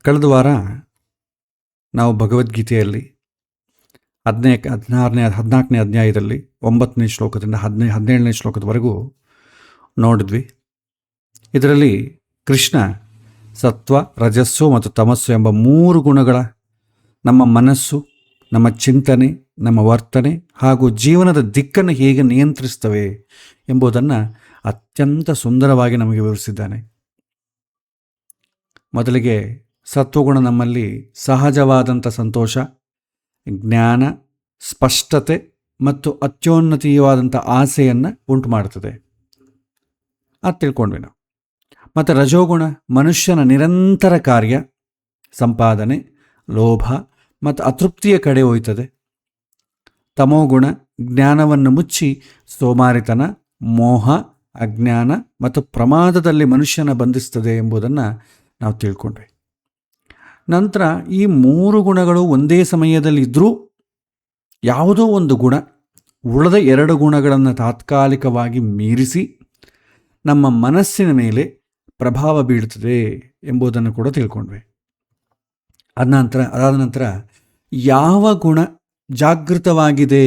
ಕಳೆದ ವಾರ ನಾವು ಭಗವದ್ಗೀತೆಯಲ್ಲಿ 14ನೇ ಅಧ್ಯಾಯದಲ್ಲಿ 9ನೇ ಶ್ಲೋಕದಿಂದ 17ನೇ ಶ್ಲೋಕದವರೆಗೂ ನೋಡಿದ್ವಿ. ಇದರಲ್ಲಿ ಕೃಷ್ಣ ಸತ್ವ, ರಜಸ್ಸು ಮತ್ತು ತಮಸ್ಸು ಎಂಬ 3 ಗುಣಗಳ ನಮ್ಮ ಮನಸ್ಸು, ನಮ್ಮ ಚಿಂತನೆ, ನಮ್ಮ ವರ್ತನೆ ಹಾಗೂ ಜೀವನದ ದಿಕ್ಕನ್ನು ಹೇಗೆ ನಿಯಂತ್ರಿಸ್ತವೆ ಎಂಬುದನ್ನು ಅತ್ಯಂತ ಸುಂದರವಾಗಿ ನಮಗೆ ವಿವರಿಸಿದ್ದಾನೆ. ಮೊದಲಿಗೆ ಸತ್ವಗುಣ ನಮ್ಮಲ್ಲಿ ಸಹಜವಾದಂಥ ಸಂತೋಷ, ಜ್ಞಾನ, ಸ್ಪಷ್ಟತೆ ಮತ್ತು ಅತ್ಯೋನ್ನತೀಯವಾದಂಥ ಆಸೆಯನ್ನು ಉಂಟು ಮಾಡ್ತದೆ. ಅದು ತಿಳ್ಕೊಂಡ್ವಿ ನಾವು. ಮತ್ತು ರಜೋಗುಣ ಮನುಷ್ಯನ ನಿರಂತರ ಕಾರ್ಯ, ಸಂಪಾದನೆ, ಲೋಭ ಮತ್ತು ಅತೃಪ್ತಿಯ ಕಡೆ ಒಯ್ತದೆ. ತಮೋಗುಣ ಜ್ಞಾನವನ್ನು ಮುಚ್ಚಿ ಸೋಮಾರಿತನ, ಮೋಹ, ಅಜ್ಞಾನ ಮತ್ತು ಪ್ರಮಾದದಲ್ಲಿ ಮನುಷ್ಯನ ಬಂಧಿಸ್ತದೆ ಎಂಬುದನ್ನು ನಾವು ತಿಳ್ಕೊಂಡ್ವಿ. ನಂತರ ಈ 3 ಗುಣಗಳು ಒಂದೇ ಸಮಯದಲ್ಲಿ ಇದ್ದರೂ ಯಾವುದೋ ಒಂದು ಗುಣ ಉಳಿದ 2 ಗುಣಗಳನ್ನು ತಾತ್ಕಾಲಿಕವಾಗಿ ಮೀರಿಸಿ ನಮ್ಮ ಮನಸ್ಸಿನ ಮೇಲೆ ಪ್ರಭಾವ ಬೀಳ್ತದೆ ಎಂಬುದನ್ನು ಕೂಡ ತಿಳ್ಕೊಂಡ್ವಿ. ಅದಾದ ನಂತರ ಯಾವ ಗುಣ ಜಾಗೃತವಾಗಿದೆ,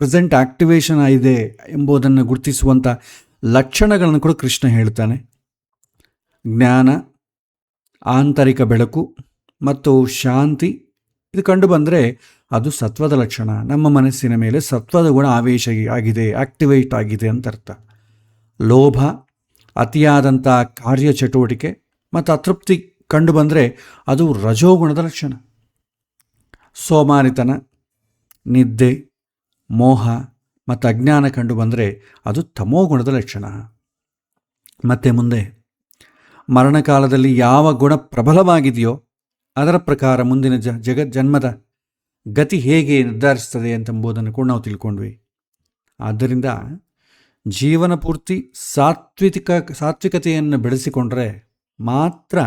ಪ್ರೆಸೆಂಟ್ ಆಕ್ಟಿವೇಶನ್ ಆಗಿದೆ ಎಂಬುದನ್ನು ಗುರುತಿಸುವಂಥ ಲಕ್ಷಣಗಳನ್ನು ಕೂಡ ಕೃಷ್ಣ ಹೇಳ್ತಾನೆ. ಜ್ಞಾನ, ಆಂತರಿಕ ಬೆಳಕು ಮತ್ತು ಶಾಂತಿ ಇದು ಕಂಡು ಬಂದರೆ ಅದು ಸತ್ವದ ಲಕ್ಷಣ. ನಮ್ಮ ಮನಸ್ಸಿನ ಮೇಲೆ ಸತ್ವದ ಗುಣ ಆವೇಶ ಆಗಿದೆ, ಆಕ್ಟಿವೇಟ್ ಆಗಿದೆ ಅಂತ ಅರ್ಥ. ಲೋಭ, ಅತಿಯಾದಂಥ ಕಾರ್ಯಚಟುವಟಿಕೆ ಮತ್ತು ಅತೃಪ್ತಿ ಕಂಡು ಬಂದರೆ ಅದು ರಜೋಗುಣದ ಲಕ್ಷಣ. ಸೋಮಾರಿತನ, ನಿದ್ದೆ, ಮೋಹ ಮತ್ತು ಅಜ್ಞಾನ ಕಂಡು ಬಂದರೆ ಅದು ತಮೋಗುಣದ ಲಕ್ಷಣ. ಮತ್ತು ಮುಂದೆ ಮರಣಕಾಲದಲ್ಲಿ ಯಾವ ಗುಣ ಪ್ರಬಲವಾಗಿದೆಯೋ ಅದರ ಪ್ರಕಾರ ಮುಂದಿನ ಜನ್ಮದ ಗತಿ ಹೇಗೆ ನಿರ್ಧರಿಸ್ತದೆ ಎಂಬುದನ್ನು ಕೂಡ ನಾವು ತಿಳ್ಕೊಂಡ್ವಿ. ಆದ್ದರಿಂದ ಜೀವನ ಪೂರ್ತಿ ಸಾತ್ವಿಕತೆಯನ್ನು ಬೆಳೆಸಿಕೊಂಡ್ರೆ ಮಾತ್ರ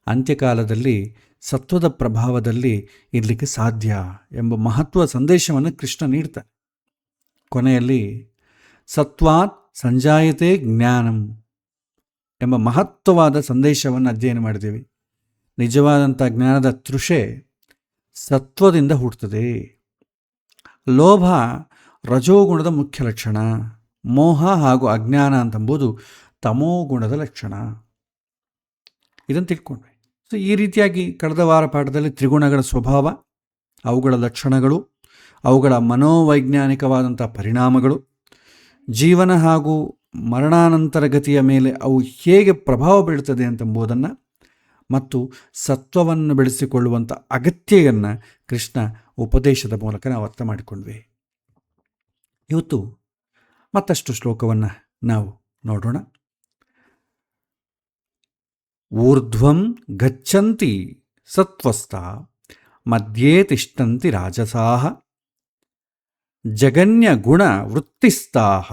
ಅಂತ್ಯಕಾಲದಲ್ಲಿ ಸತ್ವದ ಪ್ರಭಾವದಲ್ಲಿ ಇರಲಿಕ್ಕೆ ಸಾಧ್ಯ ಎಂಬ ಮಹತ್ವ ಸಂದೇಶವನ್ನು ಕೃಷ್ಣ ನೀಡ್ತಾನೆ. ಕೊನೆಯಲ್ಲಿ ಸತ್ವಾತ್ ಸಂಜಾಯತೆ ಜ್ಞಾನಂ ಎಂಬ ಮಹತ್ವವಾದ ಸಂದೇಶವನ್ನು ಅಧ್ಯಯನ ಮಾಡಿದ್ದೀವಿ. ನಿಜವಾದಂಥ ಜ್ಞಾನದ ತೃಷೆ ಸತ್ವದಿಂದ ಹುಟ್ಟುತ್ತದೆ. ಲೋಭ ರಜೋಗುಣದ ಮುಖ್ಯ ಲಕ್ಷಣ, ಮೋಹ ಹಾಗೂ ಅಜ್ಞಾನ ಅಂತಂಬುದು ತಮೋಗುಣದ ಲಕ್ಷಣ. ಇದನ್ನು ತಿಳ್ಕೊಂಡ್ವಿ. ಸೊ ಈ ರೀತಿಯಾಗಿ ಕಳೆದ ವಾರ ಪಾಠದಲ್ಲಿ ತ್ರಿಗುಣಗಳ ಸ್ವಭಾವ, ಅವುಗಳ ಲಕ್ಷಣಗಳು, ಅವುಗಳ ಮನೋವೈಜ್ಞಾನಿಕವಾದಂಥ ಪರಿಣಾಮಗಳು, ಜೀವನ ಹಾಗೂ ಮರಣಾನಂತರ ಗತಿಯ ಮೇಲೆ ಅವು ಹೇಗೆ ಪ್ರಭಾವ ಬೀಳ್ತದೆ ಎಂಬುದನ್ನು ಮತ್ತು ಸತ್ವವನ್ನು ಬೆಳೆಸಿಕೊಳ್ಳುವಂಥ ಅಗತ್ಯವನ್ನು ಕೃಷ್ಣ ಉಪದೇಶದ ಮೂಲಕ ನಾವು ಅರ್ಥ ಮಾಡಿಕೊಂಡ್ವಿ. ಇವತ್ತು ಮತ್ತಷ್ಟು ಶ್ಲೋಕವನ್ನು ನಾವು ನೋಡೋಣ. ಊರ್ಧ್ವಂ ಗಚ್ಚಂತಿ ಸತ್ವಸ್ಥ ಮಧ್ಯೆ ತಿಷ್ಟಂತಿ ರಾಜಸಾಹ ಜಗನ್ಯ ಗುಣ ವೃತ್ತಿಸ್ಥಾಹ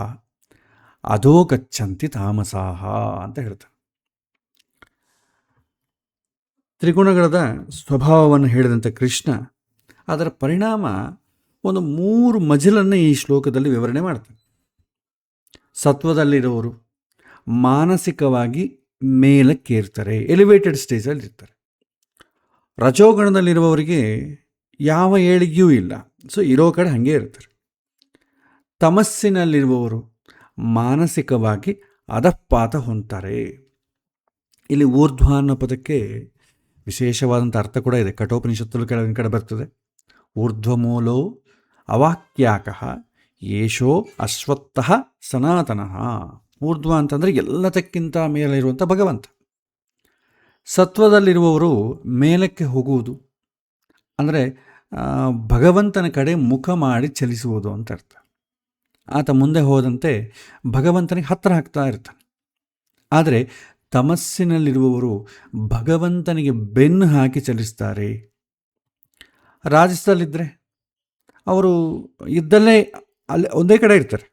ಅಧೋ ಗಚ್ಚಂತಿ ತಾಮಸಾಹ ಅಂತ ಹೇಳ್ತಾರೆ. ತ್ರಿಗುಣಗಳದ ಸ್ವಭಾವವನ್ನು ಹೇಳಿದಂಥ ಕೃಷ್ಣ ಅದರ ಪರಿಣಾಮ ಒಂದು 3 ಮಜಲನ್ನು ಈ ಶ್ಲೋಕದಲ್ಲಿ ವಿವರಣೆ ಮಾಡ್ತಾನೆ. ಸತ್ವದಲ್ಲಿರುವವರು ಮಾನಸಿಕವಾಗಿ ಮೇಲಕ್ಕೇರ್ತಾರೆ, ಎಲಿವೇಟೆಡ್ ಸ್ಟೇಜಲ್ಲಿ ಇರ್ತಾರೆ. ರಜೋಗುಣದಲ್ಲಿರುವವರಿಗೆ ಯಾವ ಏಳಿಗೆಯೂ ಇಲ್ಲ, ಸೊ ಇರೋ ಕಡೆ ಹಾಗೆ ಇರ್ತಾರೆ. ತಮಸ್ಸಿನಲ್ಲಿರುವವರು ಮಾನಸಿಕವಾಗಿ ಅಧಃಪಾತ ಹೊಂದ್ತಾರೆ. ಇಲ್ಲಿ ಊರ್ಧ್ವ ಅನ್ನೋ ಪದಕ್ಕೆ ವಿಶೇಷವಾದಂಥ ಅರ್ಥ ಕೂಡ ಇದೆ. ಕಠೋಪನಿಷತ್ತಲ್ಲೂ ಕೆಳಗಿನ ಕಡೆ ಬರ್ತದೆ. ಊರ್ಧ್ವಮೂಲೋ ಅವಾಕ್ಯಾಕಃ ಯೇಷೋ ಅಶ್ವತ್ಥಃ ಸನಾತನಃ. ಊರ್ಧ್ವ ಅಂತಂದರೆ ಎಲ್ಲದಕ್ಕಿಂತ ಮೇಲೆ ಇರುವಂಥ ಭಗವಂತ. ಸತ್ವದಲ್ಲಿರುವವರು ಮೇಲಕ್ಕೆ ಹೋಗುವುದು ಅಂದರೆ ಭಗವಂತನ ಕಡೆ ಮುಖ ಮಾಡಿ ಚಲಿಸುವುದು ಅಂತ ಅರ್ಥ. ಆತ ಮುಂದೆ ಹೋದಂತೆ ಭಗವಂತನಿಗೆ ಹತ್ತಿರ ಆಗ್ತಾ ಇರ್ತಾನೆ. ಆದರೆ ತಮಸ್ಸಿನಲ್ಲಿರುವವರು ಭಗವಂತನಿಗೆ ಬೆನ್ನು ಹಾಕಿ ಚಲಿಸ್ತಾರೆ. ರಾಜಸದಲ್ಲಿದ್ದರೆ ಅವರು ಇದ್ದಲ್ಲೇ ಅಲ್ಲಿ ಒಂದೇ ಕಡೆ ಇರ್ತಾರೆ,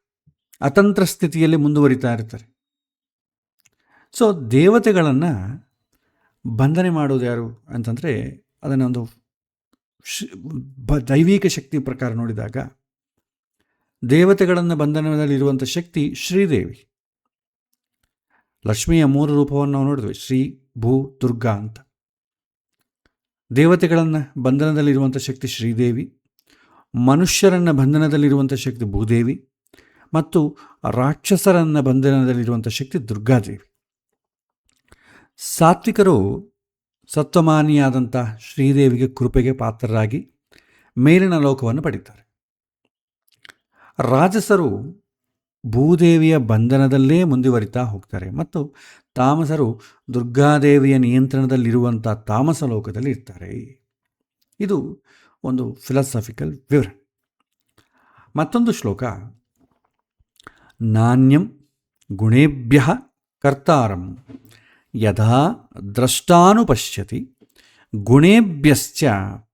ಅತಂತ್ರ ಸ್ಥಿತಿಯಲ್ಲಿ ಮುಂದುವರಿತಾ ಇರ್ತಾರೆ. ಸೊ ದೇವತೆಗಳನ್ನು ಬಂಧನೆ ಮಾಡೋದು ಯಾರು ಅಂತಂದರೆ ಅದನ್ನೊಂದು ದೈವಿಕ ಶಕ್ತಿ ಪ್ರಕಾರ ನೋಡಿದಾಗ ದೇವತೆಗಳನ್ನು ಬಂಧನದಲ್ಲಿರುವಂಥ ಶಕ್ತಿ ಶ್ರೀದೇವಿ. ಲಕ್ಷ್ಮಿಯ 3 ರೂಪವನ್ನು ನಾವು ನೋಡಿದ್ವಿ, ಶ್ರೀ, ಭೂ, ದುರ್ಗಾ ಅಂತ. ದೇವತೆಗಳನ್ನು ಬಂಧನದಲ್ಲಿರುವಂಥ ಶಕ್ತಿ ಶ್ರೀದೇವಿ, ಮನುಷ್ಯರನ್ನು ಬಂಧನದಲ್ಲಿರುವಂಥ ಶಕ್ತಿ ಭೂದೇವಿ ಮತ್ತು ರಾಕ್ಷಸರನ್ನು ಬಂಧನದಲ್ಲಿರುವಂಥ ಶಕ್ತಿ ದುರ್ಗಾದೇವಿ. ಸಾತ್ವಿಕರು ಸತ್ವಮಾನಿಯಾದಂಥ ಶ್ರೀದೇವಿಗೆ ಕೃಪೆಗೆ ಪಾತ್ರರಾಗಿ ಮೇಲಿನ ಲೋಕವನ್ನು ಪಡೀತಾರೆ. ರಾಜಸರು ಭೂದೇವಿಯ ಬಂಧನದಲ್ಲೇ ಮುಂದುವರಿತಾ ಹೋಗ್ತಾರೆ ಮತ್ತು ತಾಮಸರು ದುರ್ಗಾದೇವಿಯ ನಿಯಂತ್ರಣದಲ್ಲಿರುವಂಥ ತಾಮಸ ಲೋಕದಲ್ಲಿ ಇರ್ತಾರೆ. ಇದು ಒಂದು ಫಿಲಾಸಫಿಕಲ್ ವಿವರಣೆ. ಮತ್ತೊಂದು ಶ್ಲೋಕ, ನಾಣ್ಯಂ ಗುಣೇಭ್ಯ ಕರ್ತಾರಂ ಯಥಾ ದ್ರಷ್ಟಾನುಪಶ್ಯತಿ ಗುಣೇಭ್ಯಶ್ಚ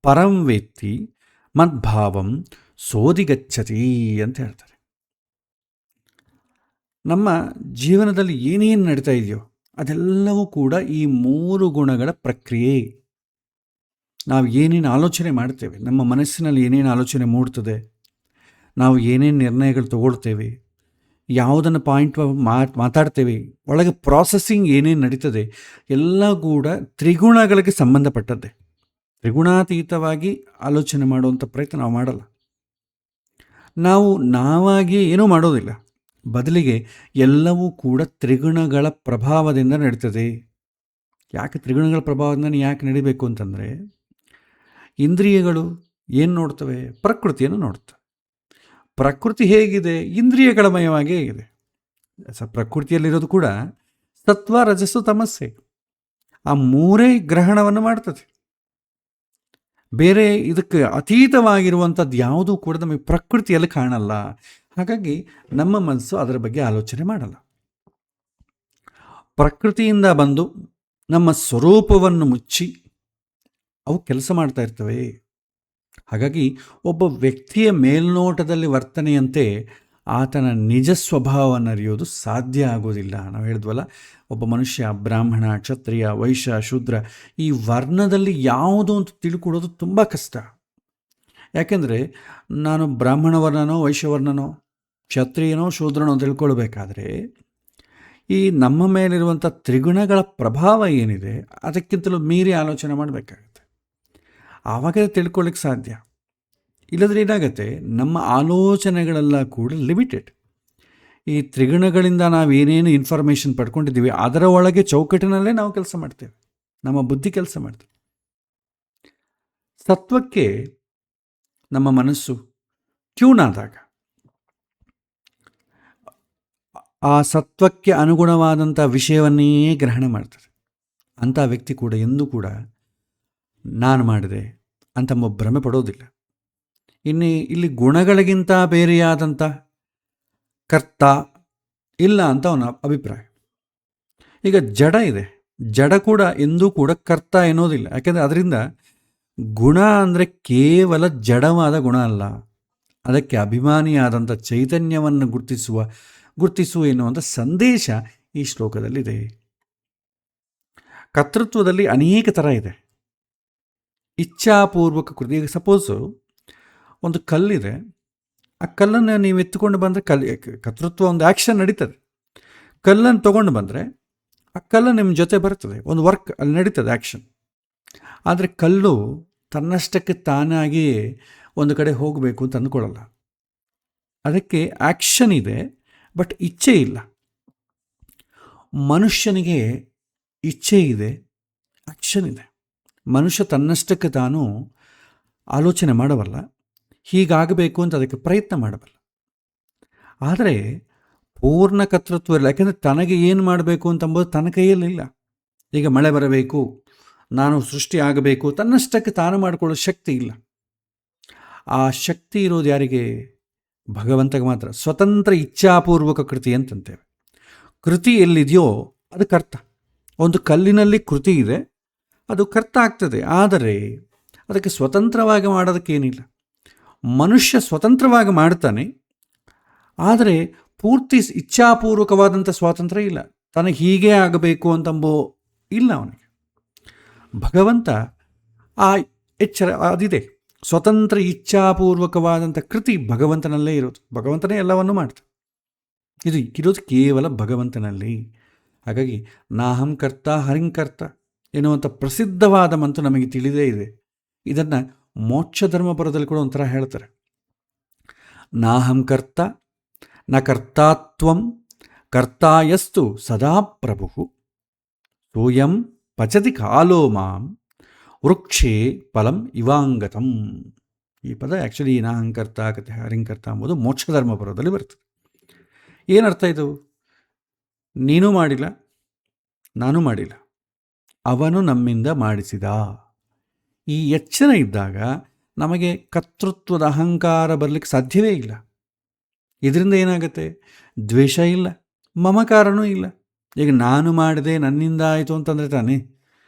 ಪರಂ ವೇತ್ತಿ ಮದ್ಭಾವಂ ಸೋದಿಗಚ್ಚತಿ ಅಂತ ಹೇಳ್ತಾರೆ. ನಮ್ಮ ಜೀವನದಲ್ಲಿ ಏನೇನು ನಡೀತಾ ಇದೆಯೋ ಅದೆಲ್ಲವೂ ಕೂಡ ಈ 3 ಗುಣಗಳ ಪ್ರಕ್ರಿಯೆ. ನಾವು ಏನೇನು ಆಲೋಚನೆ ಮಾಡ್ತೇವೆ, ನಮ್ಮ ಮನಸ್ಸಿನಲ್ಲಿ ಏನೇನು ಆಲೋಚನೆ ಮೂಡ್ತದೆ, ನಾವು ಏನೇನು ನಿರ್ಣಯಗಳು ತಗೊಳ್ತೇವೆ, ಯಾವುದನ್ನು ಪಾಯಿಂಟ್ ಮಾತಾಡ್ತೇವೆ, ಒಳಗೆ ಪ್ರಾಸೆಸಿಂಗ್ ಏನೇನು ನಡೀತದೆ ಎಲ್ಲ ಕೂಡ ತ್ರಿಗುಣಗಳಿಗೆ ಸಂಬಂಧಪಟ್ಟದ್ದೇ. ತ್ರಿಗುಣಾತೀತವಾಗಿ ಆಲೋಚನೆ ಮಾಡುವಂಥ ಪ್ರಯತ್ನ ನಾವು ಮಾಡಲ್ಲ. ನಾವು ನಾವಾಗಿ ಏನೂ ಮಾಡೋದಿಲ್ಲ, ಬದಲಿಗೆ ಎಲ್ಲವೂ ಕೂಡ ತ್ರಿಗುಣಗಳ ಪ್ರಭಾವದಿಂದ ನಡೀತದೆ. ಯಾಕೆ ತ್ರಿಗುಣಗಳ ಪ್ರಭಾವದಿಂದ ಯಾಕೆ ನಡಿಬೇಕು ಅಂತಂದರೆ, ಇಂದ್ರಿಯಗಳು ಏನು ನೋಡ್ತವೆ? ಪ್ರಕೃತಿಯನ್ನು ನೋಡ್ತವೆ. ಪ್ರಕೃತಿ ಹೇಗಿದೆ? ಇಂದ್ರಿಯಗಳ ಮಯವಾಗೇ ಇದೆ. ಪ್ರಕೃತಿಯಲ್ಲಿರೋದು ಕೂಡ ಸತ್ವ, ರಜಸ್ಸು, ತಮಸ್ಸೆ. ಆ 3 ಗ್ರಹಣವನ್ನು ಮಾಡ್ತದೆ. ಬೇರೆ ಇದಕ್ಕೆ ಅತೀತವಾಗಿರುವಂಥದ್ದು ಯಾವುದೂ ಕೂಡ ನಮಗೆ ಪ್ರಕೃತಿಯಲ್ಲಿ ಕಾಣಲ್ಲ. ಹಾಗಾಗಿ ನಮ್ಮ ಮನಸ್ಸು ಅದರ ಬಗ್ಗೆ ಆಲೋಚನೆ ಮಾಡಲ್ಲ. ಪ್ರಕೃತಿಯಿಂದ ಬಂದು ನಮ್ಮ ಸ್ವರೂಪವನ್ನು ಮುಚ್ಚಿ ಅವು ಕೆಲಸ ಮಾಡ್ತಾ ಇರ್ತವೆ. ಹಾಗಾಗಿ ಒಬ್ಬ ವ್ಯಕ್ತಿಯ ಮೇಲ್ನೋಟದಲ್ಲಿ ವರ್ತನೆಯಂತೆ ಆತನ ನಿಜ ಸ್ವಭಾವವನ್ನು ಅರಿಯೋದು ಸಾಧ್ಯ ಆಗೋದಿಲ್ಲ. ನಾವು ಹೇಳಿದ್ವಲ್ಲ, ಒಬ್ಬ ಮನುಷ್ಯ ಬ್ರಾಹ್ಮಣ, ಕ್ಷತ್ರಿಯ, ವೈಶ್ಯ, ಶೂದ್ರ ಈ ವರ್ಣದಲ್ಲಿ ಯಾವುದು ಅಂತ ತಿಳ್ಕೊಳ್ಳೋದು ತುಂಬ ಕಷ್ಟ. ಯಾಕೆಂದರೆ ನಾನು ಬ್ರಾಹ್ಮಣ ವರ್ಣನೋ, ವೈಶ್ಯವರ್ಣನೋ, ಕ್ಷತ್ರಿಯನೋ, ಶೂದ್ರನೋ ಅಂತ ತಿಳ್ಕೊಳ್ಬೇಕಾದ್ರೆ ಈ ನಮ್ಮ ಮೇಲಿರುವಂಥ ತ್ರಿಗುಣಗಳ ಪ್ರಭಾವ ಏನಿದೆ ಅದಕ್ಕಿಂತಲೂ ಮೀರಿ ಆಲೋಚನೆ ಮಾಡಬೇಕಾಗುತ್ತೆ. ಆವಾಗ ತಿಳ್ಕೊಳ್ಳಿಕ್ಕೆ ಸಾಧ್ಯ. ಇಲ್ಲದ್ರೆ ಏನಾಗುತ್ತೆ, ನಮ್ಮ ಆಲೋಚನೆಗಳೆಲ್ಲ ಕೂಡ ಲಿಮಿಟೆಡ್. ಈ ತ್ರಿಗುಣಗಳಿಂದ ನಾವು ಏನೇನು ಇನ್ಫಾರ್ಮೇಷನ್ ಪಡ್ಕೊಂಡಿದ್ದೀವಿ ಅದರ ಒಳಗೆ ಚೌಕಟ್ಟಿನಲ್ಲೇ ನಾವು ಕೆಲಸ ಮಾಡ್ತೇವೆ, ನಮ್ಮ ಬುದ್ಧಿ ಕೆಲಸ ಮಾಡ್ತೇವೆ. ಸತ್ವಕ್ಕೆ ನಮ್ಮ ಮನಸ್ಸು ಟ್ಯೂನ್ ಆದಾಗ ಆ ಸತ್ವಕ್ಕೆ ಅನುಗುಣವಾದಂಥ ವಿಷಯವನ್ನೇ ಗ್ರಹಣ ಮಾಡ್ತದೆ. ಅಂಥ ವ್ಯಕ್ತಿ ಕೂಡ ಎಂದೂ ಕೂಡ ನಾನು ಮಾಡಿದೆ ಅಂತ ಭ್ರಮೆ ಪಡೋದಿಲ್ಲ. ಇನ್ನು ಇಲ್ಲಿ ಗುಣಗಳಿಗಿಂತ ಬೇರೆಯಾದಂಥ ಕರ್ತ ಇಲ್ಲ ಅಂತ ಅವನ ಅಭಿಪ್ರಾಯ. ಈಗ ಜಡ ಇದೆ, ಜಡ ಕೂಡ ಎಂದೂ ಕೂಡ ಕರ್ತ ಎನ್ನೋದಿಲ್ಲ. ಯಾಕೆಂದರೆ ಅದರಿಂದ ಗುಣ ಅಂದರೆ ಕೇವಲ ಜಡವಾದ ಗುಣ ಅಲ್ಲ, ಅದಕ್ಕೆ ಅಭಿಮಾನಿಯಾದಂಥ ಚೈತನ್ಯವನ್ನು ಗುರುತಿಸುವ ಎನ್ನುವಂಥ ಸಂದೇಶ ಈ ಶ್ಲೋಕದಲ್ಲಿದೆ. ಕರ್ತೃತ್ವದಲ್ಲಿ ಅನೇಕ ಥರ ಇದೆ. ಇಚ್ಛಾಪೂರ್ವಕ ಕೃತಿ. ಈಗ ಸಪೋಸು ಒಂದು ಕಲ್ಲಿದೆ, ಆ ಕಲ್ಲನ್ನು ನೀವು ಎತ್ತುಕೊಂಡು ಬಂದರೆ ಕರ್ತೃತ್ವ ಒಂದು ಆ್ಯಕ್ಷನ್ ನಡೀತದೆ. ಕಲ್ಲನ್ನು ತೊಗೊಂಡು ಬಂದರೆ ಆ ಕಲ್ಲು ನಿಮ್ಮ ಜೊತೆ ಬರ್ತದೆ, ಒಂದು ವರ್ಕ್ ಅಲ್ಲಿ ನಡೀತದೆ, ಆ್ಯಕ್ಷನ್. ಆದರೆ ಕಲ್ಲು ತನ್ನಷ್ಟಕ್ಕೆ ತಾನಾಗಿ ಒಂದು ಕಡೆ ಹೋಗಬೇಕು ಅಂತ ಅಂದ್ಕೊಳ್ಳಲ್ಲ. ಅದಕ್ಕೆ ಆ್ಯಕ್ಷನ್ ಇದೆ, ಬಟ್ ಇಚ್ಛೆ ಇಲ್ಲ. ಮನುಷ್ಯನಿಗೆ ಇಚ್ಛೆ ಇದೆ, ಆ್ಯಕ್ಷನ್ ಇದೆ. ಮನುಷ್ಯ ತನ್ನಷ್ಟಕ್ಕೆ ತಾನು ಆಲೋಚನೆ ಮಾಡಬಲ್ಲ, ಹೀಗಾಗಬೇಕು ಅಂತ ಅದಕ್ಕೆ ಪ್ರಯತ್ನ ಮಾಡಬಲ್ಲ. ಆದರೆ ಪೂರ್ಣ ಕರ್ತೃತ್ವ ಇಲ್ಲ. ಯಾಕೆಂದರೆ ತನಗೆ ಏನು ಮಾಡಬೇಕು ಅಂತಂಬೋದು ತನ್ನ ಕೈಯಲ್ಲಿಲ್ಲ. ಈಗ ಮಳೆ ಬರಬೇಕು, ನಾನು ಸೃಷ್ಟಿ ಆಗಬೇಕು, ತನ್ನಷ್ಟಕ್ಕೆ ತಾನು ಮಾಡಿಕೊಳ್ಳೋ ಶಕ್ತಿ ಇಲ್ಲ. ಆ ಶಕ್ತಿ ಇರೋದು ಯಾರಿಗೆ? ಭಗವಂತಗೆ ಮಾತ್ರ. ಸ್ವತಂತ್ರ ಇಚ್ಛಾಪೂರ್ವಕ ಕೃತಿ ಅಂತಂತೇವೆ. ಕೃತಿ ಎಲ್ಲಿದೆಯೋ ಅದು ಕರ್ತ. ಒಂದು ಕಲ್ಲಿನಲ್ಲಿ ಕೃತಿ ಇದೆ, ಅದು ಕರ್ತ ಆಗ್ತದೆ. ಆದರೆ ಅದಕ್ಕೆ ಸ್ವತಂತ್ರವಾಗಿ ಮಾಡೋದಕ್ಕೇನಿಲ್ಲ. ಮನುಷ್ಯ ಸ್ವತಂತ್ರವಾಗಿ ಮಾಡ್ತಾನೆ, ಆದರೆ ಪೂರ್ತಿ ಇಚ್ಛಾಪೂರ್ವಕವಾದಂಥ ಸ್ವಾತಂತ್ರ್ಯ ಇಲ್ಲ. ತನಗೆ ಹೀಗೆ ಆಗಬೇಕು ಅಂತಂಬೋ ಇಲ್ಲ ಅವನಿಗೆ. ಭಗವಂತ ಆ ಎಚ್ಚರ ಅದಿದೆ. ಸ್ವತಂತ್ರ ಇಚ್ಛಾಪೂರ್ವಕವಾದಂಥ ಕೃತಿ ಭಗವಂತನಲ್ಲೇ ಇರೋದು. ಭಗವಂತನೇ ಎಲ್ಲವನ್ನು ಮಾಡ್ತಾನೆ. ಇರೋದು ಕೇವಲ ಭಗವಂತನಲ್ಲಿ. ಹಾಗಾಗಿ ನಾಹಂ ಕರ್ತ ಹರಿಂಕರ್ತ, ಎನ್ನುವಂಥ ಪ್ರಸಿದ್ಧವಾದ ಮಂತ್ರ ನಮಗೆ ತಿಳಿದೇ ಇದೆ. ಇದನ್ನು ಮೋಕ್ಷ ಧರ್ಮಪುರದಲ್ಲಿ ಕೂಡ ಒಂಥರ ಹೇಳ್ತಾರೆ. ನಾಹಂ ಕರ್ತ ನ ಕರ್ತಾತ್ವಂ ಕರ್ತಾಯಸ್ತು ಸದಾ ಪ್ರಭು ಸೋಯಂ ಪಚತಿ ಕಾಲೋ ಮಾಂ ವೃಕ್ಷೇ ಫಲಂ ಇವಾಂಗತಂ. ಈ ಪದ ಆ್ಯಕ್ಚುಲಿ ನಾಹಂಕರ್ತ ಕತೆ ಹರಿಂಕರ್ತ ಎಂಬುದು ಮೋಕ್ಷ ಧರ್ಮಪುರದಲ್ಲಿ ಬರ್ತದೆ. ಏನರ್ಥ ಇದು? ನೀನು ಮಾಡಿಲ್ಲ, ನಾನು ಮಾಡಿಲ್ಲ, ಅವನು ನಮ್ಮಿಂದ ಮಾಡಿಸಿದ. ಈ ಎಚ್ಚರ ಇದ್ದಾಗ ನಮಗೆ ಕರ್ತೃತ್ವದ ಅಹಂಕಾರ ಬರಲಿಕ್ಕೆ ಸಾಧ್ಯವೇ ಇಲ್ಲ. ಇದರಿಂದ ಏನಾಗುತ್ತೆ? ದ್ವೇಷ ಇಲ್ಲ, ಮಮಕಾರನೂ ಇಲ್ಲ. ಈಗ ನಾನು ಮಾಡಿದೆ, ನನ್ನಿಂದ ಆಯಿತು ಅಂತಂದರೆ ತಾನೇ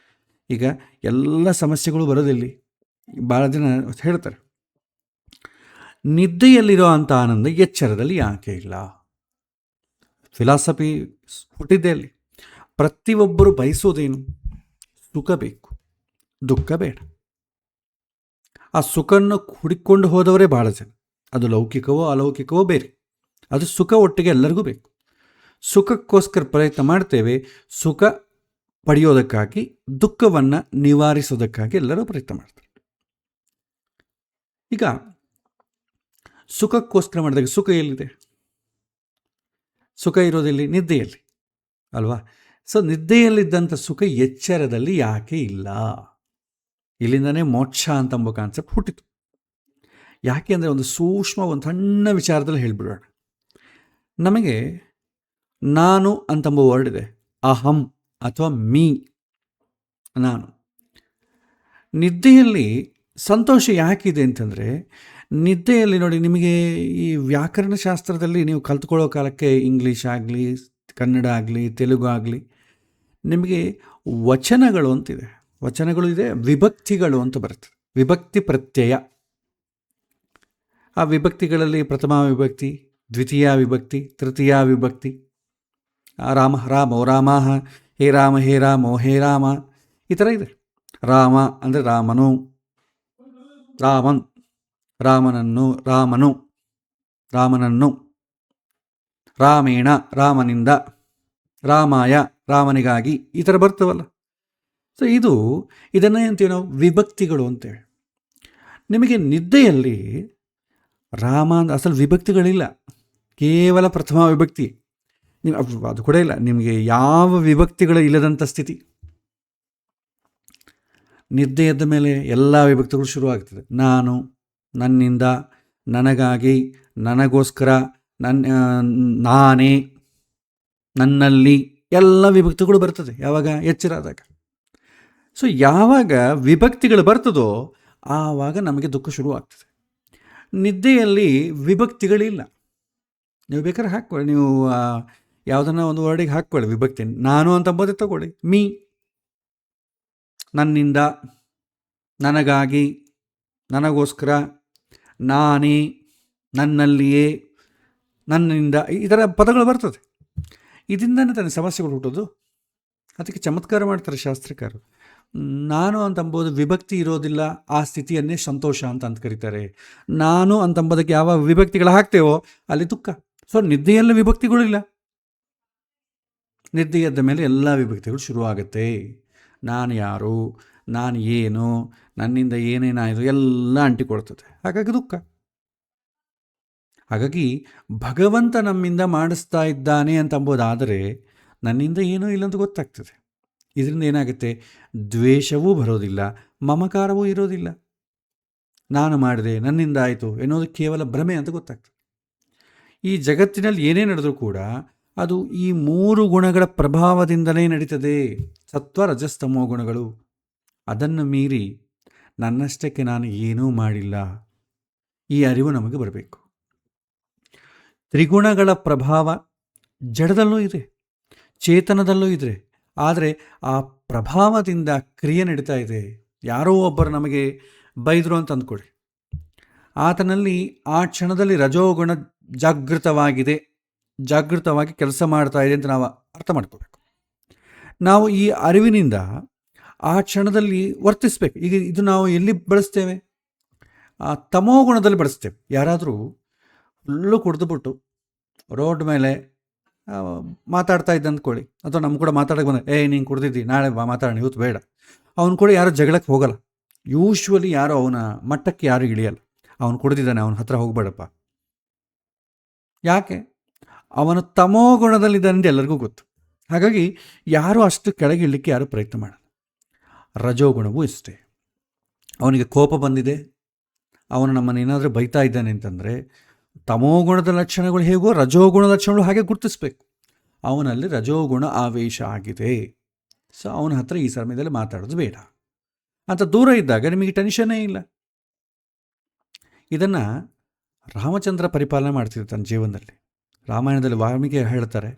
ಈಗ ಎಲ್ಲ ಸಮಸ್ಯೆಗಳು ಬರೋದಿಲ್ಲಿ. ಭಾಳ ಜನ ಹೇಳ್ತಾರೆ, ನಿದ್ದೆಯಲ್ಲಿರೋ ಅಂಥ ಆನಂದ ಎಚ್ಚರದಲ್ಲಿ ಯಾಕೆ ಇಲ್ಲ? ಫಿಲಾಸಫಿ ಹುಟ್ಟಿದ್ದೆ ಅಲ್ಲಿ. ಪ್ರತಿಯೊಬ್ಬರು ಬಯಸೋದೇನು? ಸುಖ ಬೇಕು, ದುಃಖ ಬೇಡ. ಆ ಸುಖವನ್ನು ಹುಡುಕೊಂಡು ಹೋದವರೇ ಭಾಳ ಜನ. ಅದು ಲೌಕಿಕವೋ ಅಲೌಕಿಕವೋ ಬೇರೆ, ಅದು ಸುಖ ಒಟ್ಟಿಗೆ ಎಲ್ಲರಿಗೂ ಬೇಕು. ಸುಖಕ್ಕೋಸ್ಕರ ಪ್ರಯತ್ನ ಮಾಡ್ತೇವೆ. ಸುಖ ಪಡೆಯೋದಕ್ಕಾಗಿ, ದುಃಖವನ್ನು ನಿವಾರಿಸೋದಕ್ಕಾಗಿ ಎಲ್ಲರೂ ಪ್ರಯತ್ನ ಮಾಡ್ತಾರೆ. ಈಗ ಸುಖಕ್ಕೋಸ್ಕರ ಮಾಡಿದಾಗ ಸುಖ ಎಲ್ಲಿದೆ? ಸುಖ ಇರೋದಿಲ್ಲಿ ನಿದ್ದೆಯಲ್ಲಿ ಅಲ್ವಾ? ಸೊ ನಿದ್ದೆಯಲ್ಲಿದ್ದಂಥ ಸುಖ ಎಚ್ಚರದಲ್ಲಿ ಯಾಕೆ ಇಲ್ಲ? ಇಲ್ಲಿಂದನೇ ಮೋಕ್ಷ ಅಂತಂಬ ಕಾನ್ಸೆಪ್ಟ್ ಹುಟ್ಟಿತು. ಯಾಕೆ ಅಂದರೆ ಒಂದು ಸೂಕ್ಷ್ಮ, ಒಂದು ಸಣ್ಣ ವಿಚಾರದಲ್ಲಿ ಹೇಳಿಬಿಡೋಣ. ನಮಗೆ ನಾನು ಅಂತಂಬ ವರ್ಡ್ ಇದೆ, ಅಹಂ ಅಥವಾ ಮೀ, ನಾನು. ನಿದ್ದೆಯಲ್ಲಿ ಸಂತೋಷ ಯಾಕಿದೆ ಅಂತಂದರೆ, ನಿದ್ದೆಯಲ್ಲಿ ನೋಡಿ, ನಿಮಗೆ ಈ ವ್ಯಾಕರಣಶಾಸ್ತ್ರದಲ್ಲಿ ನೀವು ಕಲ್ತ್ಕೊಳ್ಳೋ ಕಾಲಕ್ಕೆ ಇಂಗ್ಲೀಷ್ ಆಗಲಿ, ಕನ್ನಡ ಆಗಲಿ, ತೆಲುಗು ಆಗಲಿ, ನಿಮಗೆ ವಚನಗಳು ಅಂತಿದೆ. ವಚನಗಳು ಇದೆ, ವಿಭಕ್ತಿಗಳು ಅಂತ ಬರ್ತದೆ. ವಿಭಕ್ತಿ ಪ್ರತ್ಯಯ. ಆ ವಿಭಕ್ತಿಗಳಲ್ಲಿ ಪ್ರಥಮ ವಿಭಕ್ತಿ, ದ್ವಿತೀಯ ವಿಭಕ್ತಿ, ತೃತೀಯ ವಿಭಕ್ತಿ. ರಾಮ ರಾಮೋ ರಾಮ, ಹೇ ರಾಮ ಹೇ ರಾಮೋ ಹೇ ರಾಮ, ಈ ಥರ ಇದೆ. ರಾಮ ಅಂದರೆ ರಾಮನು, ರಾಮನ್ ರಾಮನನ್ನು, ರಾಮನು ರಾಮನನ್ನು, ರಾಮೇಣ ರಾಮನಿಂದ, ರಾಮಾಯ ರಾಮನಿಗಾಗಿ, ಈ ಥರ ಬರ್ತವಲ್ಲ. ಸೊ ಇದನ್ನೇ ಅಂತೀವಿ ನಾವು ವಿಭಕ್ತಿಗಳು ಅಂತೇಳಿ. ನಿಮಗೆ ನಿದ್ದೆಯಲ್ಲಿ ರಾಮ ಅಂತ ಅಸಲು ವಿಭಕ್ತಿಗಳಿಲ್ಲ, ಕೇವಲ ಪ್ರಥಮ ವಿಭಕ್ತಿ. ನೀವು ಅದು ಕೂಡ ಇಲ್ಲ, ನಿಮಗೆ ಯಾವ ವಿಭಕ್ತಿಗಳು ಇಲ್ಲದಂಥ ಸ್ಥಿತಿ. ನಿದ್ದೆ ಎದ್ದ ಮೇಲೆ ಎಲ್ಲ ವಿಭಕ್ತಿಗಳು ಶುರುವಾಗ್ತದೆ. ನಾನು, ನನ್ನಿಂದ, ನನಗಾಗಿ, ನನಗೋಸ್ಕರ, ನಾನೇ, ನನ್ನಲ್ಲಿ, ಎಲ್ಲ ವಿಭಕ್ತಿಗಳು ಬರ್ತದೆ ಯಾವಾಗ? ಎಚ್ಚರ ಆದಾಗ. ಸೊ ಯಾವಾಗ ವಿಭಕ್ತಿಗಳು ಬರ್ತದೋ ಆವಾಗ ನಮಗೆ ದುಃಖ ಶುರುವಾಗ್ತದೆ. ನಿದ್ದೆಯಲ್ಲಿ ವಿಭಕ್ತಿಗಳಿಲ್ಲ. ನೀವು ಬೇಕಾದ್ರೆ ಹಾಕ್ಕೊಳ್ಳಿ, ನೀವು ಯಾವುದನ್ನ ಒಂದು ವರ್ಡಿಗೆ ಹಾಕ್ಕೊಳ್ಳಿ ವಿಭಕ್ತಿ. ನಾನು ಅಂತಂಬೋದೇ ತಗೊಳ್ಳಿ, ಮೀ, ನನ್ನಿಂದ, ನನಗಾಗಿ, ನನಗೋಸ್ಕರ, ನಾನೇ, ನನ್ನಲ್ಲಿಯೇ, ನನ್ನಿಂದ, ಈ ಥರ ಪದಗಳು ಬರ್ತದೆ. ಇದರಿಂದನೇ ತಾನೇ ಸಮಸ್ಯೆಗಳು ಹುಟ್ಟೋದು. ಅದಕ್ಕೆ ಚಮತ್ಕಾರ ಮಾಡ್ತಾರೆ ಶಾಸ್ತ್ರಕಾರರು. ನಾನು ಅಂತಂಬೋದು ವಿಭಕ್ತಿ ಇರೋದಿಲ್ಲ, ಆ ಸ್ಥಿತಿಯನ್ನೇ ಸಂತೋಷ ಅಂತ ಕರೀತಾರೆ. ನಾನು ಅಂತಂಬೋದಕ್ಕೆ ಯಾವ ವಿಭಕ್ತಿಗಳು ಹಾಕ್ತೇವೋ ಅಲ್ಲಿ ದುಃಖ. ಸೊ ನಿದ್ದೆಯಲ್ಲ ವಿಭಕ್ತಿಗಳಿಲ್ಲ. ನಿದ್ದೆ ಎದ್ದ ಮೇಲೆ ಎಲ್ಲ ವಿಭಕ್ತಿಗಳು ಶುರುವಾಗುತ್ತೆ. ನಾನು ಯಾರು, ನಾನು ಏನು, ನನ್ನಿಂದ ಏನೇನಾಯಿತು ಎಲ್ಲ ಅಂಟಿಕೊಳ್ತದೆ. ಹಾಗಾಗಿ ದುಃಖ. ಹಾಗಾಗಿ ಭಗವಂತ ನಮ್ಮಿಂದ ಮಾಡಿಸ್ತಾ ಇದ್ದಾನೆ ಅಂತಂಬೋದಾದರೆ ನನ್ನಿಂದ ಏನೂ ಇಲ್ಲ ಅಂತ ಗೊತ್ತಾಗ್ತದೆ. ಇದರಿಂದ ಏನಾಗುತ್ತೆ? ದ್ವೇಷವೂ ಬರೋದಿಲ್ಲ, ಮಮಕಾರವೂ ಇರೋದಿಲ್ಲ. ನಾನು ಮಾಡಿದೆ, ನನ್ನಿಂದ ಆಯಿತು ಎನ್ನುವುದು ಕೇವಲ ಭ್ರಮೆ ಅಂತ ಗೊತ್ತಾಗ್ತದೆ. ಈ ಜಗತ್ತಿನಲ್ಲಿ ಏನೇ ನಡೆದರೂ ಕೂಡ ಅದು ಈ 3 ಗುಣಗಳ ಪ್ರಭಾವದಿಂದಲೇ ನಡೀತದೆ. ಸತ್ವ ರಜಸ್ತಮೋ ಗುಣಗಳು. ಅದನ್ನು ಮೀರಿ ನನ್ನಷ್ಟಕ್ಕೆ ನಾನು ಏನೂ ಮಾಡಿಲ್ಲ, ಈ ಅರಿವು ನಮಗೆ ಬರಬೇಕು. ತ್ರಿಗುಣಗಳ ಪ್ರಭಾವ ಜಡದಲ್ಲೂ ಇದೆ, ಚೇತನದಲ್ಲೂ ಇದೆ. ಆದರೆ ಆ ಪ್ರಭಾವದಿಂದ ಕ್ರಿಯೆ ನಡೀತಾ ಇದೆ. ಯಾರೋ ಒಬ್ಬರು ನಮಗೆ ಬೈದರು ಅಂತ ಅಂದ್ಕೊಳ್ಳಿ, ಆತನಲ್ಲಿ ಆ ಕ್ಷಣದಲ್ಲಿ ರಜೋಗುಣ ಜಾಗೃತವಾಗಿ ಕೆಲಸ ಮಾಡ್ತಾ ಇದೆ ಅಂತ ನಾವು ಅರ್ಥ ಮಾಡ್ಕೋಬೇಕು. ನಾವು ಈ ಅರಿವಿನಿಂದ ಆ ಕ್ಷಣದಲ್ಲಿ ವರ್ತಿಸ್ಬೇಕು. ಈಗ ಇದು ನಾವು ಎಲ್ಲಿ ಬಳಸ್ತೇವೆ? ಆ ತಮೋ ಗುಣದಲ್ಲಿ ಬಳಸ್ತೇವೆ. ಯಾರಾದರೂ ಫುಲ್ಲು ಕುಡಿದುಬಿಟ್ಟು ರೋಡ್ ಮೇಲೆ ಆ, ಮಾತಾಡ್ತಾ ಇದ್ದ ಅಂದ್ಕೊಳ್ಳಿ, ಅಥವಾ ನಮ್ಮ ಕೂಡ ಮಾತಾಡೋಕೆ ಬಂದ, ನೀನು ಕುಡ್ದಿದ್ದಿ, ನಾಳೆ ಮಾತಾಡೋಣ, ಇವತ್ತು ಬೇಡ. ಅವನು ಕೂಡ ಯಾರು ಜಗಳಕ್ಕೆ ಹೋಗಲ್ಲ. ಯೂಶ್ವಲಿ ಯಾರು ಅವನ ಮಟ್ಟಕ್ಕೆ ಯಾರು ಇಳಿಯಲ್ಲ. ಅವನು ಕುಡಿದಿದ್ದಾನೆ, ಅವನ ಹತ್ರ ಹೋಗಬೇಡಪ್ಪ. ಯಾಕೆ? ಅವನು ತಮೋ ಗುಣದಲ್ಲಿದ್ದಾನೆ ಅಂತ ಎಲ್ಲರಿಗೂ ಗೊತ್ತು. ಹಾಗಾಗಿ ಯಾರು ಅಷ್ಟು ಕೆಳಗೆ ಇಳಲಿಕ್ಕೆ ಯಾರು ಪ್ರಯತ್ನ ಮಾಡಲ್ಲ. ರಜೋಗುಣವೂ ಇಷ್ಟೇ. ಅವನಿಗೆ ಕೋಪ ಬಂದಿದೆ, ಅವನು ನಮ್ಮನ್ನು ಏನಾದರೂ ಬೈತಾ ಇದ್ದಾನೆ ಅಂತಂದರೆ ತಮೋಗುಣದ ಲಕ್ಷಣಗಳು ಹೇಗೋ ರಜೋಗುಣದ ಲಕ್ಷಣಗಳು ಹಾಗೆ ಗುರುತಿಸ್ಬೇಕು. ಅವನಲ್ಲಿ ರಜೋಗುಣ ಆವೇಶ ಆಗಿದೆ, ಸೊ ಅವನ ಹತ್ರ ಈ ಸಮಯದಲ್ಲಿ ಮಾತಾಡೋದು ಬೇಡ ಅಂತ ದೂರ ಇದ್ದಾಗ ನಿಮಗೆ ಟೆನ್ಷನ್ನೇ ಇಲ್ಲ. ಇದನ್ನು ರಾಮಚಂದ್ರ ಪರಿಪಾಲನೆ ಮಾಡ್ತಿದ್ದ ತನ್ನ ಜೀವನದಲ್ಲಿ. ರಾಮಾಯಣದಲ್ಲಿ ವಾಲ್ಮೀಕಿ ಹೇಳ್ತಾರೆ,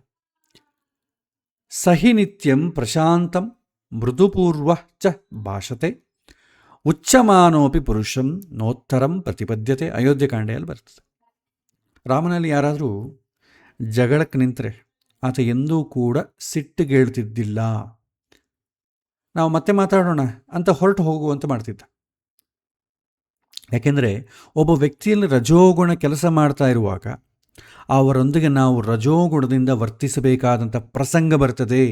ಸಹಿ ನಿತ್ಯಂ ಪ್ರಶಾಂತಂ ಮೃದುಪೂರ್ವ ಚ ಭಾಷತೆ ಉಚ್ಚಮಾನೋಪಿ ಪುರುಷಂ ನೋತ್ತರಂ ಪ್ರತಿಪದ್ಯತೆ. ಅಯೋಧ್ಯಕಾಂಡೆಯಲ್ಲಿ ಬರ್ತದೆ. ರಾಮನಲ್ಲಿ ಯಾರಾದರೂ ಜಗಳಕ್ಕೆ ನಿಂತರೆ ಆತ ಎಂದೂ ಕೂಡ ಸಿಟ್ಟಿಗೇಳ್ತಿದ್ದಿಲ್ಲ. ನಾವು ಮತ್ತೆ ಮಾತಾಡೋಣ ಅಂತ ಹೊರಟು ಹೋಗುವಂತೆ ಮಾಡ್ತಿದ್ದ. ಯಾಕೆಂದರೆ ಒಬ್ಬ ವ್ಯಕ್ತಿಯಲ್ಲಿ ರಜೋಗುಣ ಕೆಲಸ ಮಾಡ್ತಾ ಇರುವಾಗ ಅವರೊಂದಿಗೆ ನಾವು ರಜೋಗುಣದಿಂದ ವರ್ತಿಸಬೇಕಾದಂಥ ಪ್ರಸಂಗ ಬರ್ತದೆ.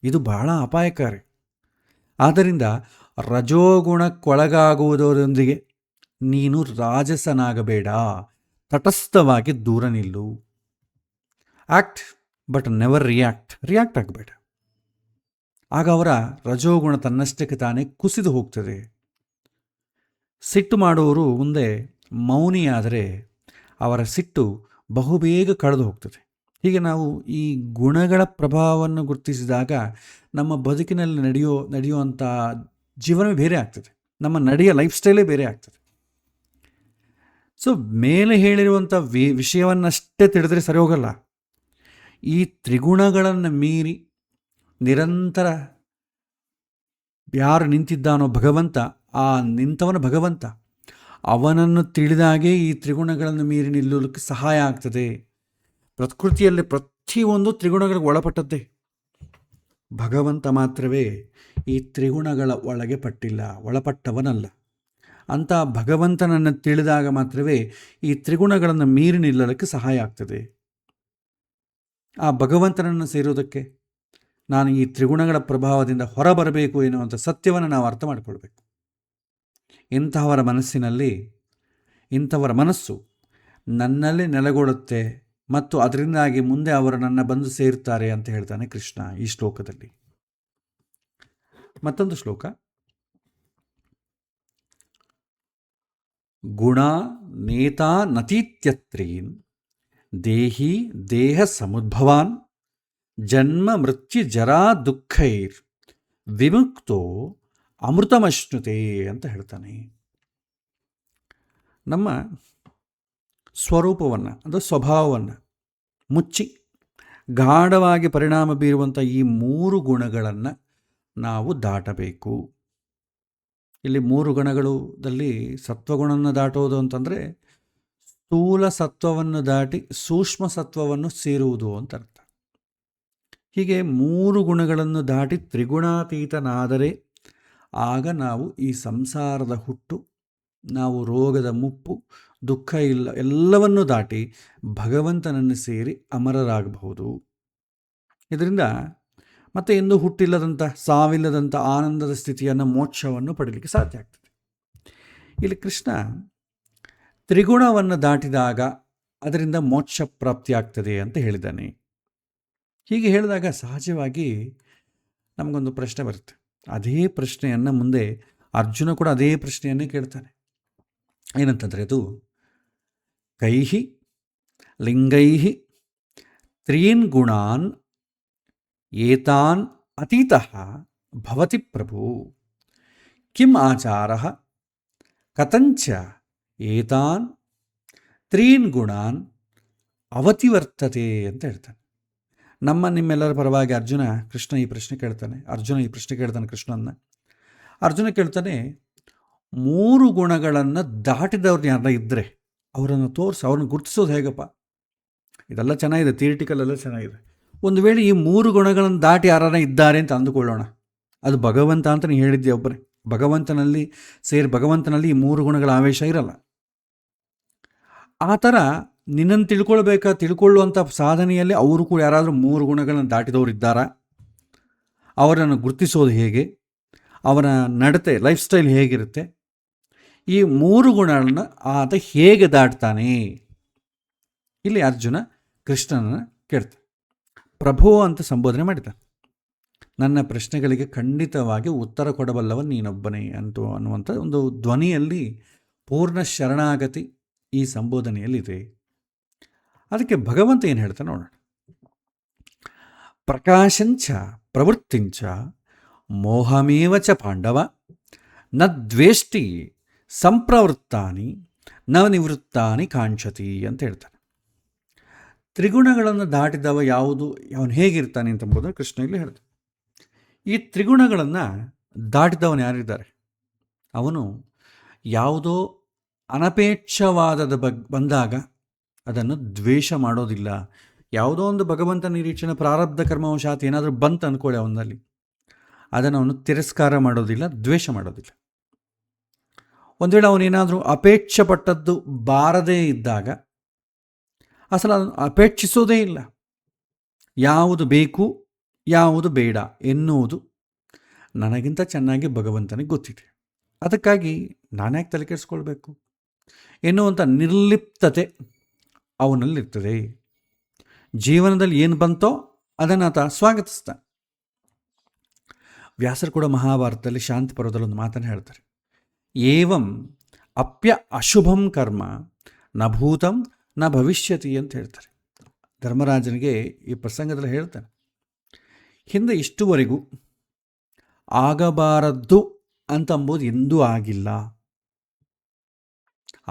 ಇದು ಬಹಳ ಅಪಾಯಕಾರಿ. ಆದ್ದರಿಂದ ರಜೋಗುಣಕ್ಕೊಳಗಾಗುವುದರೊಂದಿಗೆ ನೀನು ರಾಜಸನಾಗಬೇಡ, ತಟಸ್ಥವಾಗಿ ದೂರ ನಿಲ್ಲು. ಆ್ಯಕ್ಟ್ ಬಟ್ ನೆವರ್ ರಿಯಾಕ್ಟ್ ಆಗಬೇಡ. ಆಗ ಅವರ ರಜೋಗುಣ ತನ್ನಷ್ಟಕ್ಕೆ ತಾನೇ ಕುಸಿದು ಹೋಗ್ತದೆ. ಸಿಟ್ಟು ಮಾಡುವವರು ಮುಂದೆ ಮೌನಿಯಾದರೆ ಅವರ ಸಿಟ್ಟು ಬಹುಬೇಗ ಕಳೆದು ಹೋಗ್ತದೆ. ಹೀಗೆ ನಾವು ಈ ಗುಣಗಳ ಪ್ರಭಾವವನ್ನು ಗುರುತಿಸಿದಾಗ ನಮ್ಮ ಬದುಕಿನಲ್ಲಿ ನಡೆಯುವಂಥ ಜೀವನವೇ ಬೇರೆ ಆಗ್ತದೆ, ನಮ್ಮ ನಡೆಯ ಲೈಫ್ ಸ್ಟೈಲೇ ಬೇರೆ ಆಗ್ತದೆ. ಸೊ ಮೇಲೆ ಹೇಳಿರುವಂಥ ವಿಷಯವನ್ನಷ್ಟೇ ತಿಳಿದ್ರೆ ಸರಿ ಹೋಗಲ್ಲ. ಈ ತ್ರಿಗುಣಗಳನ್ನು ಮೀರಿ ನಿರಂತರ ಯಾರು ನಿಂತಿದ್ದಾನೋ ಭಗವಂತ, ಆ ನಿಂತವನ ಭಗವಂತ, ಅವನನ್ನು ತಿಳಿದಾಗೆ ಈ ತ್ರಿಗುಣಗಳನ್ನು ಮೀರಿ ನಿಲ್ಲಲಿಕ್ಕೆ ಸಹಾಯ ಆಗ್ತದೆ. ಪ್ರಕೃತಿಯಲ್ಲಿ ಪ್ರತಿಯೊಂದು ತ್ರಿಗುಣಗಳಿಗೆ ಒಳಪಟ್ಟದ್ದೇ. ಭಗವಂತ ಮಾತ್ರವೇ ಈ ತ್ರಿಗುಣಗಳ ಒಳಗೆ ಒಳಪಟ್ಟವನಲ್ಲ. ಅಂಥ ಭಗವಂತನನ್ನು ತಿಳಿದಾಗ ಮಾತ್ರವೇ ಈ ತ್ರಿಗುಣಗಳನ್ನು ಮೀರಿ ನಿಲ್ಲಲಿಕ್ಕೆ ಸಹಾಯ ಆಗ್ತದೆ. ಆ ಭಗವಂತನನ್ನು ಸೇರೋದಕ್ಕೆ ನಾನು ಈ ತ್ರಿಗುಣಗಳ ಪ್ರಭಾವದಿಂದ ಹೊರಬರಬೇಕು ಎನ್ನುವಂಥ ಸತ್ಯವನ್ನು ನಾವು ಅರ್ಥ ಮಾಡಿಕೊಳ್ಬೇಕು. ಇಂತಹವರ ಮನಸ್ಸು ನನ್ನಲ್ಲಿ ನೆಲೆಗೊಳ್ಳುತ್ತೆ ಮತ್ತು ಅದರಿಂದಾಗಿ ಮುಂದೆ ಅವರು ನನ್ನ ಬಂದು ಸೇರ್ತಾರೆ ಅಂತ ಹೇಳ್ತಾನೆ ಕೃಷ್ಣ ಈ ಶ್ಲೋಕದಲ್ಲಿ. ಮತ್ತೊಂದು ಶ್ಲೋಕ, ಗುಣ ನೇತಾ ನತೀತ್ಯತ್ರೀನ್ ದೇಹಿ ದೇಹ ಸಮುದ್ಭವಾನ್ ಜನ್ಮ ಮೃತ್ಯು ಜರಾ ದುಃಖೈರ್ ವಿಮುಕ್ತೋ ಅಮೃತಮಶ್ನುತೆ ಅಂತ ಹೇಳ್ತಾನೆ. ನಮ್ಮ ಸ್ವರೂಪವನ್ನು, ಅಂದರೆ ಸ್ವಭಾವವನ್ನು ಮುಚ್ಚಿ ಗಾಢವಾಗಿ ಪರಿಣಾಮ ಬೀರುವಂಥ ಈ 3 ಗುಣಗಳನ್ನು ನಾವು ದಾಟಬೇಕು. ಇಲ್ಲಿ 3 ಗುಣಗಳಲ್ಲಿ ಸತ್ವಗುಣವನ್ನು ದಾಟುವುದು ಅಂತಂದರೆ ಸ್ಥೂಲ ಸತ್ವವನ್ನು ದಾಟಿ ಸೂಕ್ಷ್ಮ ಸತ್ವವನ್ನು ಸೇರುವುದು ಅಂತ ಅರ್ಥ. ಹೀಗೆ 3 ಗುಣಗಳನ್ನು ದಾಟಿ ತ್ರಿಗುಣಾತೀತನಾದರೆ ಆಗ ನಾವು ಈ ಸಂಸಾರದ ಹುಟ್ಟು, ನಾವು ರೋಗದ ಮುಪ್ಪು, ದುಃಖ ಎಲ್ಲವನ್ನೂ ದಾಟಿ ಭಗವಂತನನ್ನು ಸೇರಿ ಅಮರರಾಗಬಹುದು. ಇದರಿಂದ ಮತ್ತೆ ಎಂದೂ ಹುಟ್ಟಿಲ್ಲದಂಥ, ಸಾವಿಲ್ಲದಂಥ ಆನಂದದ ಸ್ಥಿತಿಯನ್ನು, ಮೋಕ್ಷವನ್ನು ಪಡೀಲಿಕ್ಕೆ ಸಾಧ್ಯ ಆಗ್ತದೆ. ಇಲ್ಲಿ ಕೃಷ್ಣ ತ್ರಿಗುಣವನ್ನು ದಾಟಿದಾಗ ಅದರಿಂದ ಮೋಕ್ಷ ಪ್ರಾಪ್ತಿಯಾಗ್ತದೆ ಅಂತ ಹೇಳಿದ್ದಾನೆ. ಹೀಗೆ ಹೇಳಿದಾಗ ಸಹಜವಾಗಿ ನಮಗೊಂದು ಪ್ರಶ್ನೆ ಬರುತ್ತೆ. ಅದೇ ಪ್ರಶ್ನೆಯನ್ನು ಮುಂದೆ ಅರ್ಜುನ ಕೂಡ ಅದೇ ಪ್ರಶ್ನೆಯನ್ನೇ ಕೇಳ್ತಾನೆ. ಏನಂತಂದರೆ, ಅದು ಕೈಹಿ ಲಿಂಗೈಹಿ ತ್ರೀನ್ ಗುಣಾನ್ ಏತಾನ್ ಅತೀತಃ ಭವತಿ ಪ್ರಭು ಕಿಂ ಆಚಾರಃ ಕಥಂಚ ಏತಾನ್ ತ್ರೀನ್ ಗುಣಾನ್ ಅವತಿವರ್ತತೆ ಅಂತ ಹೇಳ್ತಾನೆ. ನಿಮ್ಮೆಲ್ಲರ ಪರವಾಗಿ ಕೃಷ್ಣ ಈ ಪ್ರಶ್ನೆ ಕೇಳ್ತಾನೆ. ಕೃಷ್ಣನ್ನ. ಅರ್ಜುನ ಕೇಳ್ತಾನೆ, 3 ಗುಣಗಳನ್ನು ದಾಟಿದವ್ರು ಯಾರನ್ನ ಇದ್ದರೆ ಅವರನ್ನು ತೋರಿಸಿ, ಅವ್ರನ್ನ ಗುರುತಿಸೋದು ಹೇಗಪ್ಪ? ಇದೆಲ್ಲ ಚೆನ್ನಾಗಿದೆ, ಥಿಯರಿಟಿಕಲ್ ಎಲ್ಲ ಚೆನ್ನಾಗಿದೆ. ಒಂದು ವೇಳೆ ಈ 3 ಗುಣಗಳನ್ನು ದಾಟಿ ಯಾರನ್ನ ಇದ್ದಾರೆ ಅಂತ ಅಂದುಕೊಳ್ಳೋಣ, ಅದು ಭಗವಂತ ಅಂತ ನೀವು ಹೇಳಿದ್ದೆ ಒಬ್ಬರೇ. ಭಗವಂತನಲ್ಲಿ ಈ 3 ಗುಣಗಳ ಆವೇಶ ಇರಲ್ಲ. ಆ ಥರ ನಿನ್ನನ್ನು ತಿಳ್ಕೊಳ್ಳುವಂಥ ಸಾಧನೆಯಲ್ಲಿ ಅವರು ಕೂಡ ಯಾರಾದರೂ 3 ಗುಣಗಳನ್ನು ದಾಟಿದವರು ಇದ್ದಾರಾ? ಅವರನ್ನು ಗುರುತಿಸೋದು ಹೇಗೆ? ಅವರ ನಡತೆ, ಲೈಫ್ ಸ್ಟೈಲ್ ಹೇಗಿರುತ್ತೆ? ಈ 3 ಗುಣಗಳನ್ನು ಆತ ಹೇಗೆ ದಾಟ್ತಾನೆ? ಇಲ್ಲಿ ಅರ್ಜುನ ಕೃಷ್ಣನನ್ನು ಕೇಳ್ತಾನೆ. ಪ್ರಭು ಅಂತ ಸಂಬೋಧನೆ ಮಾಡಿದ. ನನ್ನ ಪ್ರಶ್ನೆಗಳಿಗೆ ಖಂಡಿತವಾಗಿ ಉತ್ತರ ಕೊಡಬಲ್ಲವ ನೀನೊಬ್ಬನೇ ಅನ್ನುವಂಥ ಒಂದು ಧ್ವನಿಯಲ್ಲಿ ಪೂರ್ಣ ಶರಣಾಗತಿ ಈ ಸಂಬೋಧನೆಯಲ್ಲಿದೆ. ಅದಕ್ಕೆ ಭಗವಂತ ಏನು ಹೇಳ್ತಾನೆ ನೋಡೋಣ. ಪ್ರಕಾಶಂಚ ಪ್ರವೃತ್ತಿಂಚ ಮೋಹಮೇವ ಚ ಪಾಂಡವ ನ ದ್ವೇಷ್ಟಿ ಸಂಪ್ರವೃತ್ತಾನಿ ನ ನಿವೃತ್ತಾನಿ ಕಾಂಕ್ಷತಿ ಅಂತ ಹೇಳ್ತಾನೆ. ತ್ರಿಗುಣಗಳನ್ನು ದಾಟಿದವ ಯಾವುದು, ಅವನು ಹೇಗಿರ್ತಾನೆ ಅಂತಂಬುದನ್ನು ಕೃಷ್ಣ ಇಲ್ಲಿ ಹೇಳ್ತಾನೆ. ಈ ತ್ರಿಗುಣಗಳನ್ನು ದಾಟಿದವನು ಯಾರಿದ್ದಾರೆ? ಅವನು ಯಾವುದೋ ಅನಪೇಕ್ಷವಾದದ ಬಂದಾಗ ಅದನ್ನು ದ್ವೇಷ ಮಾಡೋದಿಲ್ಲ. ಯಾವುದೋ ಒಂದು ಭಗವಂತ ನಿರೀಕ್ಷಣೆ ಪ್ರಾರಬ್ಧ ಕರ್ಮವಶಾತ್ ಏನಾದರೂ ಬಂತು ಅಂದ್ಕೊಳ್ಳಿ ಅವನಲ್ಲಿ, ಅದನ್ನು ಅವನು ತಿರಸ್ಕಾರ ಮಾಡೋದಿಲ್ಲ, ದ್ವೇಷ ಮಾಡೋದಿಲ್ಲ. ಒಂದು ವೇಳೆ ಅವನೇನಾದರೂ ಅಪೇಕ್ಷೆ ಪಟ್ಟದ್ದು ಬಾರದೇ ಇದ್ದಾಗ ಅಸಲು ಅದನ್ನು ಅಪೇಕ್ಷಿಸೋದೇ ಇಲ್ಲ. ಯಾವುದು ಬೇಕು ಯಾವುದು ಬೇಡ ಎನ್ನುವುದು ನನಗಿಂತ ಚೆನ್ನಾಗಿ ಭಗವಂತನಿಗೆ ಗೊತ್ತಿದೆ, ಅದಕ್ಕಾಗಿ ನಾನ್ಯಾಕೆ ತಲೆ ಕೆಡಿಸ್ಕೊಳ್ಬೇಕು ಎನ್ನುವಂಥ ನಿರ್ಲಿಪ್ತತೆ ಅವನಲ್ಲಿರ್ತದೆ. ಜೀವನದಲ್ಲಿ ಏನು ಬಂತೋ ಅದನ್ನು ಆತ ಸ್ವಾಗತಿಸ್ತಾನೆ. ವ್ಯಾಸರು ಕೂಡ ಮಹಾಭಾರತದಲ್ಲಿ ಶಾಂತಿ ಪರ್ವದಲ್ಲಿ ಒಂದು ಮಾತನ್ನು ಹೇಳ್ತಾರೆ. ಏವಂ ಅಪ್ಯ ಅಶುಭಂ ಕರ್ಮ ನ ಭೂತಂ ನ ಭವಿಷ್ಯತಿ ಅಂತ ಹೇಳ್ತಾರೆ. ಧರ್ಮರಾಜನಿಗೆ ಈ ಪ್ರಸಂಗದಲ್ಲಿ ಹೇಳ್ತಾನೆ, ಹಿಂದೆ ಇಷ್ಟುವರೆಗೂ ಆಗಬಾರದ್ದು ಅಂತಂಬುದು ಎಂದೂ ಆಗಿಲ್ಲ.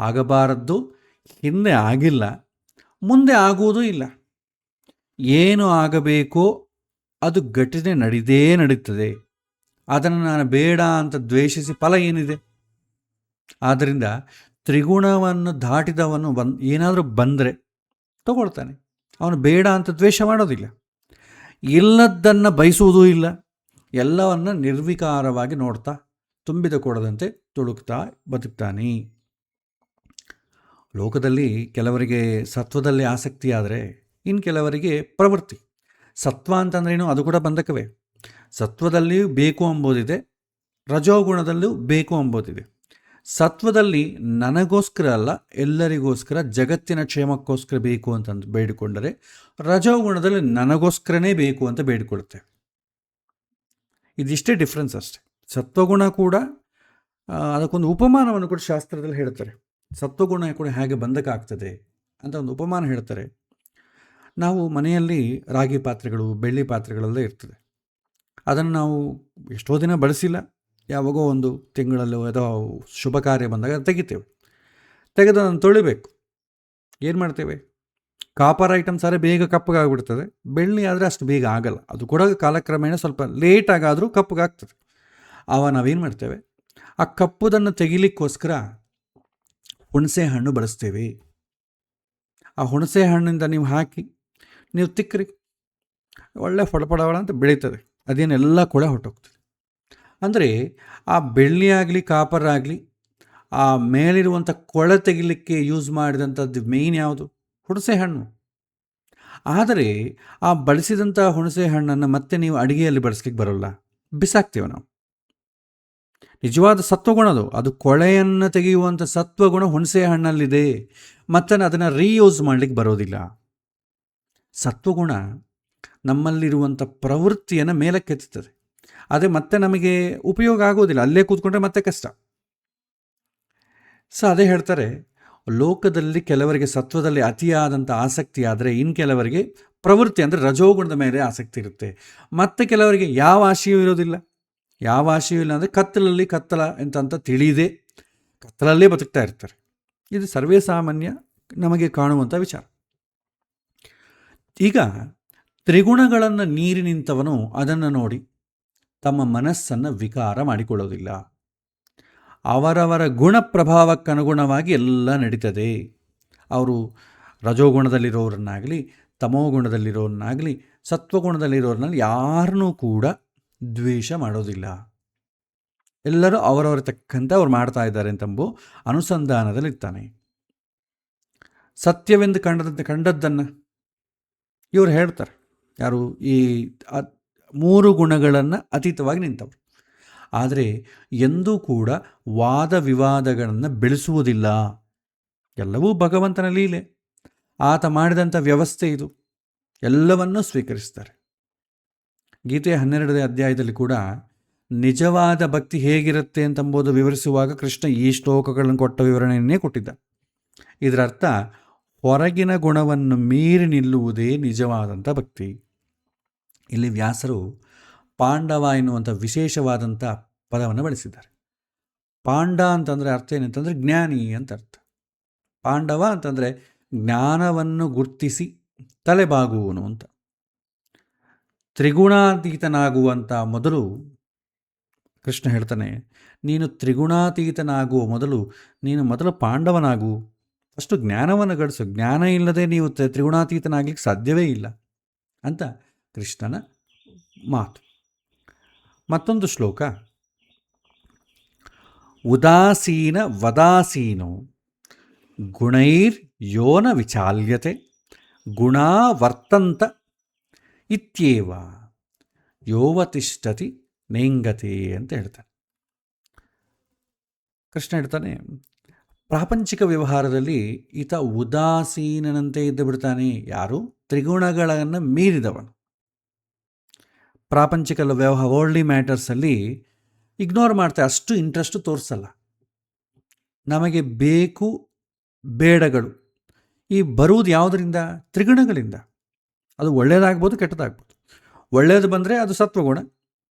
ಆಗಬಾರದ್ದು ಹಿಂದೆ ಆಗಿಲ್ಲ, ಮುಂದೆ ಆಗುವುದೂ ಇಲ್ಲ. ಏನು ಆಗಬೇಕೋ ಅದು ಘಟನೆ ನಡೀತದೆ. ಅದನ್ನು ನಾನು ಬೇಡ ಅಂತ ದ್ವೇಷಿಸಿ ಫಲ ಏನಿದೆ? ಆದ್ದರಿಂದ ತ್ರಿಗುಣವನ್ನು ದಾಟಿದವನು ಏನಾದರೂ ಬಂದರೆ ತಗೊಳ್ತಾನೆ. ಅವನು ಬೇಡ ಅಂತ ದ್ವೇಷ ಮಾಡೋದಿಲ್ಲ, ಇಲ್ಲದ್ದನ್ನು ಬಯಸುವುದೂ ಇಲ್ಲ. ಎಲ್ಲವನ್ನು ನಿರ್ವಿಕಾರವಾಗಿ ನೋಡ್ತಾ ತುಂಬಿದ ಕೊಡದಂತೆ ತುಳುಕ್ತಾ ಬದುಕ್ತಾನೆ. ಲೋಕದಲ್ಲಿ ಕೆಲವರಿಗೆ ಸತ್ವದಲ್ಲಿ ಆಸಕ್ತಿ ಆದರೆ ಇನ್ನು ಕೆಲವರಿಗೆ ಪ್ರವೃತ್ತಿ. ಸತ್ವ ಅಂತಂದ್ರೇನು? ಅದು ಕೂಡ ಬಂಧಕವೇ. ಸತ್ವದಲ್ಲಿಯೂ ಬೇಕು ಎಂಬುದಿದೆ, ರಜೋಗುಣದಲ್ಲೂ ಬೇಕು ಎಂಬುದಿದೆ. ಸತ್ವದಲ್ಲಿ ನನಗೋಸ್ಕರ ಅಲ್ಲ, ಎಲ್ಲರಿಗೋಸ್ಕರ, ಜಗತ್ತಿನ ಕ್ಷೇಮಕ್ಕೋಸ್ಕರ ಬೇಕು ಅಂತಂದು ಬೇಡಿಕೊಂಡರೆ, ರಜೋಗುಣದಲ್ಲಿ ನನಗೋಸ್ಕರನೇ ಬೇಕು ಅಂತ ಬೇಡಿಕೊಳ್ಳುತ್ತೆ. ಇದಿಷ್ಟೇ ಡಿಫ್ರೆನ್ಸ್ ಅಷ್ಟೆ. ಸತ್ವಗುಣ ಕೂಡ ಅದಕ್ಕೊಂದು ಉಪಮಾನವನ್ನು ಕೂಡ ಶಾಸ್ತ್ರದಲ್ಲಿ ಹೇಳ್ತಾರೆ. ಸತ್ವಗುಣ ಕೂಡ ಹೇಗೆ ಬಂಧಕ ಆಗ್ತದೆ ಅಂತ ಒಂದು ಉಪಮಾನ ಹೇಳ್ತಾರೆ. ನಾವು ಮನೆಯಲ್ಲಿ ರಾಗಿ ಪಾತ್ರೆಗಳು, ಬೆಳ್ಳಿ ಪಾತ್ರೆಗಳೆಲ್ಲ ಇರ್ತದೆ. ಅದನ್ನು ನಾವು ಎಷ್ಟೋ ದಿನ ಬಳಸಿಲ್ಲ, ಯಾವಾಗೋ ಒಂದು ತಿಂಗಳಲ್ಲೋ ಅಥವಾ ಶುಭ ಕಾರ್ಯ ಬಂದಾಗ ತೆಗಿತೇವೆ. ತೆಗೆದು ಅದನ್ನು ತೊಳಿಬೇಕು. ಏನು ಮಾಡ್ತೇವೆ? ಕಾಪರ್ ಐಟಮ್ಸ್ ಆದರೆ ಬೇಗ ಕಪ್ಪಗಾಗ್ಬಿಡ್ತದೆ, ಬೆಳ್ಳಿ ಆದರೆ ಅಷ್ಟು ಬೇಗ ಆಗಲ್ಲ. ಅದು ಕೂಡ ಕಾಲಕ್ರಮೇಣ ಸ್ವಲ್ಪ ಲೇಟಾಗಾದರೂ ಕಪ್ಪಗಾಗ್ತದೆ. ಆವಾಗ ನಾವೇನು ಮಾಡ್ತೇವೆ? ಆ ಕಪ್ಪುದನ್ನು ತೆಗಿಲಿಕ್ಕೋಸ್ಕರ ಹುಣಸೆ ಹಣ್ಣು ಬಳಸ್ತೇವೆ. ಆ ಹುಣಸೆ ಹಣ್ಣಿಂದ ನೀವು ಹಾಕಿ ನೀವು ತಿಕ್ಕರಿ, ಒಳ್ಳೆ ಫಡಫಡವಳ ಅಂತ ಬೆಳೀತದೆ. ಅದೇನೆಲ್ಲ ಕೂಡ ಹೊಟ್ಟೋಗ್ತದೆ. ಅಂದರೆ ಆ ಬೆಳ್ಳಿ ಆಗಲಿ ಕಾಪರ್ ಆಗಲಿ ಆ ಮೇಲಿರುವಂಥ ಕೊಳೆ ತೆಗಿಲಿಕ್ಕೆ ಯೂಸ್ ಮಾಡಿದಂಥದ್ದು ಮೇಯ್ನ್ ಯಾವುದು? ಹುಣಸೆ ಹಣ್ಣು. ಆದರೆ ಆ ಬಳಸಿದಂಥ ಹುಣಸೆ ಹಣ್ಣನ್ನು ಮತ್ತೆ ನೀವು ಅಡುಗೆಯಲ್ಲಿ ಬಳಸ್ಲಿಕ್ಕೆ ಬರೋಲ್ಲ, ಬಿಸಾಕ್ತೇವೆ ನಾವು. ನಿಜವಾದ ಸತ್ವಗುಣದು, ಅದು ಕೊಳೆಯನ್ನು ತೆಗೆಯುವಂಥ ಸತ್ವಗುಣ ಹುಣಸೆ ಹಣ್ಣಲ್ಲಿದೆ. ಮತ್ತೆ ಅದನ್ನು ರೀಯೂಸ್ ಮಾಡಲಿಕ್ಕೆ ಬರೋದಿಲ್ಲ. ಸತ್ವಗುಣ ನಮ್ಮಲ್ಲಿರುವಂಥ ಪ್ರವೃತ್ತಿಯನ್ನು ಮೇಲಕ್ಕೆತ್ತುತ್ತದೆ. ಅದೇ ಮತ್ತೆ ನಮಗೆ ಉಪಯೋಗ ಆಗೋದಿಲ್ಲ, ಅಲ್ಲೇ ಕೂತ್ಕೊಂಡ್ರೆ ಮತ್ತೆ ಕಷ್ಟ. ಅದೇ ಹೇಳ್ತಾರೆ, ಲೋಕದಲ್ಲಿ ಕೆಲವರಿಗೆ ಸತ್ವದಲ್ಲಿ ಅತಿಯಾದಂಥ ಆಸಕ್ತಿ ಆದರೆ ಇನ್ನು ಕೆಲವರಿಗೆ ಪ್ರವೃತ್ತಿ ಅಂದರೆ ರಜೋಗುಣದ ಮೇಲೆ ಆಸಕ್ತಿ ಇರುತ್ತೆ. ಮತ್ತು ಕೆಲವರಿಗೆ ಯಾವ ಆಶೆಯೂ ಇರೋದಿಲ್ಲ. ಯಾವ ಆಶೆಯೂ ಇಲ್ಲ ಅಂದರೆ ಕತ್ತಲಲ್ಲಿ ಕತ್ತಲ ಅಂತ ತಿಳಿದೇ ಕತ್ತಲಲ್ಲೇ ಬದುಕ್ತಾ ಇರ್ತಾರೆ. ಇದು ಸರ್ವೇ ಸಾಮಾನ್ಯ ನಮಗೆ ಕಾಣುವಂಥ ವಿಚಾರ. ಈಗ ತ್ರಿಗುಣಗಳನ್ನು ಮೀರಿ ನಿಂತವನು ಅದನ್ನು ನೋಡಿ ತಮ್ಮ ಮನಸ್ಸನ್ನು ವಿಕಾರ ಮಾಡಿಕೊಳ್ಳೋದಿಲ್ಲ. ಅವರವರ ಗುಣ ಪ್ರಭಾವಕ್ಕನುಗುಣವಾಗಿ ಎಲ್ಲ ನಡೀತದೆ. ಅವರು ರಜೋಗುಣದಲ್ಲಿರೋರನ್ನಾಗಲಿ ತಮೋಗುಣದಲ್ಲಿರೋರನ್ನಾಗಲಿ ಸತ್ವಗುಣದಲ್ಲಿರೋರನ್ನಲ್ಲಿ ಯಾರನ್ನೂ ಕೂಡ ದ್ವೇಷ ಮಾಡೋದಿಲ್ಲ. ಎಲ್ಲರೂ ಅವರವರ ತಕ್ಕಂತೆ ಅವ್ರು ಮಾಡ್ತಾ ಇದ್ದಾರೆ ಅಂತಂಬು ಅನುಸಂಧಾನದಲ್ಲಿರ್ತಾನೆ. ಸತ್ಯವೆಂದು ಕಂಡದ್ದನ್ನು ಇವರು ಹೇಳ್ತಾರೆ. ಯಾರು? ಈ 3 ಗುಣಗಳನ್ನು ಅತೀತವಾಗಿ ನಿಂತವರು. ಆದರೆ ಎಂದೂ ಕೂಡ ವಾದ ವಿವಾದಗಳನ್ನು ಬೆಳೆಸುವುದಿಲ್ಲ. ಎಲ್ಲವೂ ಭಗವಂತನ ಲೀಲೆ, ಆತ ಮಾಡಿದಂಥ ವ್ಯವಸ್ಥೆ ಇದು, ಎಲ್ಲವನ್ನೂ ಸ್ವೀಕರಿಸ್ತಾರೆ. ಗೀತೆಯ 12ನೇ ಅಧ್ಯಾಯದಲ್ಲಿ ಕೂಡ ನಿಜವಾದ ಭಕ್ತಿ ಹೇಗಿರುತ್ತೆ ಅಂತಂಬುದು ವಿವರಿಸುವಾಗ ಕೃಷ್ಣ ಈ ಶ್ಲೋಕಗಳನ್ನು ಕೊಟ್ಟ ವಿವರಣೆಯನ್ನೇ ಕೊಟ್ಟಿದ್ದ. ಇದರ ಅರ್ಥ ಹೊರಗಿನ ಗುಣವನ್ನು ಮೀರಿ ನಿಲ್ಲುವುದೇ ನಿಜವಾದಂಥ ಭಕ್ತಿ. ಇಲ್ಲಿ ವ್ಯಾಸರು ಪಾಂಡವ ಎನ್ನುವಂಥ ವಿಶೇಷವಾದಂಥ ಪದವನ್ನು ಬಳಸಿದ್ದಾರೆ. ಪಾಂಡ ಅಂತಂದರೆ ಅರ್ಥ ಏನಂತಂದರೆ ಜ್ಞಾನಿ ಅಂತ ಅರ್ಥ. ಪಾಂಡವ ಅಂತಂದರೆ ಜ್ಞಾನವನ್ನು ಗುರ್ತಿಸಿ ತಲೆಬಾಗುವನು ಅಂತ. ತ್ರಿಗುಣಾತೀತನಾಗುವಂಥ ಮೊದಲು ಕೃಷ್ಣ ಹೇಳ್ತಾನೆ, ನೀನು ತ್ರಿಗುಣಾತೀತನಾಗುವ ಮೊದಲು ಪಾಂಡವನಾಗು, ಅಷ್ಟು ಜ್ಞಾನವನ್ನು ಗಳಿಸು. ಜ್ಞಾನ ಇಲ್ಲದೆ ನೀವು ತ್ರಿಗುಣಾತೀತನಾಗಲಿಕ್ಕೆ ಸಾಧ್ಯವೇ ಇಲ್ಲ ಅಂತ ಕೃಷ್ಣನ ಮಾತು. ಮತ್ತೊಂದು ಶ್ಲೋಕ, ಉದಾಸೀನ ವದಾಸೀನೋ ಗುಣೈರ್ ಯೋನ ವಿಚಾಲ್ಯತೆ ಗುಣಾ ವರ್ತಂತ ಇತ್ಯೇವ ಯೋವತಿಷ್ಠತಿ ನೇಂಗತೆ ಅಂತ ಹೇಳ್ತಾನೆ. ಕೃಷ್ಣ ಹೇಳ್ತಾನೆ, ಪ್ರಾಪಂಚಿಕ ವ್ಯವಹಾರದಲ್ಲಿ ಈತ ಉದಾಸೀನನಂತೆ ಇದ್ದು ಬಿಡ್ತಾನೆ. ಯಾರು? ತ್ರಿಗುಣಗಳನ್ನು ಮೀರಿದವನು. ಪ್ರಾಪಂಚಿಕ ವರ್ಲ್ಡ್ಲಿ ಮ್ಯಾಟರ್ಸಲ್ಲಿ ಇಗ್ನೋರ್ ಮಾಡ್ತಾರೆ, ಅಷ್ಟು ಇಂಟ್ರೆಸ್ಟ್ ತೋರಿಸಲ್ಲ. ನಮಗೆ ಬೇಕು ಬೇಡಗಳು ಈ ಬರುವುದು ಯಾವುದರಿಂದ? ತ್ರಿಗುಣಗಳಿಂದ. ಅದು ಒಳ್ಳೆಯದಾಗ್ಬೋದು, ಕೆಟ್ಟದಾಗ್ಬೋದು. ಒಳ್ಳೆಯದು ಬಂದರೆ ಅದು ಸತ್ವಗುಣ,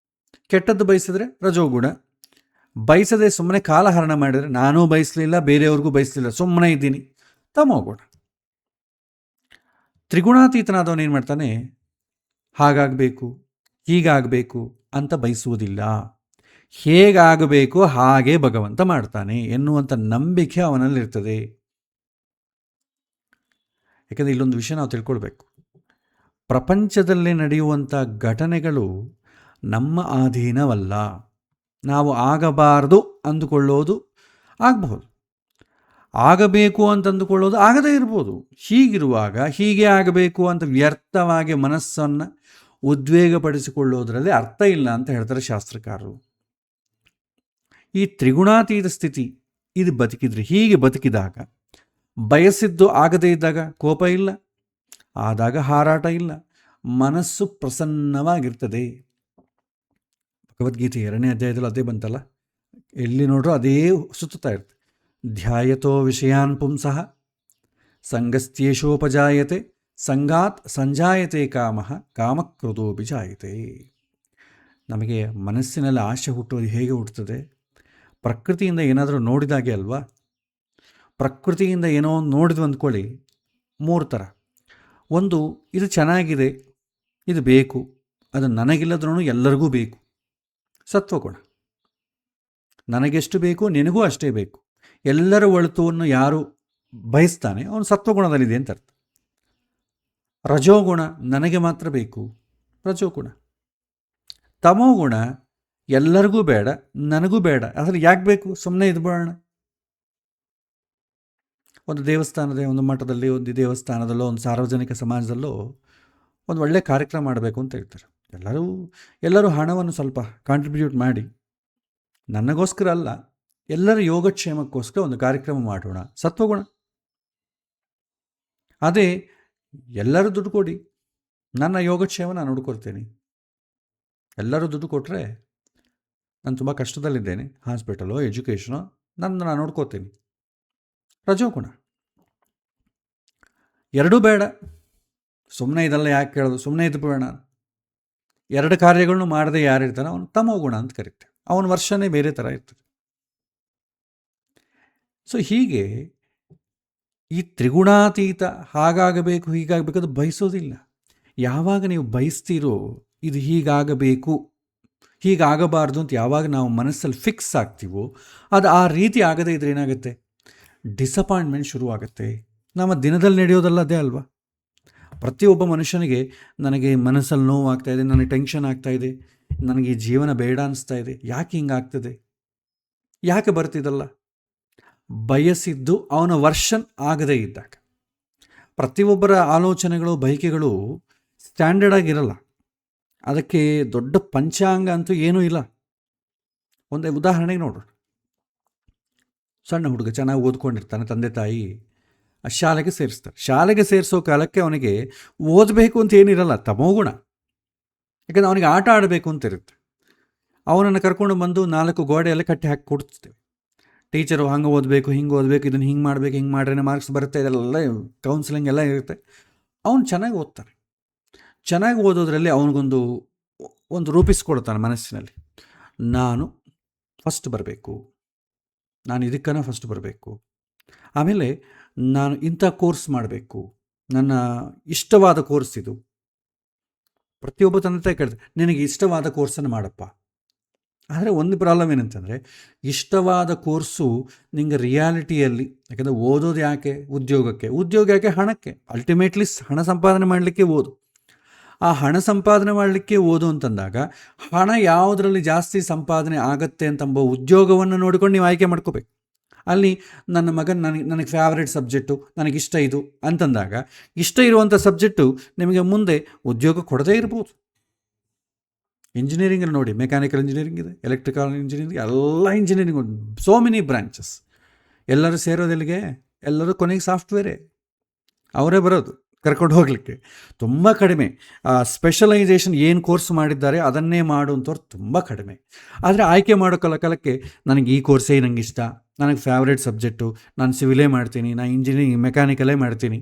ಕೆಟ್ಟದ್ದು ಬಯಸಿದ್ರೆ ರಜೋಗುಣ. ಬಯಸದೆ ಸುಮ್ಮನೆ ಕಾಲಹರಣ ಮಾಡಿದರೆ, ನಾನೂ ಬಯಸಲಿಲ್ಲ ಬೇರೆಯವ್ರಿಗೂ ಬಯಸಲಿಲ್ಲ ಸುಮ್ಮನೆ ಇದ್ದೀನಿ, ತಮೋಗುಣ. ತ್ರಿಗುಣಾತೀತನಾದವನು ಏನು ಮಾಡ್ತಾನೆ? ಹಾಗಾಗಬೇಕು ಹೀಗಾಗಬೇಕು ಅಂತ ಬಯಸುವುದಿಲ್ಲ. ಹೇಗಾಗಬೇಕು ಹಾಗೆ ಭಗವಂತ ಮಾಡ್ತಾನೆ ಎನ್ನುವಂಥ ನಂಬಿಕೆ ಅವನಲ್ಲಿರ್ತದೆ. ಯಾಕಂದರೆ ಇಲ್ಲೊಂದು ವಿಷಯ ನಾವು ತಿಳ್ಕೊಳ್ಬೇಕು. ಪ್ರಪಂಚದಲ್ಲಿ ನಡೆಯುವಂಥ ಘಟನೆಗಳು ನಮ್ಮ ಅಧೀನವಲ್ಲ. ನಾವು ಆಗಬಾರದು ಅಂದುಕೊಳ್ಳೋದು ಆಗಬಹುದು, ಆಗಬೇಕು ಅಂತಂದುಕೊಳ್ಳೋದು ಆಗದೇ ಇರ್ಬೋದು. ಹೀಗಿರುವಾಗ ಹೀಗೆ ಆಗಬೇಕು ಅಂತ ವ್ಯರ್ಥವಾಗಿ ಮನಸ್ಸನ್ನು ಉದ್ವೇಗಪಡಿಸಿಕೊಳ್ಳೋದ್ರಲ್ಲಿ ಅರ್ಥ ಇಲ್ಲ ಅಂತ ಹೇಳ್ತಾರೆ ಶಾಸ್ತ್ರಕಾರರು. ಈ ತ್ರಿಗುಣಾತೀತ ಸ್ಥಿತಿ ಇದು ಬದುಕಿದ್ರೆ, ಹೀಗೆ ಬದುಕಿದಾಗ ಬಯಸಿದ್ದು ಆಗದೇ ಇದ್ದಾಗ ಕೋಪ ಇಲ್ಲ, ಆದಾಗ ಹಾರಾಟ ಇಲ್ಲ, ಮನಸ್ಸು ಪ್ರಸನ್ನವಾಗಿರ್ತದೆ. ಭಗವದ್ಗೀತೆ 2ನೇ ಅಧ್ಯಾಯದಲ್ಲಿ ಅದೇ ಬಂತಲ್ಲ, ಎಲ್ಲಿ ನೋಡ್ರೂ ಅದೇ ಸುತ್ತುತ್ತಾ ಇರ್ತದೆ. ಧ್ಯಾಯತೋ ವಿಷಯಾನ್ ಪುಂಸಃ ಸಂಗಸ್ತ್ಯೇಷೋಪಜಾಯತೆ ಸಂಗಾತ್ ಸಂಜಾಯತೆ ಕಾಮಃ ಕಾಮಕ್ರೋಧೋಪಿ ಜಾಯತೆ. ನಮಗೆ ಮನಸ್ಸಿನಲ್ಲಿ ಆಶೆ ಹುಟ್ಟೋದು ಹೇಗೆ ಹುಟ್ಟುತ್ತದೆ? ಪ್ರಕೃತಿಯಿಂದ ಏನಾದರೂ ನೋಡಿದಾಗೆ ಅಲ್ವಾ? ಪ್ರಕೃತಿಯಿಂದ ಏನೋ ನೋಡಿದ್ವು ಅಂದ್ಕೊಳ್ಳಿ, 3 ಥರ. ಒಂದು, ಇದು ಚೆನ್ನಾಗಿದೆ, ಇದು ಬೇಕು, ಅದು ನನಗಿಲ್ಲದ್ರೂ ಎಲ್ಲರಿಗೂ ಬೇಕು, ಸತ್ವಗುಣ. ನನಗೆಷ್ಟು ಬೇಕು ನಿನಗೂ ಅಷ್ಟೇ ಬೇಕು, ಎಲ್ಲರ ಒಳಿತವನ್ನು ಯಾರು ಬಯಸ್ತಾನೆ ಅವನು ಸತ್ವಗುಣದಲ್ಲಿದೆ ಅಂತ ಅರ್ಥ. ರಜೋಗುಣ, ನನಗೆ ಮಾತ್ರ ಬೇಕು, ರಜೋಗುಣ. ತಮೋಗುಣ, ಎಲ್ಲರಿಗೂ ಬೇಡ ನನಗೂ ಬೇಡ, ಅದ್ರಲ್ಲಿ ಯಾಕೆ ಬೇಕು, ಸುಮ್ಮನೆ ಇದ್ಬಿಡೋಣ. ಒಂದು ದೇವಸ್ಥಾನದ ಒಂದು ಮಠದಲ್ಲಿ, ಒಂದು ದೇವಸ್ಥಾನದಲ್ಲೋ, ಒಂದು ಸಾರ್ವಜನಿಕ ಸಮಾಜದಲ್ಲೋ ಒಂದು ಒಳ್ಳೆಯ ಕಾರ್ಯಕ್ರಮ ಮಾಡಬೇಕು ಅಂತ ಹೇಳ್ತಾರೆ. ಎಲ್ಲರೂ ಹಣವನ್ನು ಸ್ವಲ್ಪ ಕಾಂಟ್ರಿಬ್ಯೂಟ್ ಮಾಡಿ, ನನಗೋಸ್ಕರ ಅಲ್ಲ, ಎಲ್ಲರ ಯೋಗಕ್ಷೇಮಕ್ಕೋಸ್ಕರ ಒಂದು ಕಾರ್ಯಕ್ರಮ ಮಾಡೋಣ, ಸತ್ವಗುಣ. ಅದೇ ಎಲ್ಲರೂ ದುಡ್ಡು ಕೊಡಿ, ನನ್ನ ಯೋಗಕ್ಷೇಮ ನಾನು ನೋಡ್ಕೊಳ್ತೇನೆ. ಎಲ್ಲರೂ ದುಡ್ಡು ಕೊಟ್ಟರೆ ನಾನು ತುಂಬ ಕಷ್ಟದಲ್ಲಿದ್ದೇನೆ, ಹಾಸ್ಪಿಟಲೋ ಎಜುಕೇಷನೋ, ನಾನು ನೋಡ್ಕೋತೀನಿ, ರಜೋಗುಣ. ಎರಡೂ ಬೇಡ, ಸುಮ್ಮನೆ ಇದೆಲ್ಲ ಯಾಕೆ ಕೇಳೋದು, ಸುಮ್ಮನೆ ಇದ್ದು ಬೇಡ. 2 ಕಾರ್ಯಗಳನ್ನು ಮಾಡದೆ ಯಾರಿರ್ತಾನೆ ಅವನು ತಮೋಗುಣ ಅಂತ ಕರೀತೇವೆ. ಅವನ ವರ್ಷನೇ ಬೇರೆ ಥರ ಇರ್ತದೆ. ಸೊ ಹೀಗೆ ಈ ತ್ರಿಗುಣಾತೀತ ಹಾಗಾಗಬೇಕು ಹೀಗಾಗಬೇಕು ಅದು ಬಯಸೋದಿಲ್ಲ. ಯಾವಾಗ ನೀವು ಬಯಸ್ತೀರೋ ಇದು ಹೀಗಾಗಬೇಕು ಹೀಗಾಗಬಾರ್ದು ಅಂತ ಯಾವಾಗ ನಾವು ಮನಸ್ಸಲ್ಲಿ ಫಿಕ್ಸ್ ಆಗ್ತೀವೋ, ಅದು ಆ ರೀತಿ ಆಗದೇ ಇದ್ರೆ ಏನಾಗುತ್ತೆ? ಡಿಸಪಾಯಿಂಟ್ಮೆಂಟ್ ಶುರುವಾಗುತ್ತೆ. ನಮ್ಮ ದಿನದಲ್ಲಿ ನಡೆಯೋದಲ್ಲ ಅದೇ ಅಲ್ವಾ? ಪ್ರತಿಯೊಬ್ಬ ಮನುಷ್ಯನಿಗೆ ನನಗೆ ಮನಸ್ಸಲ್ಲಿ ನೋವಾಗ್ತಾ ಇದೆ, ನನಗೆ ಟೆನ್ಷನ್ ಆಗ್ತಾ ಇದೆ, ನನಗೆ ಈ ಜೀವನ ಬೇಡ ಅನಿಸ್ತಾ ಇದೆ. ಯಾಕೆ ಹಿಂಗಾಗ್ತದೆ? ಯಾಕೆ ಬರ್ತಿದ್ದಲ್ಲ? ಬಯಸಿದ್ದು ಅವನ ವರ್ಷನ್ ಆಗದೇ ಇದ್ದಾಗ. ಪ್ರತಿಯೊಬ್ಬರ ಆಲೋಚನೆಗಳು, ಬಯಕೆಗಳು ಸ್ಟ್ಯಾಂಡರ್ಡ್ ಆಗಿರಲ್ಲ. ಅದಕ್ಕೆ ದೊಡ್ಡ ಪಂಚಾಂಗ ಅಂತೂ ಏನೂ ಇಲ್ಲ. ಒಂದೇ ಉದಾಹರಣೆಗೆ ನೋಡೋಣ. ಸಣ್ಣ ಹುಡುಗ ಚೆನ್ನಾಗಿ ಓದ್ಕೊಂಡಿರ್ತಾನೆ, ತಂದೆ ತಾಯಿ ಶಾಲೆಗೆ ಸೇರಿಸ್ತಾರೆ. ಶಾಲೆಗೆ ಸೇರಿಸೋ ಕಾಲಕ್ಕೆ ಅವನಿಗೆ ಓದಬೇಕು ಅಂತ ಏನಿರಲ್ಲ, ತಮೋಗುಣ. ಯಾಕಂದರೆ ಅವನಿಗೆ ಆಟ ಆಡಬೇಕು ಅಂತ ಇರುತ್ತೆ. ಅವನನ್ನು ಕರ್ಕೊಂಡು ಬಂದು 4 ಗೋಡೆಯಲ್ಲಿ ಕಟ್ಟಿ ಹಾಕಿ ಕೊಡ್ತೇವೆ. ಟೀಚರು ಹಂಗೆ ಓದಬೇಕು, ಹಿಂಗೆ ಓದಬೇಕು, ಇದನ್ನು ಹಿಂಗೆ ಮಾಡಬೇಕು, ಹಿಂಗೆ ಮಾಡ್ರೆ ಮಾರ್ಕ್ಸ್ ಬರುತ್ತೆ, ಇದೆಲ್ಲ ಕೌನ್ಸಿಲಿಂಗ್ ಎಲ್ಲ ಇರುತ್ತೆ. ಅವನು ಚೆನ್ನಾಗಿ ಓದ್ತಾನೆ. ಚೆನ್ನಾಗಿ ಓದೋದ್ರಲ್ಲಿ ಅವನಿಗೊಂದು ರೂಪಿಸ್ಕೊಳ್ತಾನೆ ಮನಸ್ಸಿನಲ್ಲಿ. ನಾನು ಫಸ್ಟ್ ಬರಬೇಕು, ನಾನು ಇದಕ್ಕನ ಫಸ್ಟ್ ಬರಬೇಕು, ಆಮೇಲೆ ನಾನು ಇಂಥ ಕೋರ್ಸ್ ಮಾಡಬೇಕು, ನನ್ನ ಇಷ್ಟವಾದ ಕೋರ್ಸ್ ಇದು. ಪ್ರತಿಯೊಬ್ಬ ತಂದೆ ತಾಯಿ ಕೇಳ್ತಾರೆ, ನಿನಗೆ ಇಷ್ಟವಾದ ಕೋರ್ಸನ್ನು ಮಾಡಪ್ಪ. ಆದರೆ ಒಂದು ಪ್ರಾಬ್ಲಮ್ ಏನಂತಂದರೆ, ಇಷ್ಟವಾದ ಕೋರ್ಸು ನಿಮಗೆ ರಿಯಾಲಿಟಿಯಲ್ಲಿ, ಯಾಕೆಂದರೆ ಓದೋದು ಯಾಕೆ? ಉದ್ಯೋಗ ಯಾಕೆ? ಹಣಕ್ಕೆ. ಅಲ್ಟಿಮೇಟ್ಲಿ ಹಣ ಸಂಪಾದನೆ ಮಾಡಲಿಕ್ಕೆ ಓದು. ಆ ಹಣ ಸಂಪಾದನೆ ಮಾಡಲಿಕ್ಕೆ ಓದು ಅಂತಂದಾಗ ಹಣ ಯಾವುದರಲ್ಲಿ ಜಾಸ್ತಿ ಸಂಪಾದನೆ ಆಗತ್ತೆ ಅಂತಂಬೋ ಉದ್ಯೋಗವನ್ನು ನೋಡಿಕೊಂಡು ನೀವು ಆಯ್ಕೆ ಮಾಡ್ಕೋಬೇಕು. ಅಲ್ಲಿ ನನ್ನ ಮಗನ ನನಗೆ ಫೇವ್ರೇಟ್ ಸಬ್ಜೆಕ್ಟು, ನನಗಿಷ್ಟ ಇದು ಅಂತಂದಾಗ ಇಷ್ಟ ಇರುವಂಥ ಸಬ್ಜೆಕ್ಟು ನಿಮಗೆ ಮುಂದೆ ಉದ್ಯೋಗ ಕೊಡದೇ ಇರ್ಬೋದು. ಇಂಜಿನಿಯರಿಂಗಲ್ಲಿ ನೋಡಿ, ಮೆಕ್ಯಾನಿಕಲ್ ಇಂಜಿನಿಯರಿಂಗ್ ಇದೆ, ಎಲೆಕ್ಟ್ರಿಕಲ್ ಇಂಜಿನಿಯರಿಂಗ್, ಎಲ್ಲ ಇಂಜಿನಿಯರಿಂಗ್, ಸೋ ಮೆನಿ ಬ್ರಾಂಚಸ್. ಎಲ್ಲರೂ ಸೇರೋದೆಲ್ಲಿಗೆ? ಎಲ್ಲರೂ ಕೊನೆಗೆ ಸಾಫ್ಟ್ವೇರೇ, ಅವರೇ ಬರೋದು ಕರ್ಕೊಂಡು ಹೋಗಲಿಕ್ಕೆ. ತುಂಬ ಕಡಿಮೆ ಸ್ಪೆಷಲೈಸೇಷನ್ ಏನು ಕೋರ್ಸ್ ಮಾಡಿದ್ದಾರೆ ಅದನ್ನೇ ಮಾಡುವಂಥವ್ರು ತುಂಬ ಕಡಿಮೆ. ಆದರೆ ಆಯ್ಕೆ ಮಾಡೋ ಕಾಲಕ್ಕೆ ನನಗೆ ಈ ಕೋರ್ಸೇ ನನಗಿಷ್ಟ, ನನಗೆ ಫೇವ್ರೇಟ್ ಸಬ್ಜೆಕ್ಟು, ನಾನು ಸಿವಿಲೇ ಮಾಡ್ತೀನಿ, ನಾನು ಇಂಜಿನಿಯರಿಂಗ್ ಮೆಕ್ಯಾನಿಕಲೇ ಮಾಡ್ತೀನಿ.